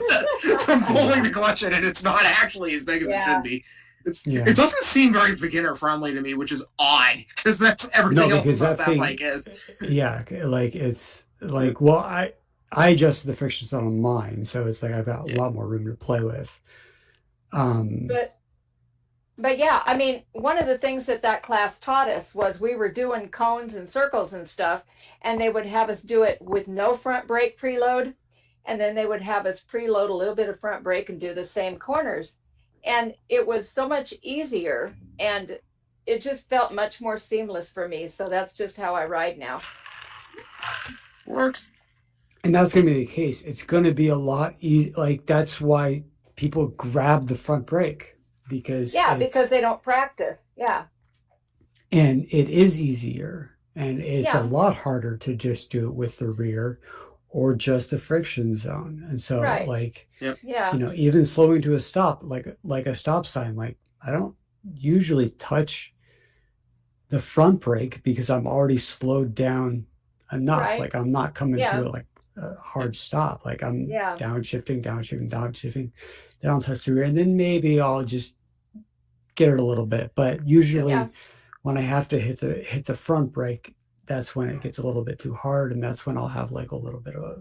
pulling the clutch in, and it's not actually as big as it should be. It doesn't seem very beginner friendly to me, which is odd because that's everything else about that bike is. Yeah, like it's like, well, I adjusted the friction zone on mine, so it's like I've got a lot more room to play with. But yeah, I mean, one of the things that class taught us was we were doing cones and circles and stuff, and they would have us do it with no front brake preload, and then they would have us preload a little bit of front brake and do the same corners. And it was so much easier, and it just felt much more seamless for me. So that's just how I ride now. Works. And that's going to be the case. It's going to be a lot easier. Like, that's why people grab the front brake, because they don't practice. Yeah. And it is easier, and it's a lot harder to just do it with the rear or just the friction zone. And so even slowing to a stop, like a stop sign, like I don't usually touch the front brake because I'm already slowed down enough. Right. Like I'm not coming Yeah. to a hard stop. Like I'm Yeah. downshifting, downshifting. Then I'll touch the rear, and then maybe I'll just get it a little bit. But usually, Yeah. when I have to hit the front brake, that's when it gets a little bit too hard, and that's when I'll have like a little bit of a.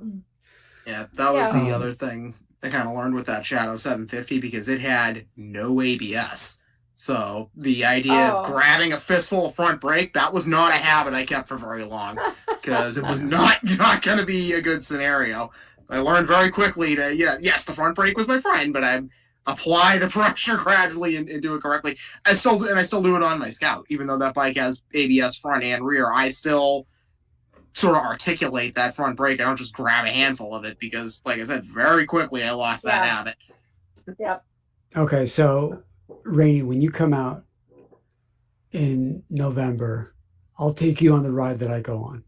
Yeah, that was Yeah. the other thing I kind of learned with that Shadow 750 because it had no ABS. So the idea of Oh. grabbing a fistful of front brake, that was not a habit I kept for very long because it was not going to be a good scenario. I learned very quickly to, yes, the front brake was my friend, but I apply the pressure gradually and do it correctly. I still do it on my Scout, even though that bike has ABS front and rear. I still sort of articulate that front brake. I don't just grab a handful of it because, like I said, very quickly I lost that Yeah. habit. Yep. Okay, so Rainey, when you come out in November, I'll take you on the ride that I go on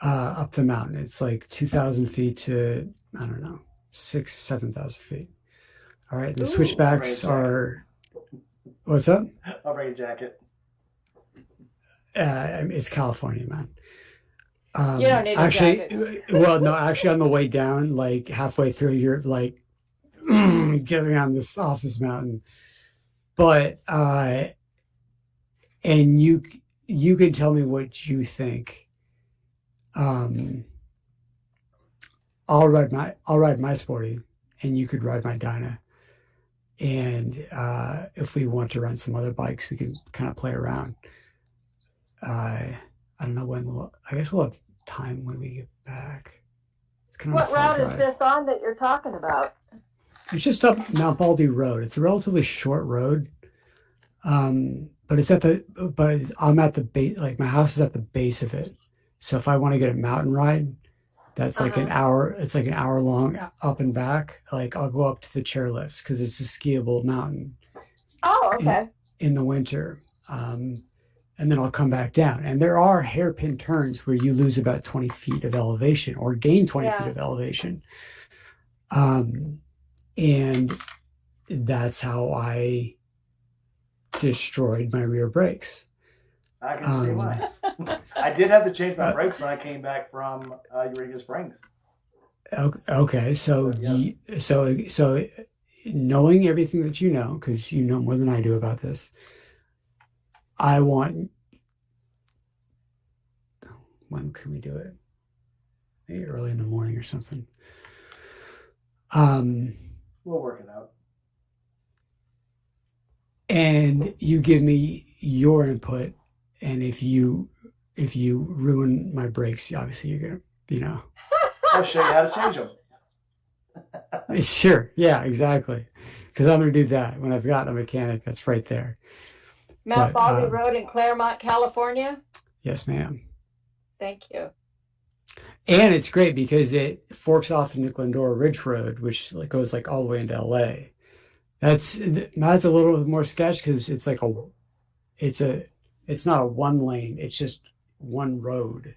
up the mountain. It's like 2,000 feet to, I don't know, 7,000 feet. All right, the Ooh, switchbacks great. are. What's up? I'll bring a jacket. It's California, man. You don't need a actually, jacket. well, no, actually, on the way down, like halfway through, you're like getting on this off this mountain, but and you can tell me what you think. I'll ride my Sporty, and you could ride my Dyna, and if we want to run some other bikes, we can kind of play around. I don't know when I guess we'll have time when we get back. It's kind of What a far route is drive. this on that you're talking about? It's just up Mount Baldy Road. It's a relatively short road, but I'm at the base. Like my house is at the base of it. So if I want to get a mountain ride, that's like an hour. It's like an hour long up and back. Like I'll go up to the chairlifts because it's a skiable mountain Oh, okay. in the winter. And then I'll come back down. And there are hairpin turns where you lose about 20 feet of elevation or gain 20 Yeah. feet of elevation. And that's how I destroyed my rear brakes. I can see why. I did have to change my brakes when I came back from Eureka Springs. Okay, so Yes. so knowing everything that you know, because you know more than I do about this, I want. When can we do it? Maybe early in the morning or something. We'll work it out. And you give me your input, and if you ruin my brakes, obviously you're gonna, I'll show you how to change them. Sure, yeah, exactly. Because I'm gonna do that when I've got a mechanic that's right there. Mount But, Baldy Road in Claremont, California. Yes, ma'am. Thank you. And it's great because it forks off into Glendora Ridge Road, which goes like all the way into LA. That's a little bit more sketch because it's like it's not a one lane, it's just one road.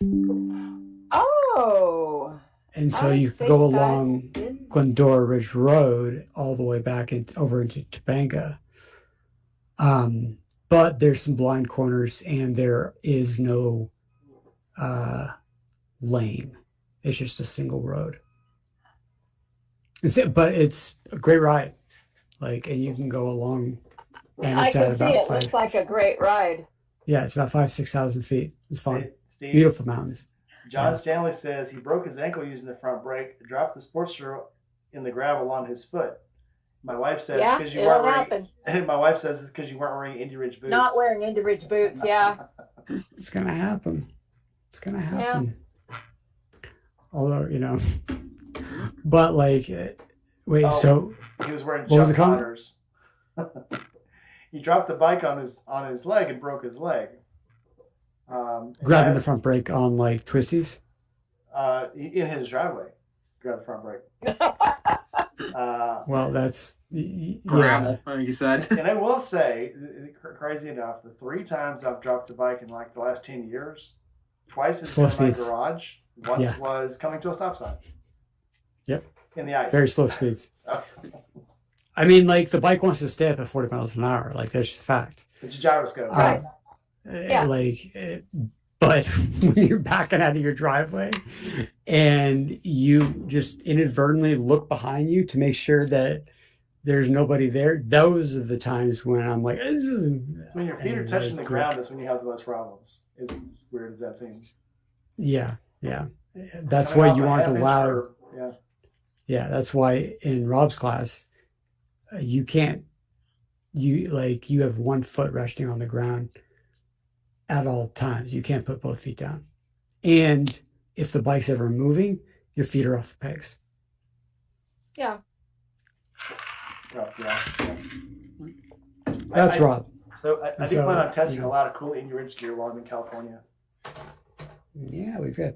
Oh. And so I you can think go I along didn't- Glendora Ridge Road all the way back over into Topanga. But there's some blind corners and there is no lane. It's just a single road. But it's a great ride. And you can go along, and I it's at can see about it. Looks like a great ride. Yeah, it's about 5,000-6,000 feet. It's fun. Hey, Steve, Beautiful mountains. John Yeah. Stanley says he broke his ankle using the front brake, dropped the Sportster in the gravel on his foot. My wife says Yeah, because you it'll weren't happen. wearing. My wife says it's because you weren't wearing Indy Ridge boots. Not wearing Indy Ridge boots. Yeah. It's gonna happen. It's gonna happen. Although but wait. Oh. So He was wearing What was the Chuck comment? Connors. He dropped the bike on his leg and broke his leg. grabbing the Guys, front brake on twisties. in his driveway, grabbed the front brake. Well, that's Gravel, like you said. And I will say, crazy enough, the 3 times I've dropped a bike in the last 10 years, twice has Slow been in my speeds. garage. Once Yeah. was coming to a stop sign. Yep. In the ice. Very slow speeds. So, I mean, the bike wants to stay up at 40 miles an hour. That's just a fact. it's a gyroscope. Right. Uh, Yeah. But when you're backing out of your driveway and you just inadvertently look behind you to make sure that there's nobody there, those are the times when I'm like, So when your feet are touching the ground, that's when you have the most problems. As weird as that seems. yeah. That's Coming why off you a aren't half-inch allowed. curb, yeah. Yeah, that's why in Rob's class, you can't, you have 1 foot resting on the ground at all times. You can't put both feet down. And if the bike's ever moving, your feet are off the pegs. Yeah. Oh, yeah. That's Rob. So I do So, plan on testing you know. a lot of cool Indy gear while I'm in California. Yeah, we've got.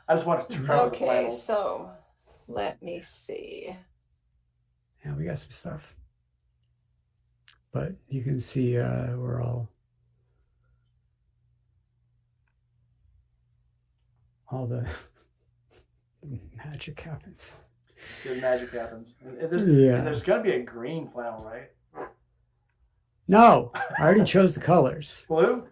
I just wanted to try with the Okay, flannels. so let me see. Yeah, we got some stuff. But you can see we're all the magic happens. So magic happens. And Yeah. there's got to be a green flannel, right? No, I already chose the colors. Blue?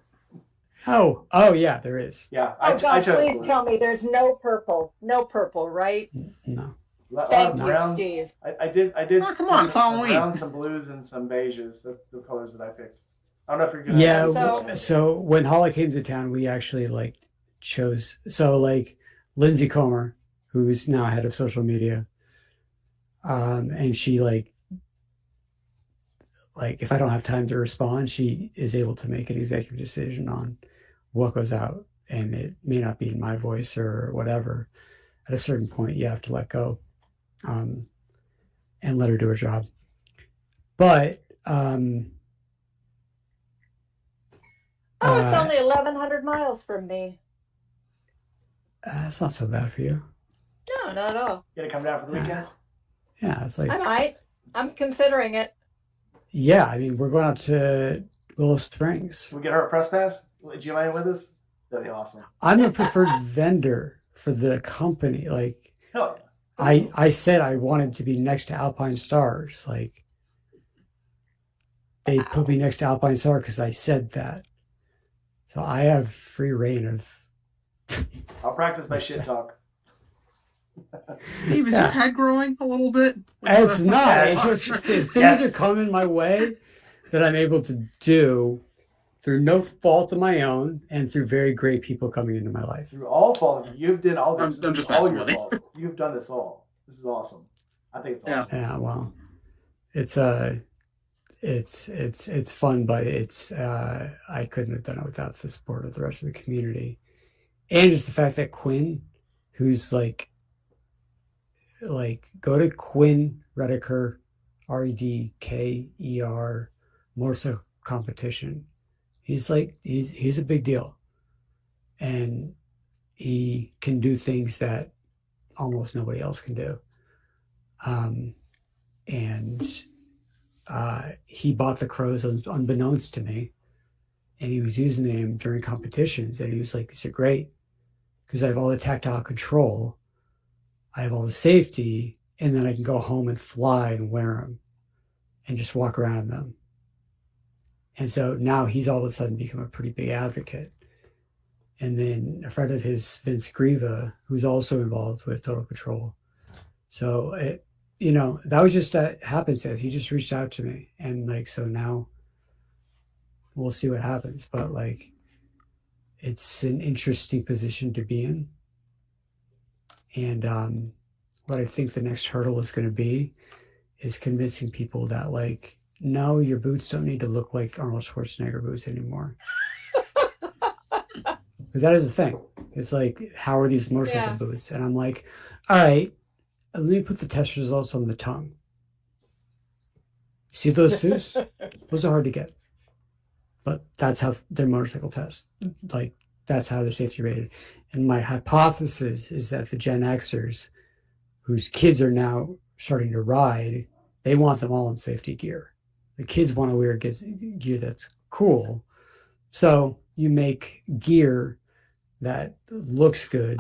Oh yeah, there is. Yeah, Oh I God, chose please blue. tell me there's no purple. No purple, right? No. A lot Thank of you, browns. Steve. I did. Oh, come on, it's some Halloween. browns, some blues, and some beiges. That's the colors that I picked. I don't know if you're gonna. Yeah. So- So when Holly came to town, we actually like chose. So like Lindsay Comer, who's now head of social media, and she like if I don't have time to respond, she is able to make an executive decision on what goes out, and it may not be in my voice or whatever. At a certain point, you have to let go, and let her do her job. But Oh, it's only 1,100 miles from me. that's not so bad for you. No, not at all. You gonna come down for the weekend? Yeah, it's like I might. I'm considering it. yeah. I mean, we're going out to Willow Springs. We get her a press pass. Let Giovanni with us. That'd be awesome. I'm a preferred vendor for the company. Like Hell yeah. I said I wanted to be next to Alpine Stars. Like they put me next to Alpine Star because I said that. So I have free reign of. I'll practice my shit talk. Steve, is Yeah. your head growing a little bit? It's not. Yes. It's just things Yes. are coming my way that I'm able to do through no fault of my own and through very great people coming into my life. Through all fault of you, you've done all this. I'm This just is all messing your with you. fault. You've done this all. This is awesome. I think it's Yeah. awesome. Yeah, well, it's fun, but I couldn't have done it without the support of the rest of the community, and just the fact that Quinn, who's like go to Quinn Redeker, Redker motorcycle competition. He's a big deal, and he can do things that almost nobody else can do. And he bought the crows unbeknownst to me, and he was using them during competitions, and he was like, these are great because I have all the tactile control, I have all the safety, and then I can go home and fly and wear them and just walk around in them. And so now he's all of a sudden become a pretty big advocate. And then a friend of his, Vince Grieva, who's also involved with Total Control. So that was just that happenstance. He just reached out to me, and so now we'll see what happens. But it's an interesting position to be in. And what I think the next hurdle is going to be is convincing people that no, your boots don't need to look like Arnold Schwarzenegger boots anymore. Because that is the thing. It's how are these motorcycle boots? And I'm like, all right, let me put the test results on the tongue. See those twos? Those are hard to get. But that's how their motorcycle test. That's how they're safety rated. And my hypothesis is that the Gen Xers, whose kids are now starting to ride, they want them all in safety gear. The kids want to wear gear that's cool. So you make gear that looks good,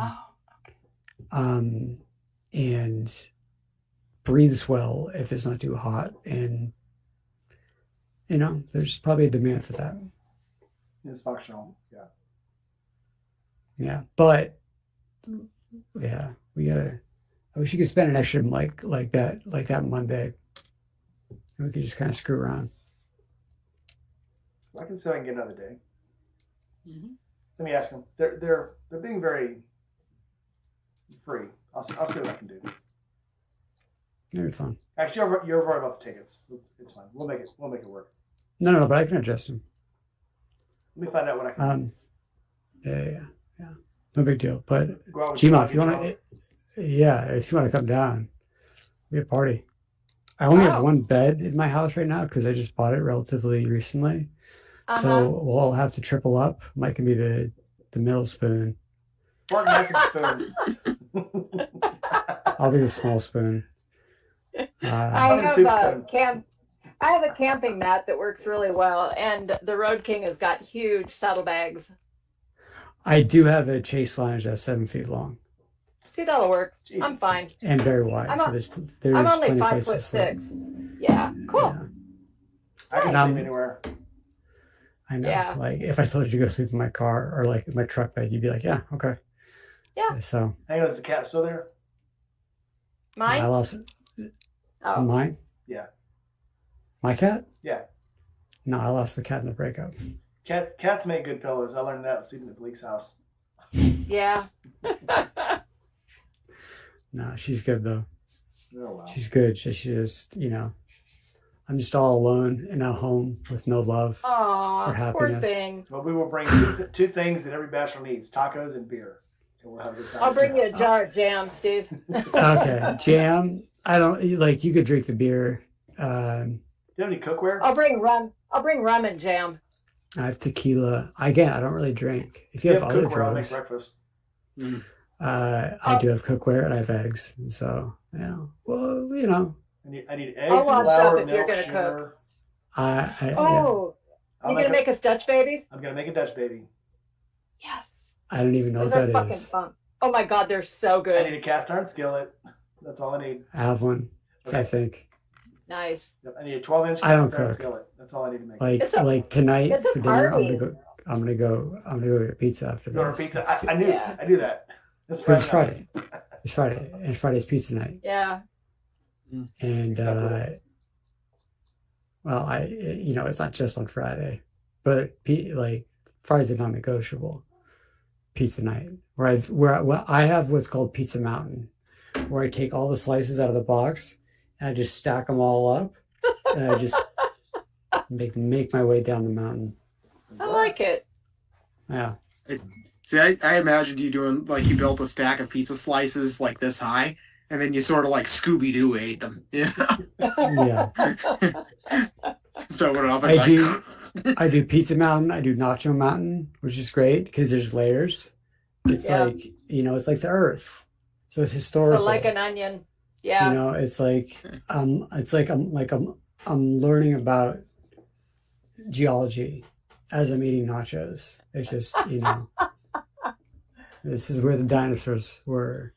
and breathes well if it's not too hot. And, there's probably a demand for that. It's functional. Yeah. Yeah, but yeah, we gotta. I wish you could spend an extra like that Monday. And we could just kind of screw around. I can see if I can get another day. Let me ask them. They're being very free. I'll see what I can do. It'd be fun. Actually, you're right about the tickets. It's fine. We'll make it work. No, but I can adjust them. Let me find out what I can do. Yeah. No big deal. But Go out with Gma, if you John. want to, if you want to come down, we have a party. I only have one bed in my house right now because I just bought it relatively recently. So we'll all have to triple up. Mike can be the middle spoon. Fork, knife, and spoon. I'll be the small spoon. I have a camping mat that works really well, and the Road King has got huge saddlebags. I do have a chase lounge that's 7 feet long. See, that'll work. Jesus. I'm fine. And very wide. I'm so there's I'm only plenty of 5'6". places to sleep. Yeah, cool. Yeah, I can And sleep anywhere. I know. Yeah. Like if I told you to go sleep in my car or like my truck bed, you'd be like, yeah, okay. Yeah. So Hang on, is the cat still there? I Mine? lost Oh, mine. Yeah. My cat? Yeah. No, I lost the cat in the breakup. Cats make good pillows. I learned that sleeping at Bleak's house. yeah. No, she's good though. Oh wow. She's good. She just, I'm just all alone in a home with no love or Aw, poor happiness. thing. Well, we will bring two things that every bachelor needs: tacos and beer, and we'll have a good time. I'll bring you a jar of jam, Steve. Okay, jam. I don't like. You could drink the beer. Do you have any cookware? I'll bring rum. I'll bring rum and jam. I have tequila. Again, I don't really drink. If you If have you have other cookware, I'll make drugs, breakfast. I do have cookware and I have eggs. And so, well, I need I'll eggs, wash flour, up if you're milk, gonna sugar. I Oh, I'll you gonna make us Dutch babies? I'm gonna make a Dutch baby. Yes. I don't even know Those what are that fucking is. fun. Oh my God, they're so I good. need a cast iron skillet. That's all I need. I have one. Okay. I think Nice. Yep, I need a 12-inch I don't cast iron cook. skillet. That's all I need to make. like tonight it's a for dinner. party. I'm gonna go get pizza after Go to this. pizza. I knew. Yeah. I knew that. It's Because it's Friday. Friday. It's Friday, and Friday's pizza night. Yeah. And So well, it's not just on Friday, but Friday's a non-negotiable pizza night. Where I have what's called Pizza Mountain, where I take all the slices out of the box and I just stack them all up, and I just make my way down the mountain. I like it. Yeah. See, I imagined you doing like you built a stack of pizza slices like this high, and then you sort of like Scooby Doo ate them. Yeah. Yeah. So what up? I do. I do Pizza Mountain. I do Nacho Mountain, which is great because there's layers. It's Yeah. like it's like the Earth, so it's So historical. like an onion. Yeah. It's like I'm learning about geology as I'm eating nachos. It's just this is where the dinosaurs were.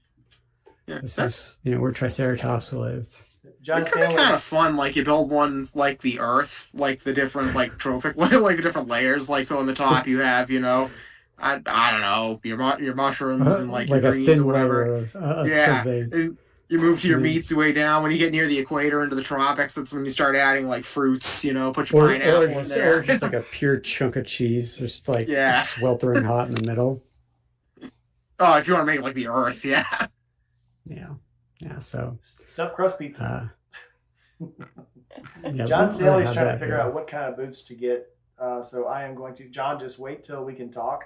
Yeah, This that's is where Triceratops lived. John kind of Stanley. fun. Like you build one like the Earth, like the different like trophic, like the different layers. Like so on the top you have I don't know your mushrooms and like your a greens thin or whatever. layer of Yeah. something. And you move to your Mhm. meats way down. When you get near the equator into the tropics, that's when you start adding like fruits. Put your pineapple in there. or just like a pure chunk of cheese, just like Yeah. sweltering hot in the middle. Oh, if you want to make it like the Earth, yeah. Yeah. So, Stuffed crust pizza. yeah, John we Stanley's have trying to that figure here. out what kind of boots to get. So I am going to, John, just wait till we can talk,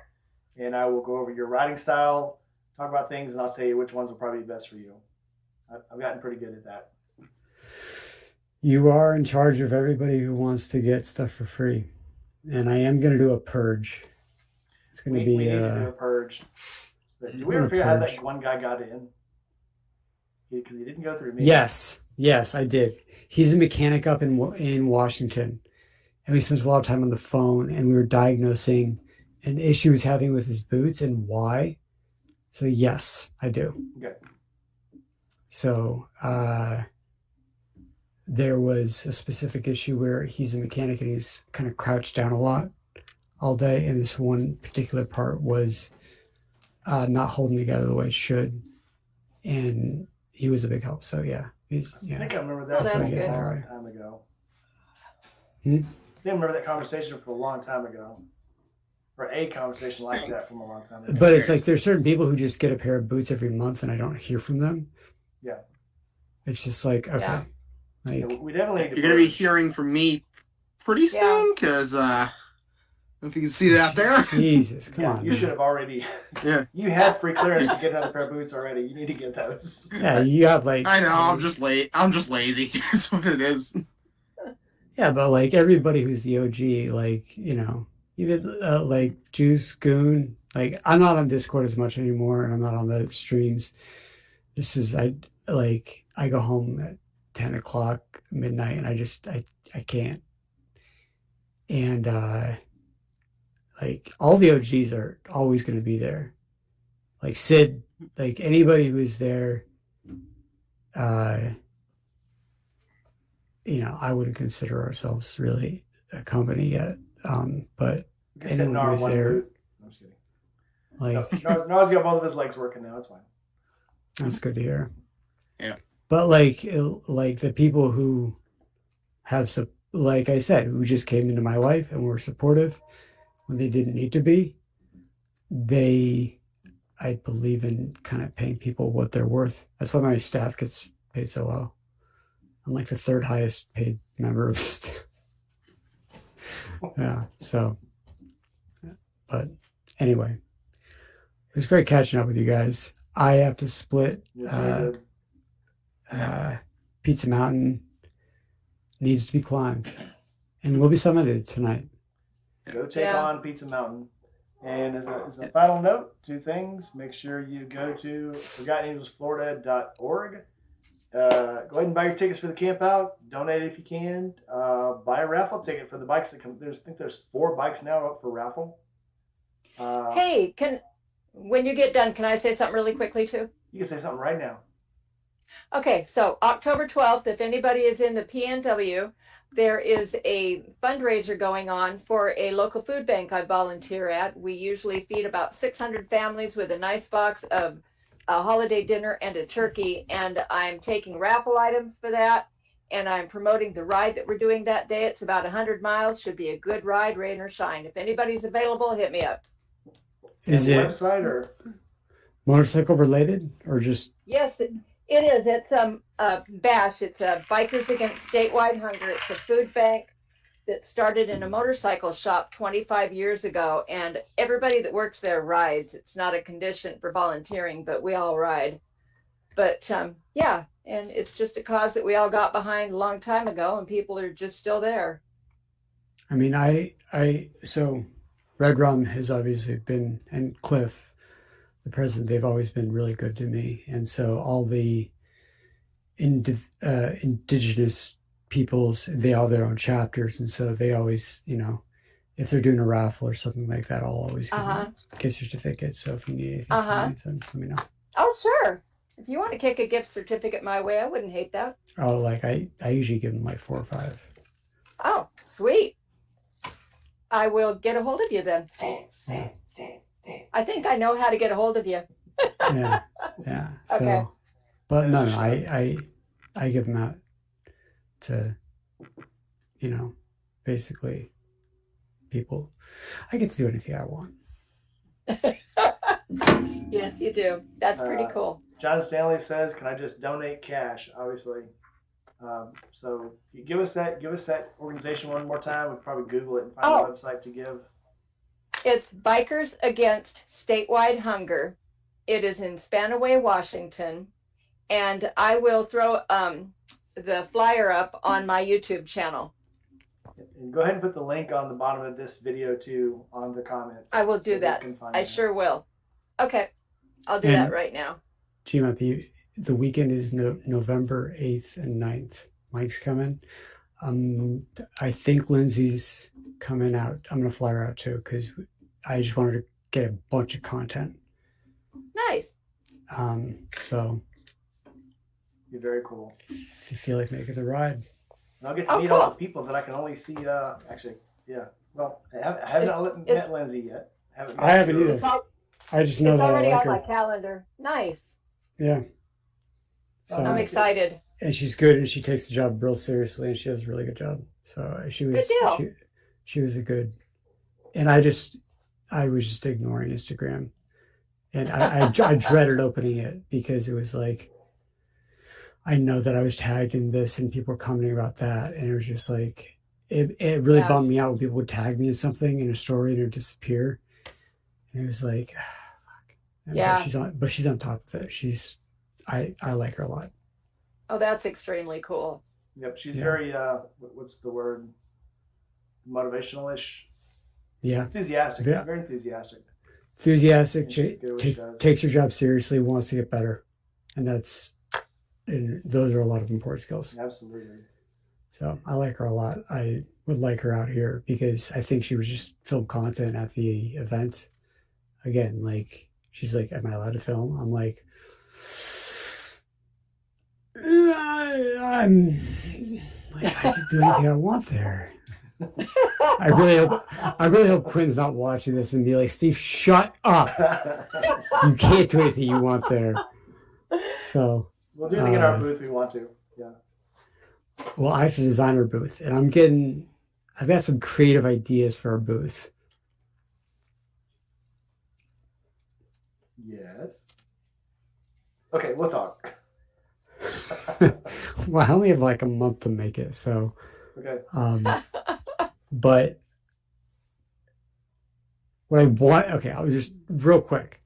and I will go over your riding style, talk about things, and I'll tell you which ones will probably be best for you. I've gotten pretty good at that. You are in charge of everybody who wants to get stuff for free, and I am going to do a purge. It's going to We be need to do a purge. Did we ever figure out how that one guy got in? Because he didn't go through me. Yes, I did. He's a mechanic up in Washington, and we spent a lot of time on the phone, and we were diagnosing an issue he's having with his boots and why. So yes, I do. Okay. So there was a specific issue where he's a mechanic and he's kind of crouched down a lot all day, and this one particular part was not holding together the way it should, and he was a big help. So yeah, I yeah. think I remember Oh, that that's from good. a long time ago. Hmm? I remember that conversation from a long time ago. Or a conversation like that from a long time ago. But it's like there's certain people who just get a pair of boots every month, and I don't hear from them. Yeah. It's just like, okay, Yeah. Yeah, like we definitely need to You're gonna be put- hearing from me pretty Yeah. soon, because if you can see that there. Jesus, come Yeah, on. you man. should have already. Yeah. You had free clearance to get another pair of boots already. You need to get those. Yeah, you have like. I know. I'm just late. I'm just lazy. That's what it is. Yeah, but like everybody who's the OG, like even like Juice Goon. Like I'm not on Discord as much anymore, and I'm not on the streams. This is I go home at 10 o'clock midnight, and I can't. And like all the OGs are always going to be there. Like Sid, like anybody who's there, I wouldn't consider ourselves really a company yet. But You can sit in anyone our who's one there, boot. I'm just kidding. like Noah's got both of his legs working now. It's fine. that's good to hear. Yeah. But like the people who have like I said, who just came into my life and were supportive when they didn't need to be, I believe in kind of paying people what they're worth. That's why my staff gets paid so well. I'm like the third highest paid member of the staff. Yeah. So, but anyway, it was great catching up with you guys. I have to split. Yeah, very good. Pizza Mountain needs to be climbed, and will be summited tonight. Go take Yeah. on Pizza Mountain. And as a final note, 2 things. Make sure you go to ForgottenAngelsFlorida.org. Go ahead and buy your tickets for the camp out. Donate if you can. Buy a raffle ticket for the bikes that come. I think there's 4 bikes now up for raffle. Hey, when you get done, can I say something really quickly too? You can say something right now. Okay, so October 12th, if anybody is in the PNW, there is a fundraiser going on for a local food bank I volunteer at. We usually feed about 600 families with a nice box of a holiday dinner and a turkey, and I'm taking raffle items for that, and I'm promoting the ride that we're doing that day. It's about 100 miles, should be a good ride, rain or shine. If anybody's available, hit me up. Is And it website or motorcycle related or just? Yes, it is. It's BASH. It's Bikers Against Statewide Hunger. It's a food bank that started in a motorcycle shop 25 years ago, and everybody that works there rides. It's not a condition for volunteering, but we all ride. But yeah, and it's just a cause that we all got behind a long time ago, and people are just still there. I mean, so Red Rum has obviously been, and Cliff, the president, they've always been really good to me. And so all the indigenous peoples, they all have their own chapters. And so they always, if they're doing a raffle or something like that, I'll always get certificates. So if you need anything from me, then let me know. Oh, sure. If you want to kick a gift certificate my way, I wouldn't hate that. Oh, like I usually give them like 4 or 5. Oh, sweet. I will get a hold of you then. Yeah. I think I know how to get a hold of you. Yeah. So, Okay. but no, I give them out to, basically people. I get to do anything I want. Yes, you do. That's pretty cool. John Stanley says, "Can I just donate cash?" Obviously. So if you give us that organization one more time. We'll probably Google it and find a website to give. It's Bikers Against Statewide Hunger. It is in Spanaway, Washington, and I will throw the flyer up on my YouTube channel. And go ahead and put the link on the bottom of this video too on the comments. I will do so that. they can find I it. sure will. Okay, I'll do that right now. GMAP, the weekend is November 8th and 9th. Mike's coming. I think Lindsay's coming out. I'm going to fly her out too because I just wanted to get a bunch of content. Nice. So Be very cool. if you feel like making the ride. And I'll get to meet all the people that I can only see. Actually, Yeah. Well, I haven't met Lindsay yet. I haven't either. It's, al- I just know it's that I already like on my her. calendar. Nice. Yeah. So I'm excited. and she's good, and she takes the job real seriously, and she does a really good job. So she was Good deal. she was a good, and I was just ignoring Instagram, and I dreaded opening it because it was like, I know that I was tagged in this and people were commenting about that, and it was just like, it really Yeah. bummed me out when people would tag me in something in a story and it would disappear, and it was like, fuck. Yeah. But she's on top of it. I like her a lot. Oh, that's extremely cool. Yep. She's Yeah. very what's the word? Motivational-ish. Yeah. Enthusiastic. Yeah. Very enthusiastic. Enthusiastic. Yeah, she's good at what she does. Takes her job seriously, wants to get better, and those are a lot of important skills. Absolutely. So I like her a lot. I would like her out here because I think she was just film content at the event. Again, like, she's like, "Am I allowed to film?" I'm like, I'm like, I can do anything I want there. I really hope Quinn's not watching this and be like, "Steve, shut up. You can't do anything you want there." So We'll do anything in our booth we want to. Yeah. well, I have to design our booth, and I've got some creative ideas for our booth. Yes. Okay, we'll talk. Well, I only have like a month to make it, so Okay. but what I want, okay, I was just real quick.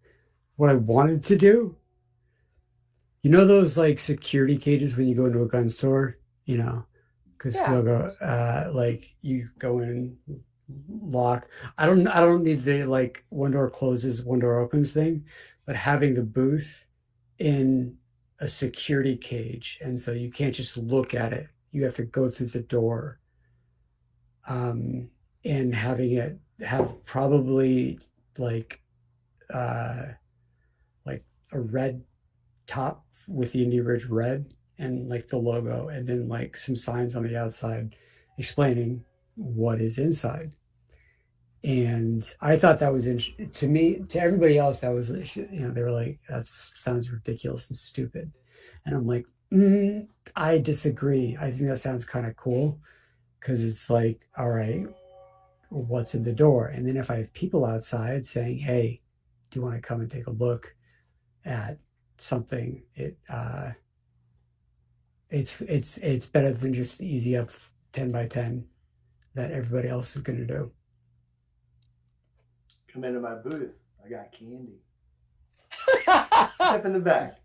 What I wanted to do, you know, those like security cages when you go into a gun store, you know, because Yeah. they'll go, like, you go in and lock. I don't need the like one door closes, one door opens thing, but having the booth in a security cage, and so you can't just look at it. You have to go through the door. And having it have probably like a red top with the Indy Ridge red and like the logo, and then like some signs on the outside explaining what is inside. And I thought that was to me. To everybody else, that was, they were like, "That sounds ridiculous and stupid," and I'm like, I disagree. I think that sounds kind of cool, because it's like, all right, what's in the door? And then if I have people outside saying, "Hey, do you want to come and take a look at something?" It's better than just easy up 10 by 10 that everybody else is going to do. Come into my booth. I got candy. Step in the back.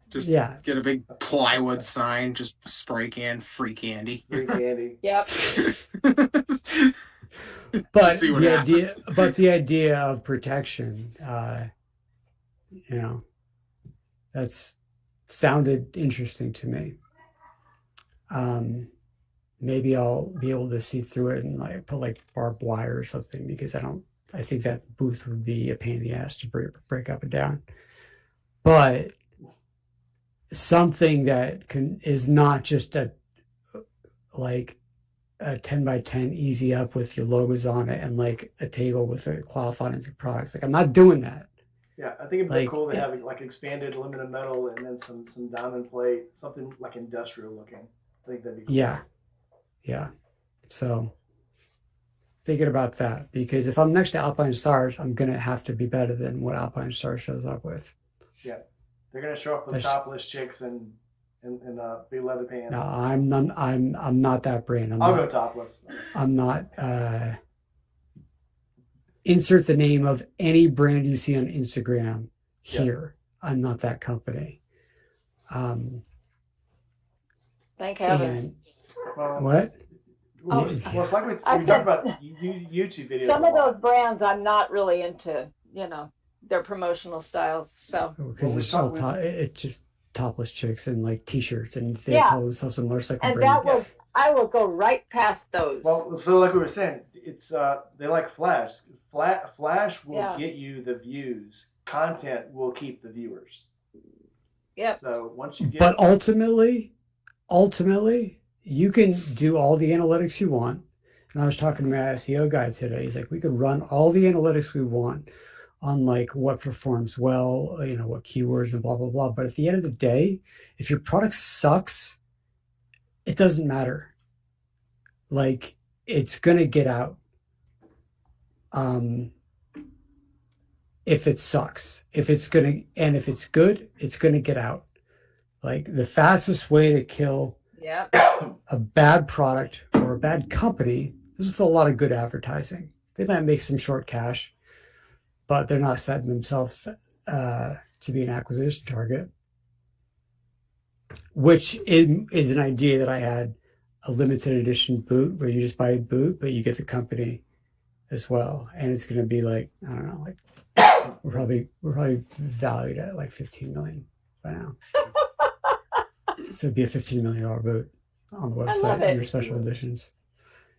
Just Yeah. get a big plywood sign, just spray can, free candy. Free candy. Yep. But See what the idea of protection, that's sounded interesting to me. Maybe I'll be able to see through it and like put like barbed wire or something, because I think that booth would be a pain in the ass to break up and down. But something that is not just a 10 by 10 easy up with your logos on it and like a table with a cloth on it and products. Like, I'm not doing that. Yeah, I think it'd be Like, cool to have like expanded aluminum metal and then some diamond plate, something like industrial looking. I think that'd be cool. Yeah. So thinking about that, because if I'm next to Alpine Stars, I'm gonna have to be better than what Alpine Stars shows up with. Yeah, they're gonna show up with topless chicks and big leather pants. No, I'm not that brand. I'll go topless. I'm not. Insert the name of any brand you see on Instagram here. Yeah. I'm not that company. Thank heavens. What? Well, it's like we talk about YouTube videos. Some of those brands I'm not really into, their promotional styles. So because it's just topless chicks and like t-shirts, and they call themselves a motorcycle and brand. I will go right past those. Well, so like we were saying, it's they like Flash. Flash will get you the views. Content will keep the viewers. Yeah. So once you get, but ultimately, you can do all the analytics you want, And I was talking to my SEO guy today. He's like, we could run all the analytics we want on like what performs well, what keywords and blah, blah, blah. But at the end of the day, if your product sucks, it doesn't matter. Like, it's going to get out. If it sucks, if it's good, it's going to get out. Like, the fastest way to kill a bad product or a bad company is with a lot of good advertising. They might make some short cash, but they're not setting themselves to be an acquisition target, which is an idea that I had, a limited edition boot where you just buy a boot, but you get the company as well. And it's going to be like, I don't know, like we're probably valued at like 15 million by now. So it'd be a $15 million boot on the website under special editions.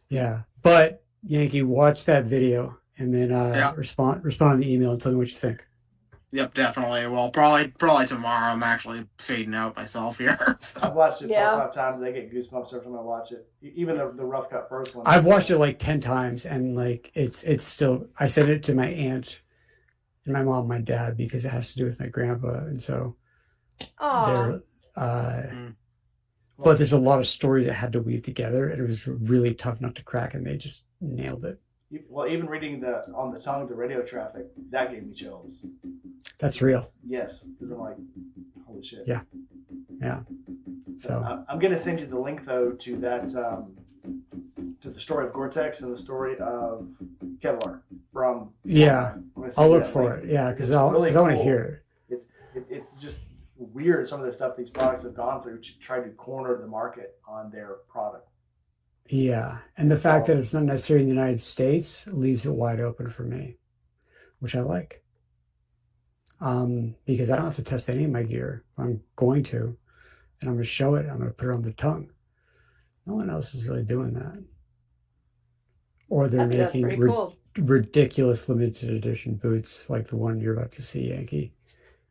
Yeah. But Yankee, watch that video and then respond to the email and tell me what you think. Yep, definitely. Well, probably tomorrow. I'm actually fading out myself here. So. I've watched it 4 or 5 times. I get goosebumps every time I watch it. Even the rough cut first one. I've watched it like 10 times, and like it's still. I sent it to my aunt and my mom, and my dad, because it has to do with my grandpa, and so they're. But there's a lot of stories that had to weave together, and it was really tough not to crack, and they just nailed it. Well, even reading On the Tongue, the radio traffic, that gave me chills. That's real. Yes, because I'm like, holy shit. Yeah. So I'm gonna send you the link though to that to the story of Gore-Tex and the story of Kevlar from. Yeah, I'll look for it. Yeah, because I want to hear it. It's just weird, some of the stuff these products have gone through to try to corner the market on their product. Yeah, and the fact that it's not necessarily in the United States leaves it wide open for me, which I like. Because I don't have to test any of my gear. I'm going to, and I'm going to show it. I'm going to put it on the tongue. No one else is really doing that. Or they're making ridiculous limited edition boots like the one you're about to see, Yankee.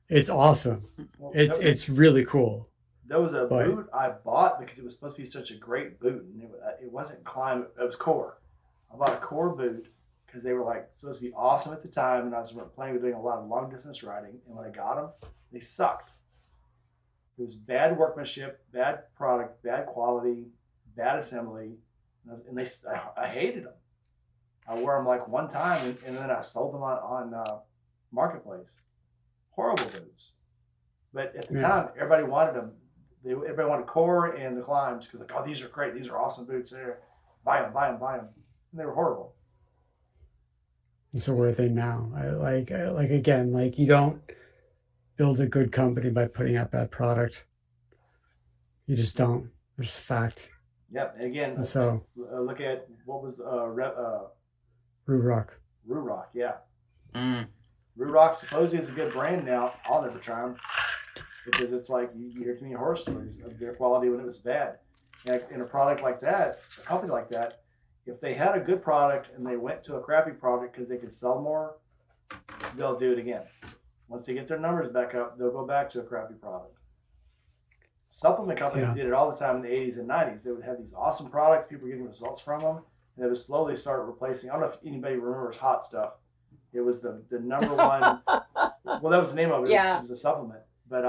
It's awesome. Well, it's really cool. There was a boot I bought because it was supposed to be such a great boot, and it wasn't climb. It was core. I bought a core boot because they were like supposed to be awesome at the time, and I was planning on doing a lot of long distance riding. And when I got them, they sucked. It was bad workmanship, bad product, bad quality, bad assembly, and I hated them. I wore them like one time, and then I sold them on Marketplace. Horrible boots. But at the time, everybody wanted them. Everybody wanted core and the climbs because like, oh, these are great. These are awesome boots. There, buy them. And they were horrible. So where are they now? Again, you don't build a good company by putting out bad product. You just don't. There's fact. Yep. And again, so look at what was Ruroc. Ruroc, yeah. Ruroc supposedly is a good brand now. I'll never try them because it's like you hear too many horror stories of their quality when it was bad. And in a product like that, a company like that, if they had a good product and they went to a crappy product because they could sell more, they'll do it again. Once they get their numbers back up, they'll go back to a crappy product. Supplement companies did it all the time in the 80s and 90s. They would have these awesome products, people were getting results from them, and they would slowly start replacing. I don't know if anybody remembers Hot Stuff. It was the number one. Well, that was the name of it. It was a supplement. But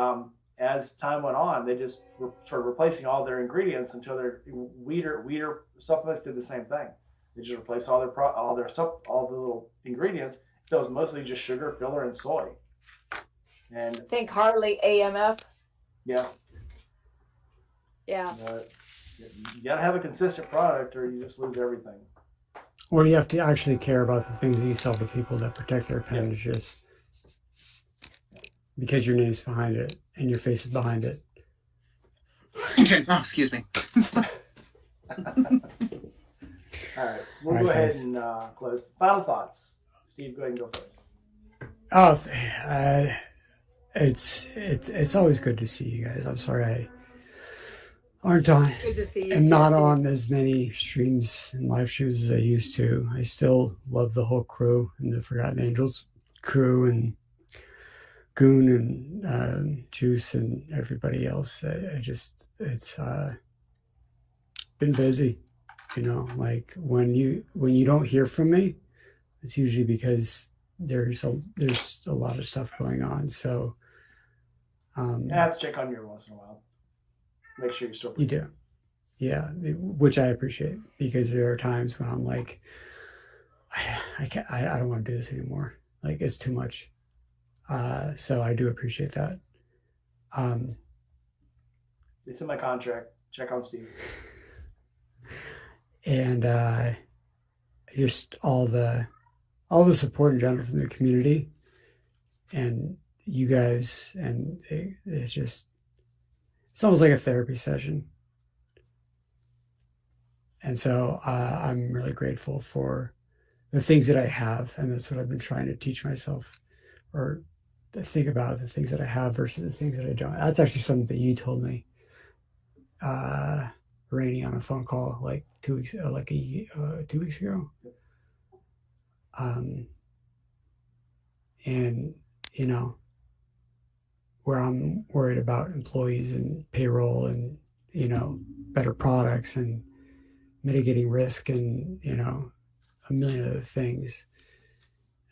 as time went on, they just started replacing all their ingredients until their Weider supplements did the same thing. They just replaced all the little ingredients. That was mostly just sugar, filler, and soy. And think Harley AMF. Yeah. Yeah. You gotta have a consistent product, or you just lose everything. Or you have to actually care about the things that you sell to people that protect their appendages. Because your name's behind it and your face is behind it. Oh, excuse me. All right, we'll go ahead and close. Final thoughts. Steve, go ahead and go first. Oh, it's always good to see you guys. I'm sorry I aren't on. Good to see you. I'm not on as many streams and live streams as I used to. I still love the whole crew and the Forgotten Angels crew and Goon and Juice and everybody else. It's been busy. You know, like when you don't hear from me, it's usually because there's a lot of stuff going on. So I have to check on you every once in a while. Make sure you're still you breathing. do. Yeah, which I appreciate because there are times when I'm like, I can't, I don't want to do this anymore. Like it's too much. So I do appreciate that. It's in my contract. Check on Steve. And just all the support in general from the community and you guys, and it's almost like a therapy session. And so I'm really grateful for the things that I have, and that's what I've been trying to teach myself, or to think about the things that I have versus the things that I don't. That's actually something that you told me, Rainey, on a phone call like 2 weeks, 2 weeks ago. And you know, where I'm worried about employees and payroll and better products and mitigating risk and a million other things,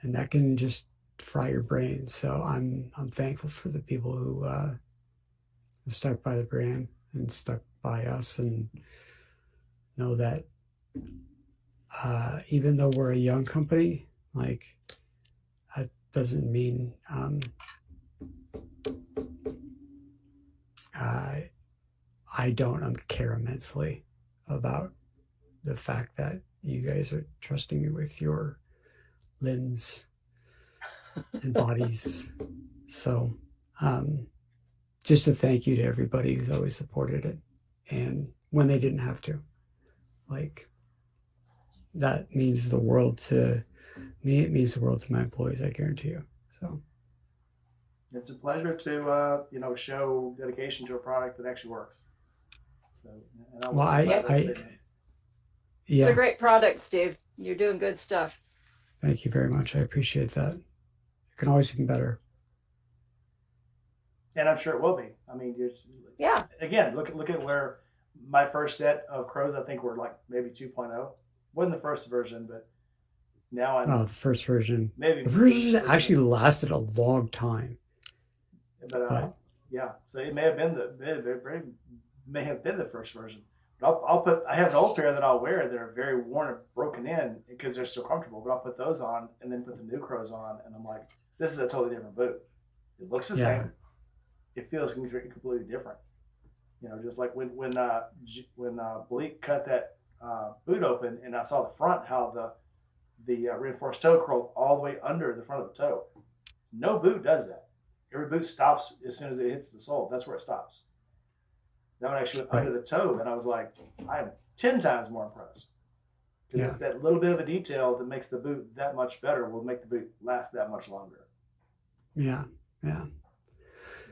and that can just fry your brain. So I'm thankful for the people who stuck by the brand and stuck by us, and know that even though we're a young company, like that doesn't mean I don't care immensely about the fact that you guys are trusting me with your limbs and bodies. So just a thank you to everybody who's always supported it, and when they didn't have to. Like, that means the world to me. It means the world to my employees, I guarantee you. So it's a pleasure to show dedication to a product that actually works. So, and well, yeah, it's a great product, Steve. You're doing good stuff. Thank you very much. I appreciate that. It can always be better. And I'm sure it will be. I mean, yeah. Again, look at where my first set of crows, I think, were like maybe 2.0. Wasn't the first version, but now I'm. The first version. Maybe the version actually lasted a long time. But yeah, so it may have been the first version. But I have an old pair that I'll wear that are very worn and broken in because they're still comfortable. But I'll put those on and then put the new crows on, and I'm like, this is a totally different boot. It looks the same. It feels completely different. Just like when Bleak cut that boot open, and I saw the front, how the reinforced toe curled all the way under the front of the toe. No boot does that. Every boot stops as soon as it hits the sole. That's where it stops. Then when I actually went under the toe, then I was like, I am 10 times more impressed. Because that little bit of a detail that makes the boot that much better will make the boot last that much longer. Yeah.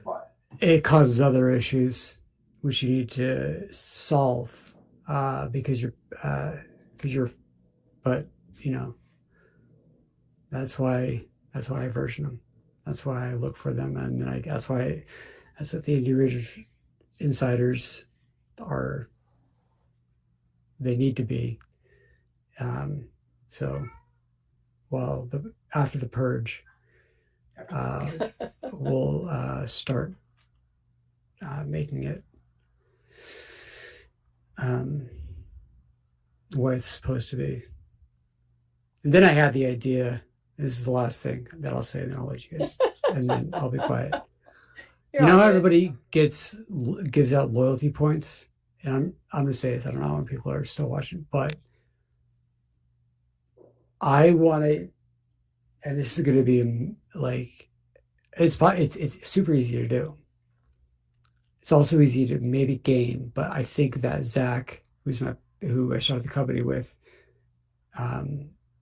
But it causes other issues which you need to solve because that's why I version them. That's why I look for them, and then that's what the Indie Insiders are. They need to be. So, after the purge, we'll start making it what it's supposed to be. And then I had the idea. This is the last thing that I'll say, and then I'll let you guys, and then I'll be quiet. You know how everybody gives out loyalty points, and I'm gonna say this. I don't know when people are still watching, but I want to, and this is gonna be like, it's super easy to do. It's also easy to maybe gain, but I think that Zach, who I started the company with,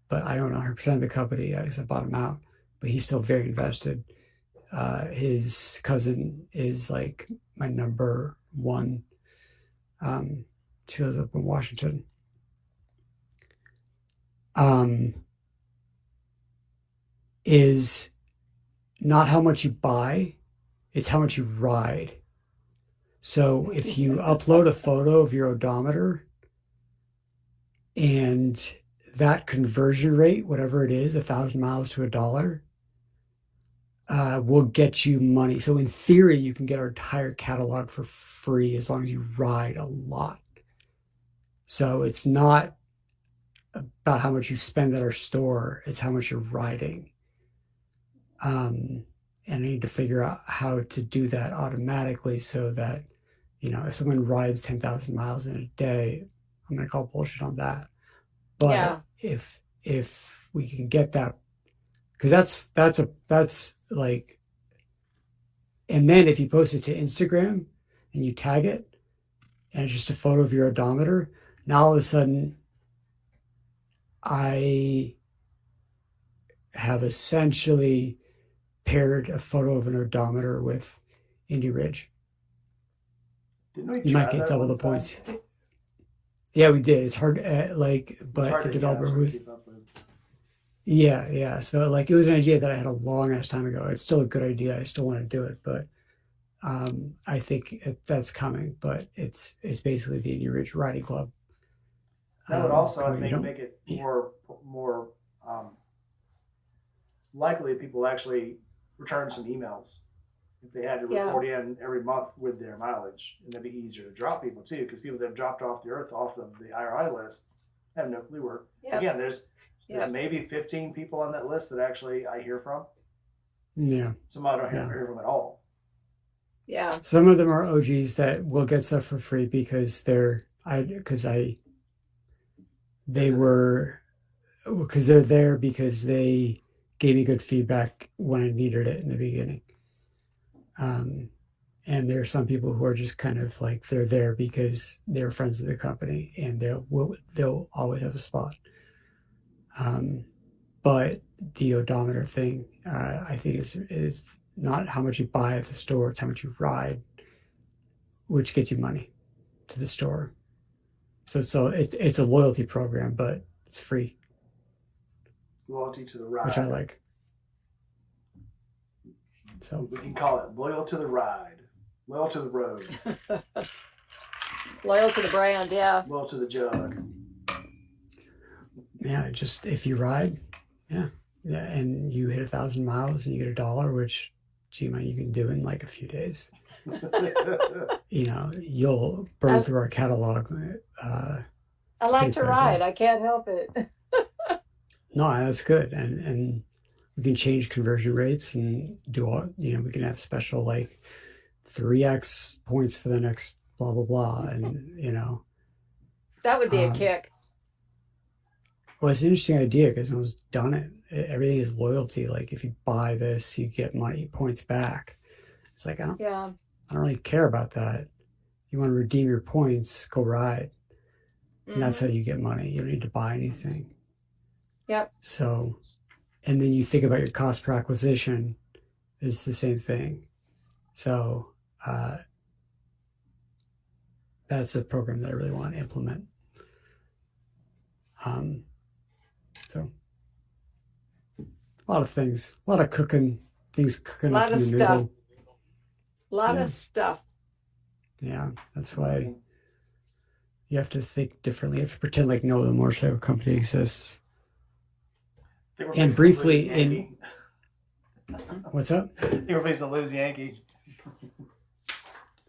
but I own 100% of the company. I bought him out, but he's still very invested. His cousin is like my number one. She lives up in Washington. Is not how much you buy, it's how much you ride. So if you upload a photo of your odometer, And that conversion rate, whatever it is, 1,000 miles to $1, will get you money. So in theory, you can get our entire catalog for free as long as you ride a lot. So it's not about how much you spend at our store, it's how much you're riding. And I need to figure out how to do that automatically so that, if someone rides 10,000 miles in a day, I'm going to call bullshit on that. But Yeah. if we can get that, because that's like, and then if you post it to Instagram and you tag it and it's just a photo of your odometer, now all of a sudden I have essentially paired a photo of an odometer with Indy Ridge. Didn't we You try might get that double one the time? points. Yeah, we did. It's hard, It's but hard the to developer sort of was, keep up with. yeah. So like, it was an idea that I had a long ass time ago. It's still a good idea. I still want to do it, but I think that's coming. But it's basically the Indy Ridge Riding Club. That would also, I where you think, don't- make it yeah. more likely people actually return some emails if they had to Yeah. report in every month with their mileage, and that'd be easier to drop people too, because people that have dropped off the earth off of the IRI list have no clue where. Yep. Again, there's Yep. maybe 15 people on that list that actually I hear from. Yeah. Some I don't Yeah. hear from at all. Yeah. Some of them are OGs that will get stuff for free because they're there because they gave me good feedback when I needed it in the beginning. And there are some people who are just kind of like, they're there because they're friends of the company and they'll always have a spot. But the odometer thing, I think is not how much you buy at the store, it's how much you ride, which gets you money to the store. So it's a loyalty program, but it's free, Loyalty to the ride. which I like. So We can call it loyal to the ride, loyal to the road, Loyal to the brand. Yeah. loyal to the jug. yeah, just if you ride, yeah, and you hit 1,000 miles and you get $1, which you can do in like a few days. You'll burn That's- through our catalog. I like to Pretty ride. I can't help it. No, that's good, and we can change conversion rates and do all. We can have special like 3x points for the next blah blah blah, and That would be a Um, kick. well, it's an interesting idea because no one's done it. Everything is loyalty. Like if you buy this, you get money points back. It's like I don't Yeah. really care about that. You want to redeem your points, go ride, and that's how you get money. You don't need to buy anything. Yep. So, and then you think about your cost per acquisition is the same thing. So that's a program that I really want to implement. So a lot of things, a lot of things cooking Lot up in of the stuff. noodle. A lot Yeah. of stuff. Yeah, that's why you have to think differently. You have to pretend like no other motorcycle company exists. They were And fixing to briefly lose Yankee. What's up? They were facing to lose Yankee.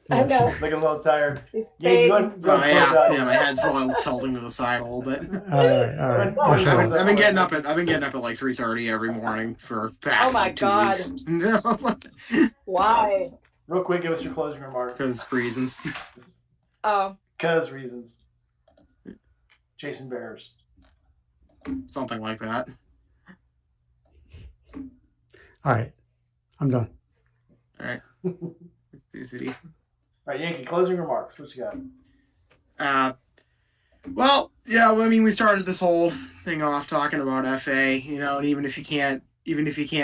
I know. Looking a little tired. He's Yeah, big. you want Oh, to close out. yeah, my head's probably tilting to the side a little bit. All right. I've been- I've been getting up at like 3:30 every morning for the past Oh my like, 2 God. weeks. No, Why? Real quick, give us your closing remarks. because reasons. Oh, Because reasons. Chasing bears. Something like that. All right. I'm done. All right. Easy. All right, Yankee, closing remarks. What you got? Well, yeah. Well, I mean, we started this whole thing off talking about FA. And even if you can't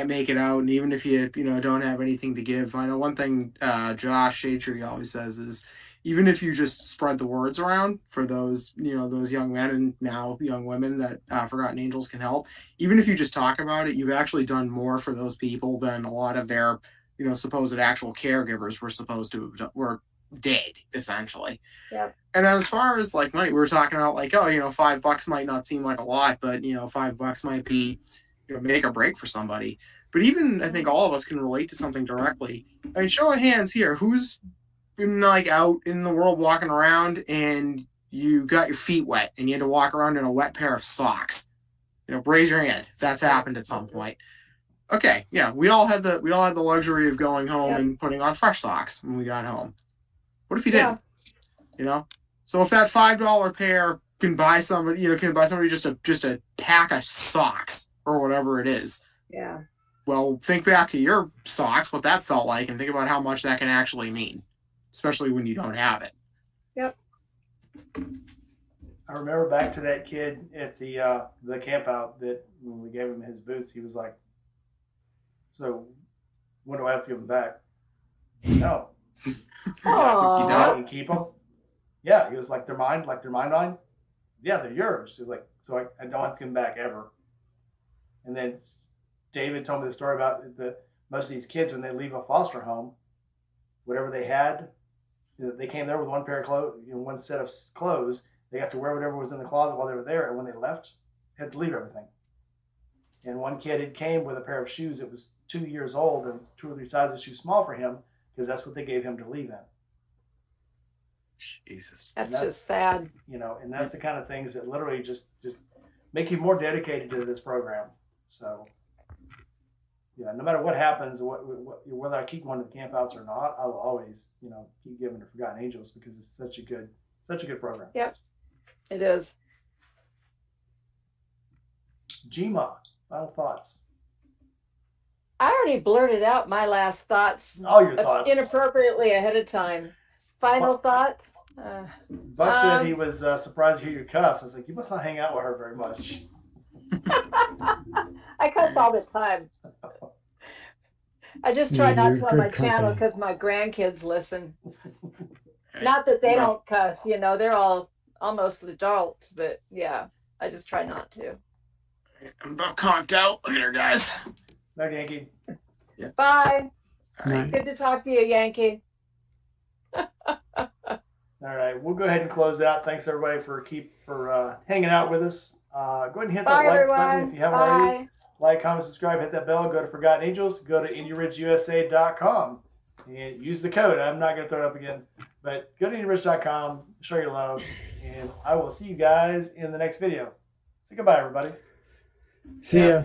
make it out, and even if you don't have anything to give, I know one thing. Josh Shatry always says is, even if you just spread the words around for those young men and now young women that Forgotten Angels can help. Even if you just talk about it, you've actually done more for those people than a lot of their supposed actual caregivers were dead, essentially. Yep. And then as far as like money, we were talking about like, oh, $5 might not seem like a lot, but $5 might be make or break for somebody. But even I think all of us can relate to something directly. I mean, show of hands here, who's been like out in the world walking around and you got your feet wet and you had to walk around in a wet pair of socks? Raise your hand if that's happened at some point. Okay, yeah, we all had the luxury of going home and putting on fresh socks when we got home. What if you didn't? So if that $5 pair can buy somebody, just a pack of socks or whatever it is. Yeah. Well, think back to your socks, what that felt like, and think about how much that can actually mean, especially when you don't have it. Yep. I remember back to that kid at the camp out that when we gave him his boots, he was like, "So when do I have to give them back?" No. Aww. You keep them? Yeah. He was like, "They're mine." Like, "They're mine?" Yeah, they're yours. He's like, "So I don't have to give them back ever." And then David told me the story about most of these kids, when they leave a foster home, whatever they had, they came there with one pair of clothes, one set of clothes. They got to wear whatever was in the closet while they were there, and when they left, they had to leave everything. And one kid had came with a pair of shoes that was 2 years old and 2 or 3 sizes too small for him, because that's what they gave him to leave in. Jesus. That's just sad. And that's the kind of things that literally just make you more dedicated to this program. So, yeah, no matter what happens, whether I keep one of the campouts or not, I will always, keep giving to Forgotten Angels, because it's such a good program. Yep, it is. Jima, final thoughts. I already blurted out my last thoughts. All your thoughts. Inappropriately ahead of time. Final thoughts? Buck said he was surprised to hear you cuss. I was like, you must not hang out with her very much. I cuss all the time. I just try not to on my channel because my grandkids listen. Not that they don't cuss, they're all almost adults, but yeah, I just try not to. I'm about conked out later, guys. No, Yankee. Yeah. Bye. Night. Good to talk to you, Yankee. All right, we'll go ahead and close out. Thanks everybody for hanging out with us. Go ahead and hit that like button if you haven't already. Like, comment, subscribe, hit that bell. Go to Forgotten Angels. Go to IndyRidgeUSA.com and use the code. I'm not going to throw it up again, but go to IndyRidge.com. Show your love, and I will see you guys in the next video. Say goodbye, everybody. See ya.